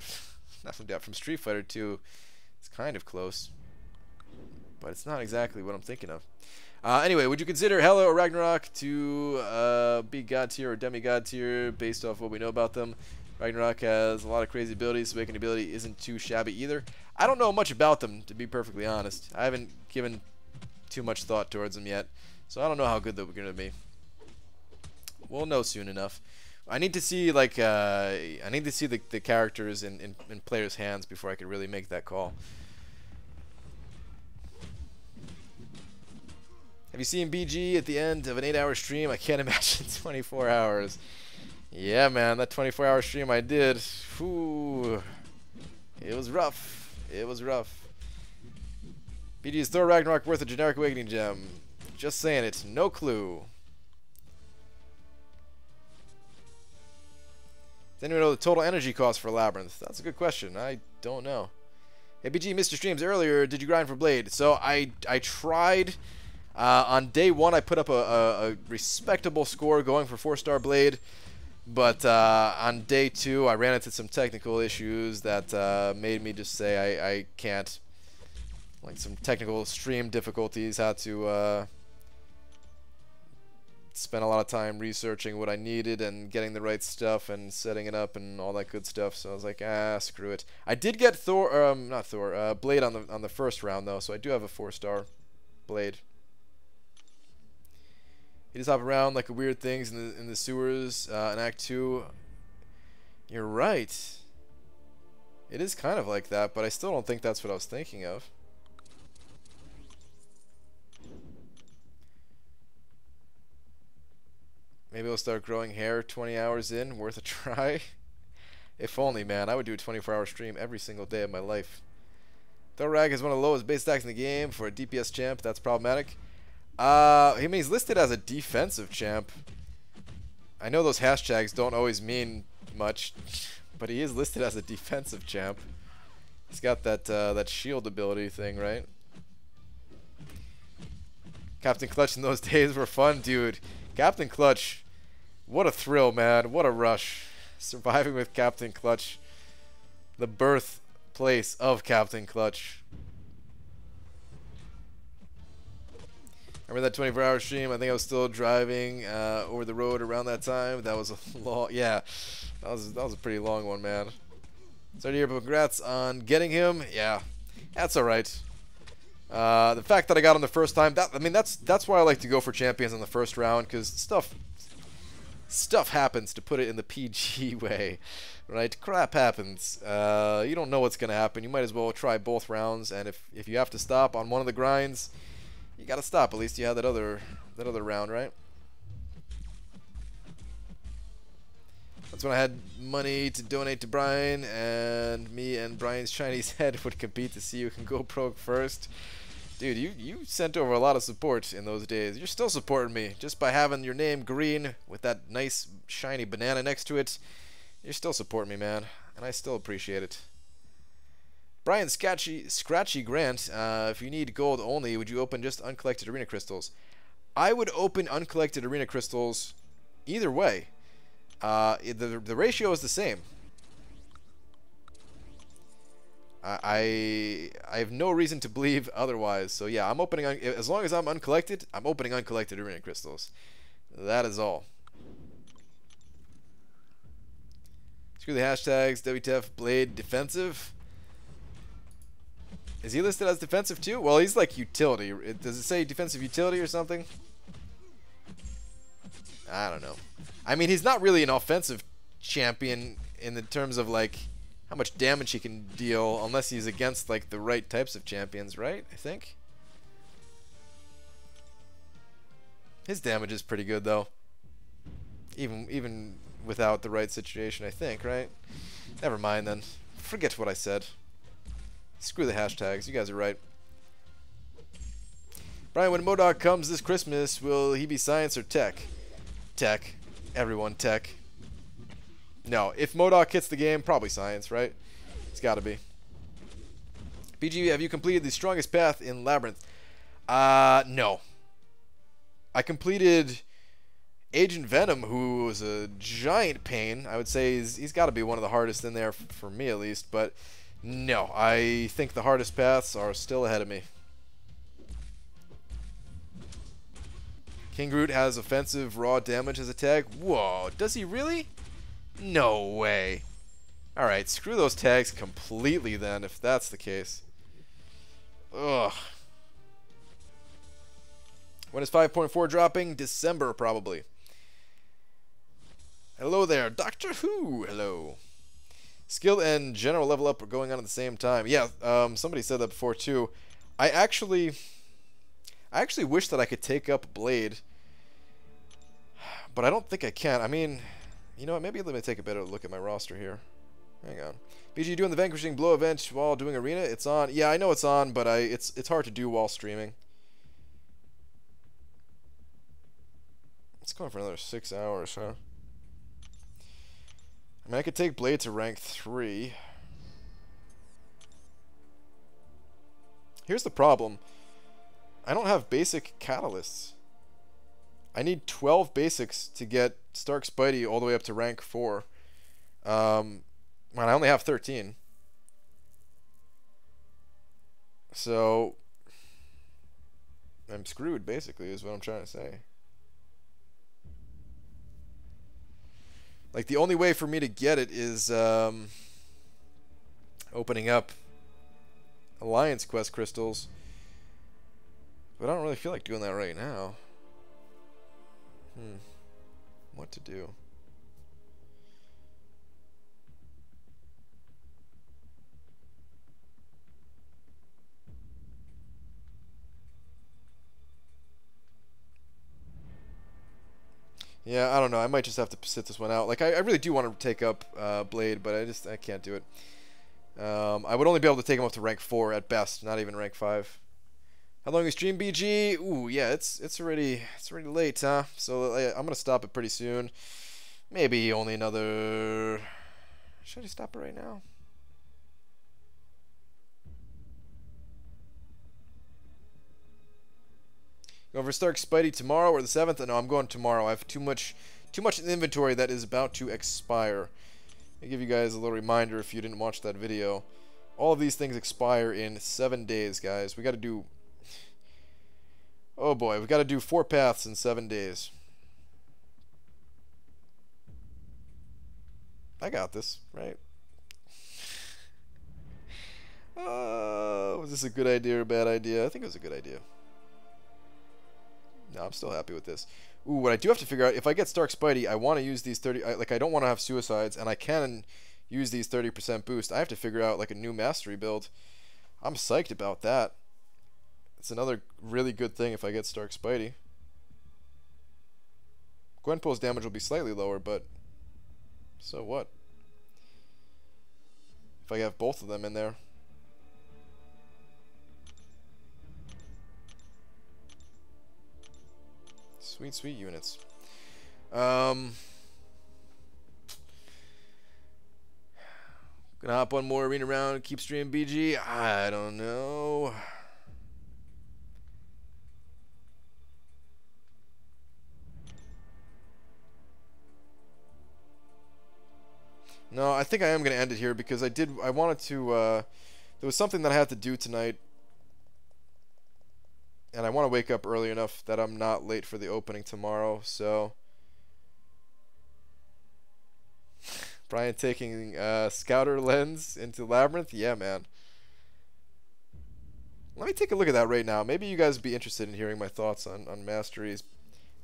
S1: not from Diablo, from Street Fighter 2 is kind of close, but it's not exactly what I'm thinking of. Anyway, would you consider Hela or Ragnarok to be god tier or demigod tier based off what we know about them? Ragnarok has a lot of crazy abilities. Awakening ability isn't too shabby either. I don't know much about them, to be perfectly honest. I haven't given too much thought towards them yet, so I don't know how good they're going to be. We'll know soon enough. I need to see like I need to see the characters in players' hands before I can really make that call. Have you seen BG at the end of an 8-hour stream? I can't imagine 24 hours. Yeah, man, that 24-hour stream I did. Whew. It was rough. It was rough. BG, is Thor Ragnarok worth a generic awakening gem? Just saying it. No clue. Does anyone know the total energy cost for Labyrinth? That's a good question. I don't know. Hey, BG, missed your streams earlier. Did you grind for Blade? So I tried. On day 1, I put up a respectable score going for 4-star Blade. But on day 2, I ran into some technical issues that made me just say I can't. Like some technical stream difficulties. Had to spend a lot of time researching what I needed and getting the right stuff and setting it up and all that good stuff. So I was like, screw it. I did get Blade on the first round though, so I do have a 4-star Blade. You just hop around like weird things in the sewers in Act 2. You're right. It is kind of like that, but I still don't think that's what I was thinking of. Maybe I'll start growing hair 20 hours in. Worth a try. If only, man. I would do a 24-hour stream every single day of my life. Thorag is one of the lowest base stacks in the game for a DPS champ. That's problematic. He's listed as a defensive champ. I know those hashtags don't always mean much, but he is listed as a defensive champ. He's got that shield ability thing, right? Captain Clutch in those days were fun, dude. Captain Clutch, what a thrill, man. What a rush. Surviving with Captain Clutch. The birthplace of Captain Clutch. Remember that 24-hour stream? I think I was still driving over the road around that time. That was a long, yeah, that was a pretty long one, man. Sorry to hear, but congrats on getting him. Yeah, that's all right. The fact that I got him the first time, that's why I like to go for champions in the first round, because stuff happens, to put it in the PG way, right? Crap happens. You don't know what's gonna happen. You might as well try both rounds, and if you have to stop on one of the grinds, you gotta stop. At least you have that other round, right? That's when I had money to donate to Brian, and me and Brian's Chinese head would compete to see who can go pro first. Dude, you sent over a lot of support in those days. You're still supporting me just by having your name green with that nice shiny banana next to it. You're still supporting me, man, and I still appreciate it. Brian Scratchy Grant, if you need gold only, would you open just uncollected arena crystals? I would open uncollected arena crystals either way. The ratio is the same. I have no reason to believe otherwise. So yeah, I'm opening as long as I'm uncollected, I'm opening uncollected arena crystals. That is all. Screw the hashtags. WTF Blade defensive. Is he listed as defensive too? Well, he's like utility. Does it say defensive utility or something? I don't know. I mean, he's not really an offensive champion in the terms of like how much damage he can deal, unless he's against like the right types of champions, right? I think. His damage is pretty good though. Even without the right situation, I think, right? Never mind then. Forget what I said. Screw the hashtags. You guys are right. Brian, when MODOK comes this Christmas, will he be science or tech? Tech. Everyone tech. No, if MODOK hits the game, probably science, right? It's got to be. BG, have you completed the strongest path in Labyrinth? No. I completed Agent Venom, who was a giant pain. I would say he's got to be one of the hardest in there, for me at least. But no, I think the hardest paths are still ahead of me. King Groot has offensive raw damage as a tag. Whoa, does he really? No way. Alright, screw those tags completely then, if that's the case. Ugh. When is 5.4 dropping? December, probably. Hello there, Doctor Who. Hello. Skill and general level up are going on at the same time. Yeah, somebody said that before too. I actually wish that I could take up Blade, but I don't think I can. I mean, you know what? Maybe let me take a better look at my roster here. Hang on. BG, doing the Vanquishing Blow event while doing Arena? It's on. Yeah, I know it's on, but it's hard to do while streaming. It's going for another 6 hours, huh? I mean, I could take Blade to rank 3. Here's the problem. I don't have basic catalysts. I need 12 basics to get Stark Spidey all the way up to rank 4. Man, I only have 13. So I'm screwed, basically, is what I'm trying to say. Like, the only way for me to get it is opening up Alliance Quest crystals. But I don't really feel like doing that right now. What to do? Yeah, I don't know. I might just have to sit this one out. Like, I really do want to take up Blade, but I can't do it. I would only be able to take him up to rank 4 at best, not even rank 5. How long you stream, BG? Ooh, yeah, it's already late, huh? So I'm gonna stop it pretty soon. Maybe only another. Should I stop it right now? Going for Stark Spidey tomorrow or the 7th? No, I'm going tomorrow. I have too much inventory that is about to expire. I'll give you guys a little reminder if you didn't watch that video. All of these things expire in 7 days, guys. We got to do. Oh boy, we got to do 4 paths in 7 days. I got this, right? Was this a good idea or a bad idea? I think it was a good idea. No, I'm still happy with this. Ooh, what I do have to figure out, if I get Stark Spidey, I want to use these 30... I don't want to have suicides, and I can use these 30% boost. I have to figure out, like, a new mastery build. I'm psyched about that. It's another really good thing if I get Stark Spidey. Gwenpool's damage will be slightly lower, but... so what? If I have both of them in there. Sweet, sweet units. Gonna hop one more arena round, keep streaming BG. I don't know. No, I think I am gonna end it here because I wanted to There was something that I had to do tonight, and I want to wake up early enough that I'm not late for the opening tomorrow, so... Brian taking Scouter lens into Labyrinth? Yeah, man. Let me take a look at that right now. Maybe you guys would be interested in hearing my thoughts on masteries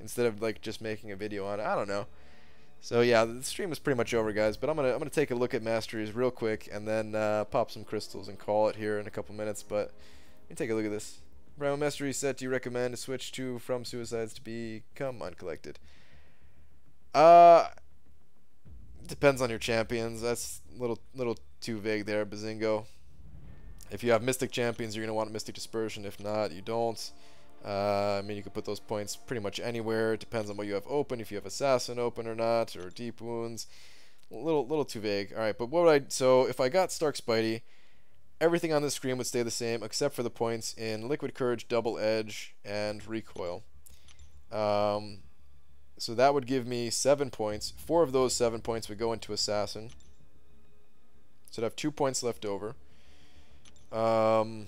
S1: instead of like just making a video on it. I don't know. So yeah, the stream is pretty much over, guys. But I'm gonna take a look at masteries real quick and then pop some crystals and call it here in a couple minutes. But let me take a look at this. Brown mastery set do you recommend to switch to from suicides to become uncollected? Depends on your champions. That's a little too vague there, Bazingo. If you have Mystic champions, you're going to want Mystic Dispersion. If not, you don't. I mean, you can put those points pretty much anywhere. It depends on what you have open, if you have Assassin open or not, or Deep Wounds. A little too vague. Alright, but what would I... So, if I got Stark Spidey, everything on the screen would stay the same, except for the points in Liquid Courage, Double Edge, and Recoil. So that would give me 7 points. 4 of those 7 points would go into Assassin. So I'd have 2 points left over. I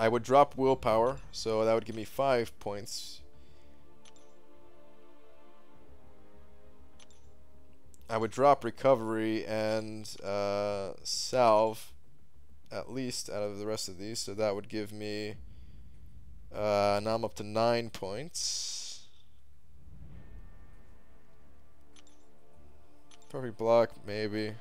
S1: would drop Willpower, so that would give me 5 points. I would drop Recovery and Salve, at least, out of the rest of these. So that would give me... now I'm up to 9 points. Perfect block, maybe.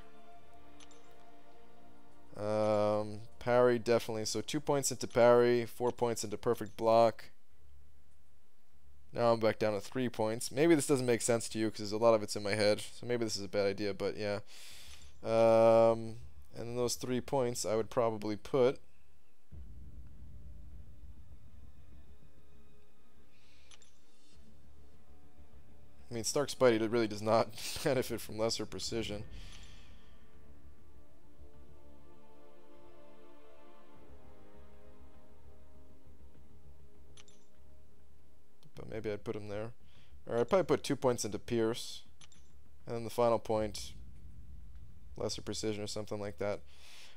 S1: Parry, definitely. So 2 points into parry, 4 points into perfect block. Now I'm back down to 3 points. Maybe this doesn't make sense to you because a lot of it's in my head. So maybe this is a bad idea, but yeah. And then those 3 points I would probably put... I mean, Stark Spidey really does not benefit from lesser precision. But maybe I'd put him there. Or I'd probably put 2 points into Pierce. And then the final point, lesser precision or something like that.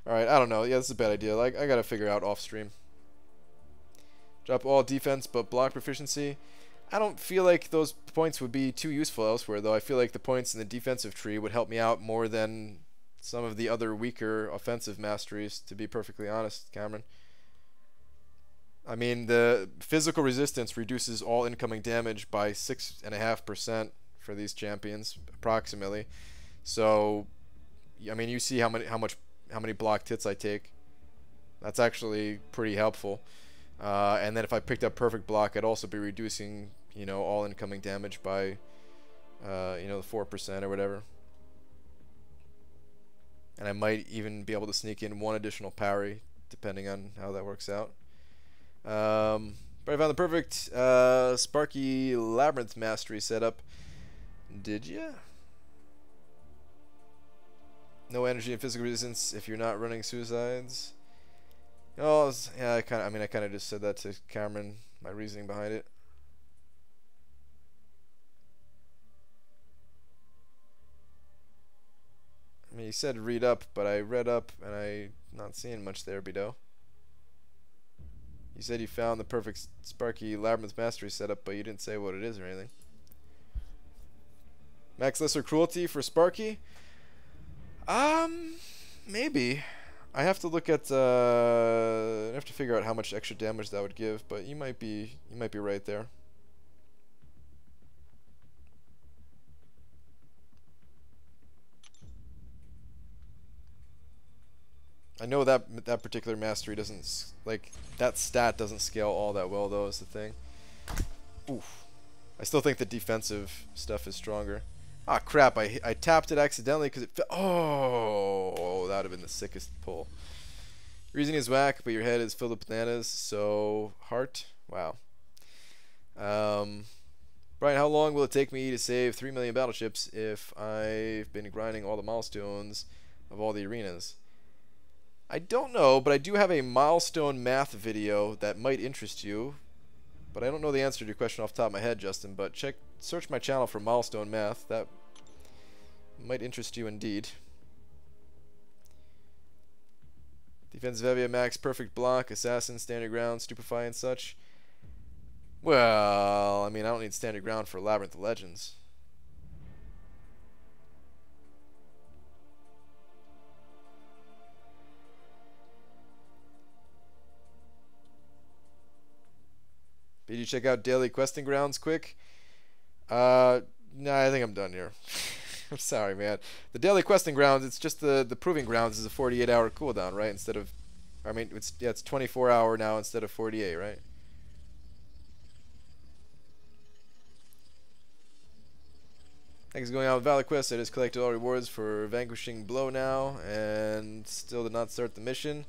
S1: Alright, I don't know. Yeah, this is a bad idea. Like, I gotta figure out off stream. Drop all defense but block proficiency. I don't feel like those points would be too useful elsewhere, though. I feel like the points in the defensive tree would help me out more than some of the other weaker offensive masteries, to be perfectly honest, Cameron. I mean, the physical resistance reduces all incoming damage by 6.5% for these champions, approximately. So, I mean, you see how many blocked hits I take. That's actually pretty helpful. And then if I picked up perfect block, I'd also be reducing, you know, all incoming damage by, you know, 4% or whatever. And I might even be able to sneak in 1 additional parry, depending on how that works out. But I found the perfect Sparky Labyrinth mastery setup. Did ya? No energy and physical resistance if you're not running suicides. Oh, yeah, I kind of just said that to Cameron, my reasoning behind it. I mean, he said read up, but I read up and I'm not seeing much there, Bido. You said you found the perfect Sparky Labyrinth mastery setup, but you didn't say what it is or anything. Max lesser cruelty for Sparky? Maybe. I have to look at I have to figure out how much extra damage that would give, but you might be right there. I know that particular mastery doesn't, like, that stat doesn't scale all that well, though, is the thing. Oof. I still think the defensive stuff is stronger. Ah, crap, I tapped it accidentally because it oh, that would have been the sickest pull. Reasoning is whack, but your head is filled with bananas, so... Heart? Wow. Brian, how long will it take me to save 3 million battleships if I've been grinding all the milestones of all the arenas? I don't know, but I do have a milestone math video that might interest you. But I don't know the answer to your question off the top of my head, Justin, but search my channel for milestone math. That might interest you indeed. Defensive heavy at max, perfect block, assassin, standard ground, stupefy and such. Well, I mean, I don't need standard ground for Labyrinth of Legends. Did you check out daily questing grounds quick? No, I think I'm done here. I'm sorry, man. The daily questing grounds, it's just the proving grounds is a 48-hour cooldown, right? Instead of, I mean, it's 24-hour now instead of 48, right? Things going on with Valor Quest. I just collected all rewards for vanquishing Blow now, and still did not start the mission.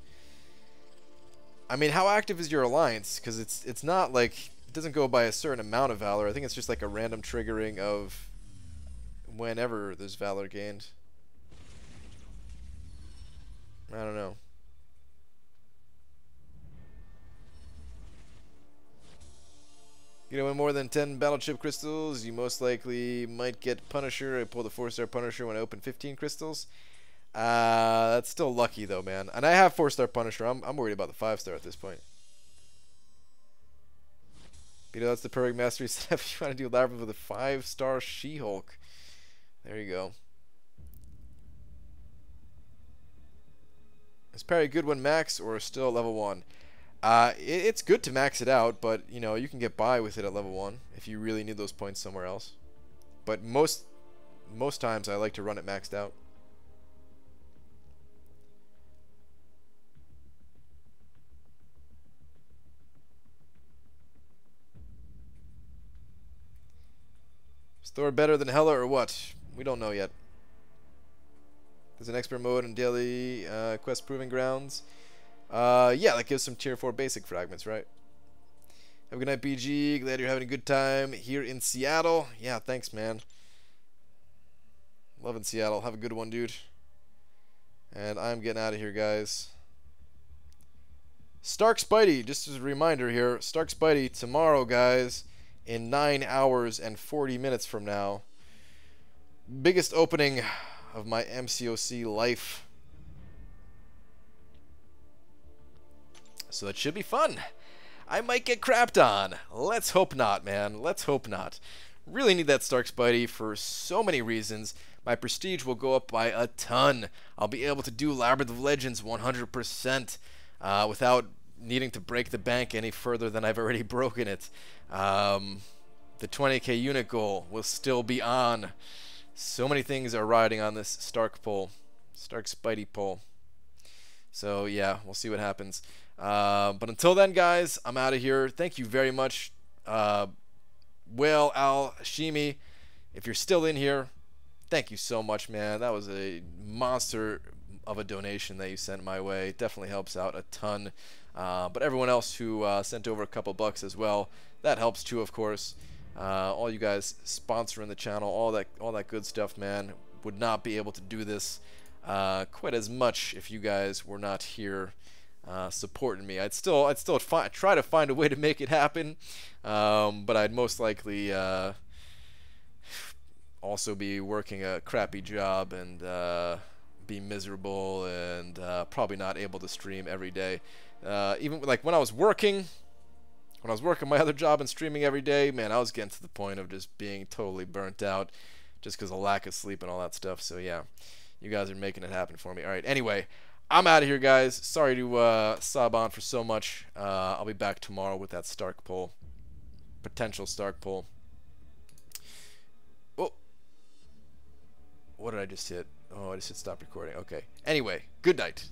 S1: I mean, how active is your alliance? Because it's not like it doesn't go by a certain amount of Valor. I think it's just like a random triggering of whenever there's Valor gained. I don't know. You know, win more than 10 battle chip crystals, you most likely might get Punisher. I pulled the 4-star Punisher when I opened 15 crystals. That's still lucky though, man. And I have 4-star Punisher. I'm worried about the 5-star at this point. You know, that's the perfect mastery setup. If you want to do Labyrinth with a 5-star She-Hulk. There you go. Is parry good when max or still level 1? It's good to max it out, but you know, you can get by with it at level 1 if you really need those points somewhere else. But most times I like to run it maxed out. Is Thor better than Hela or what? We don't know yet. There's an expert mode in daily quest proving grounds. Yeah, that gives some tier 4 basic fragments, right? Have a good night, BG. Glad you're having a good time here in Seattle. Yeah, thanks, man. Loving Seattle. Have a good one, dude. And I'm getting out of here, guys. Stark Spidey, just as a reminder here, Stark Spidey tomorrow, guys, in 9 hours and 40 minutes from now. Biggest opening of my MCOC life. So that should be fun. I might get crapped on. Let's hope not, man. Let's hope not. Really need that Stark Spidey for so many reasons. My prestige will go up by a ton. I'll be able to do Labyrinth of Legends 100% without needing to break the bank any further than I've already broken it. The 20k unit goal will still be on. So many things are riding on this Stark pull. Stark Spidey pull. So yeah, we'll see what happens. But until then, guys, I'm out of here. Thank you very much. Will Al Hashimi, if you're still in here, thank you so much, man. That was a monster of a donation that you sent my way. It definitely helps out a ton. But everyone else who sent over a couple bucks as well, that helps too, of course. All you guys sponsoring the channel, all that good stuff, man. Would not be able to do this quite as much if you guys were not here supporting me. I'd still try to find a way to make it happen, but I'd most likely also be working a crappy job and be miserable and probably not able to stream every day. Even like when I was working my other job and streaming every day, man, I was getting to the point of just being totally burnt out just because of lack of sleep and all that stuff. So yeah, you guys are making it happen for me. All right, anyway, I'm out of here, guys. Sorry to sob on for so much. I'll be back tomorrow with that Stark pull, potential Stark pull. Oh, what did I just hit? Oh, I just hit stop recording. Okay. Anyway, good night.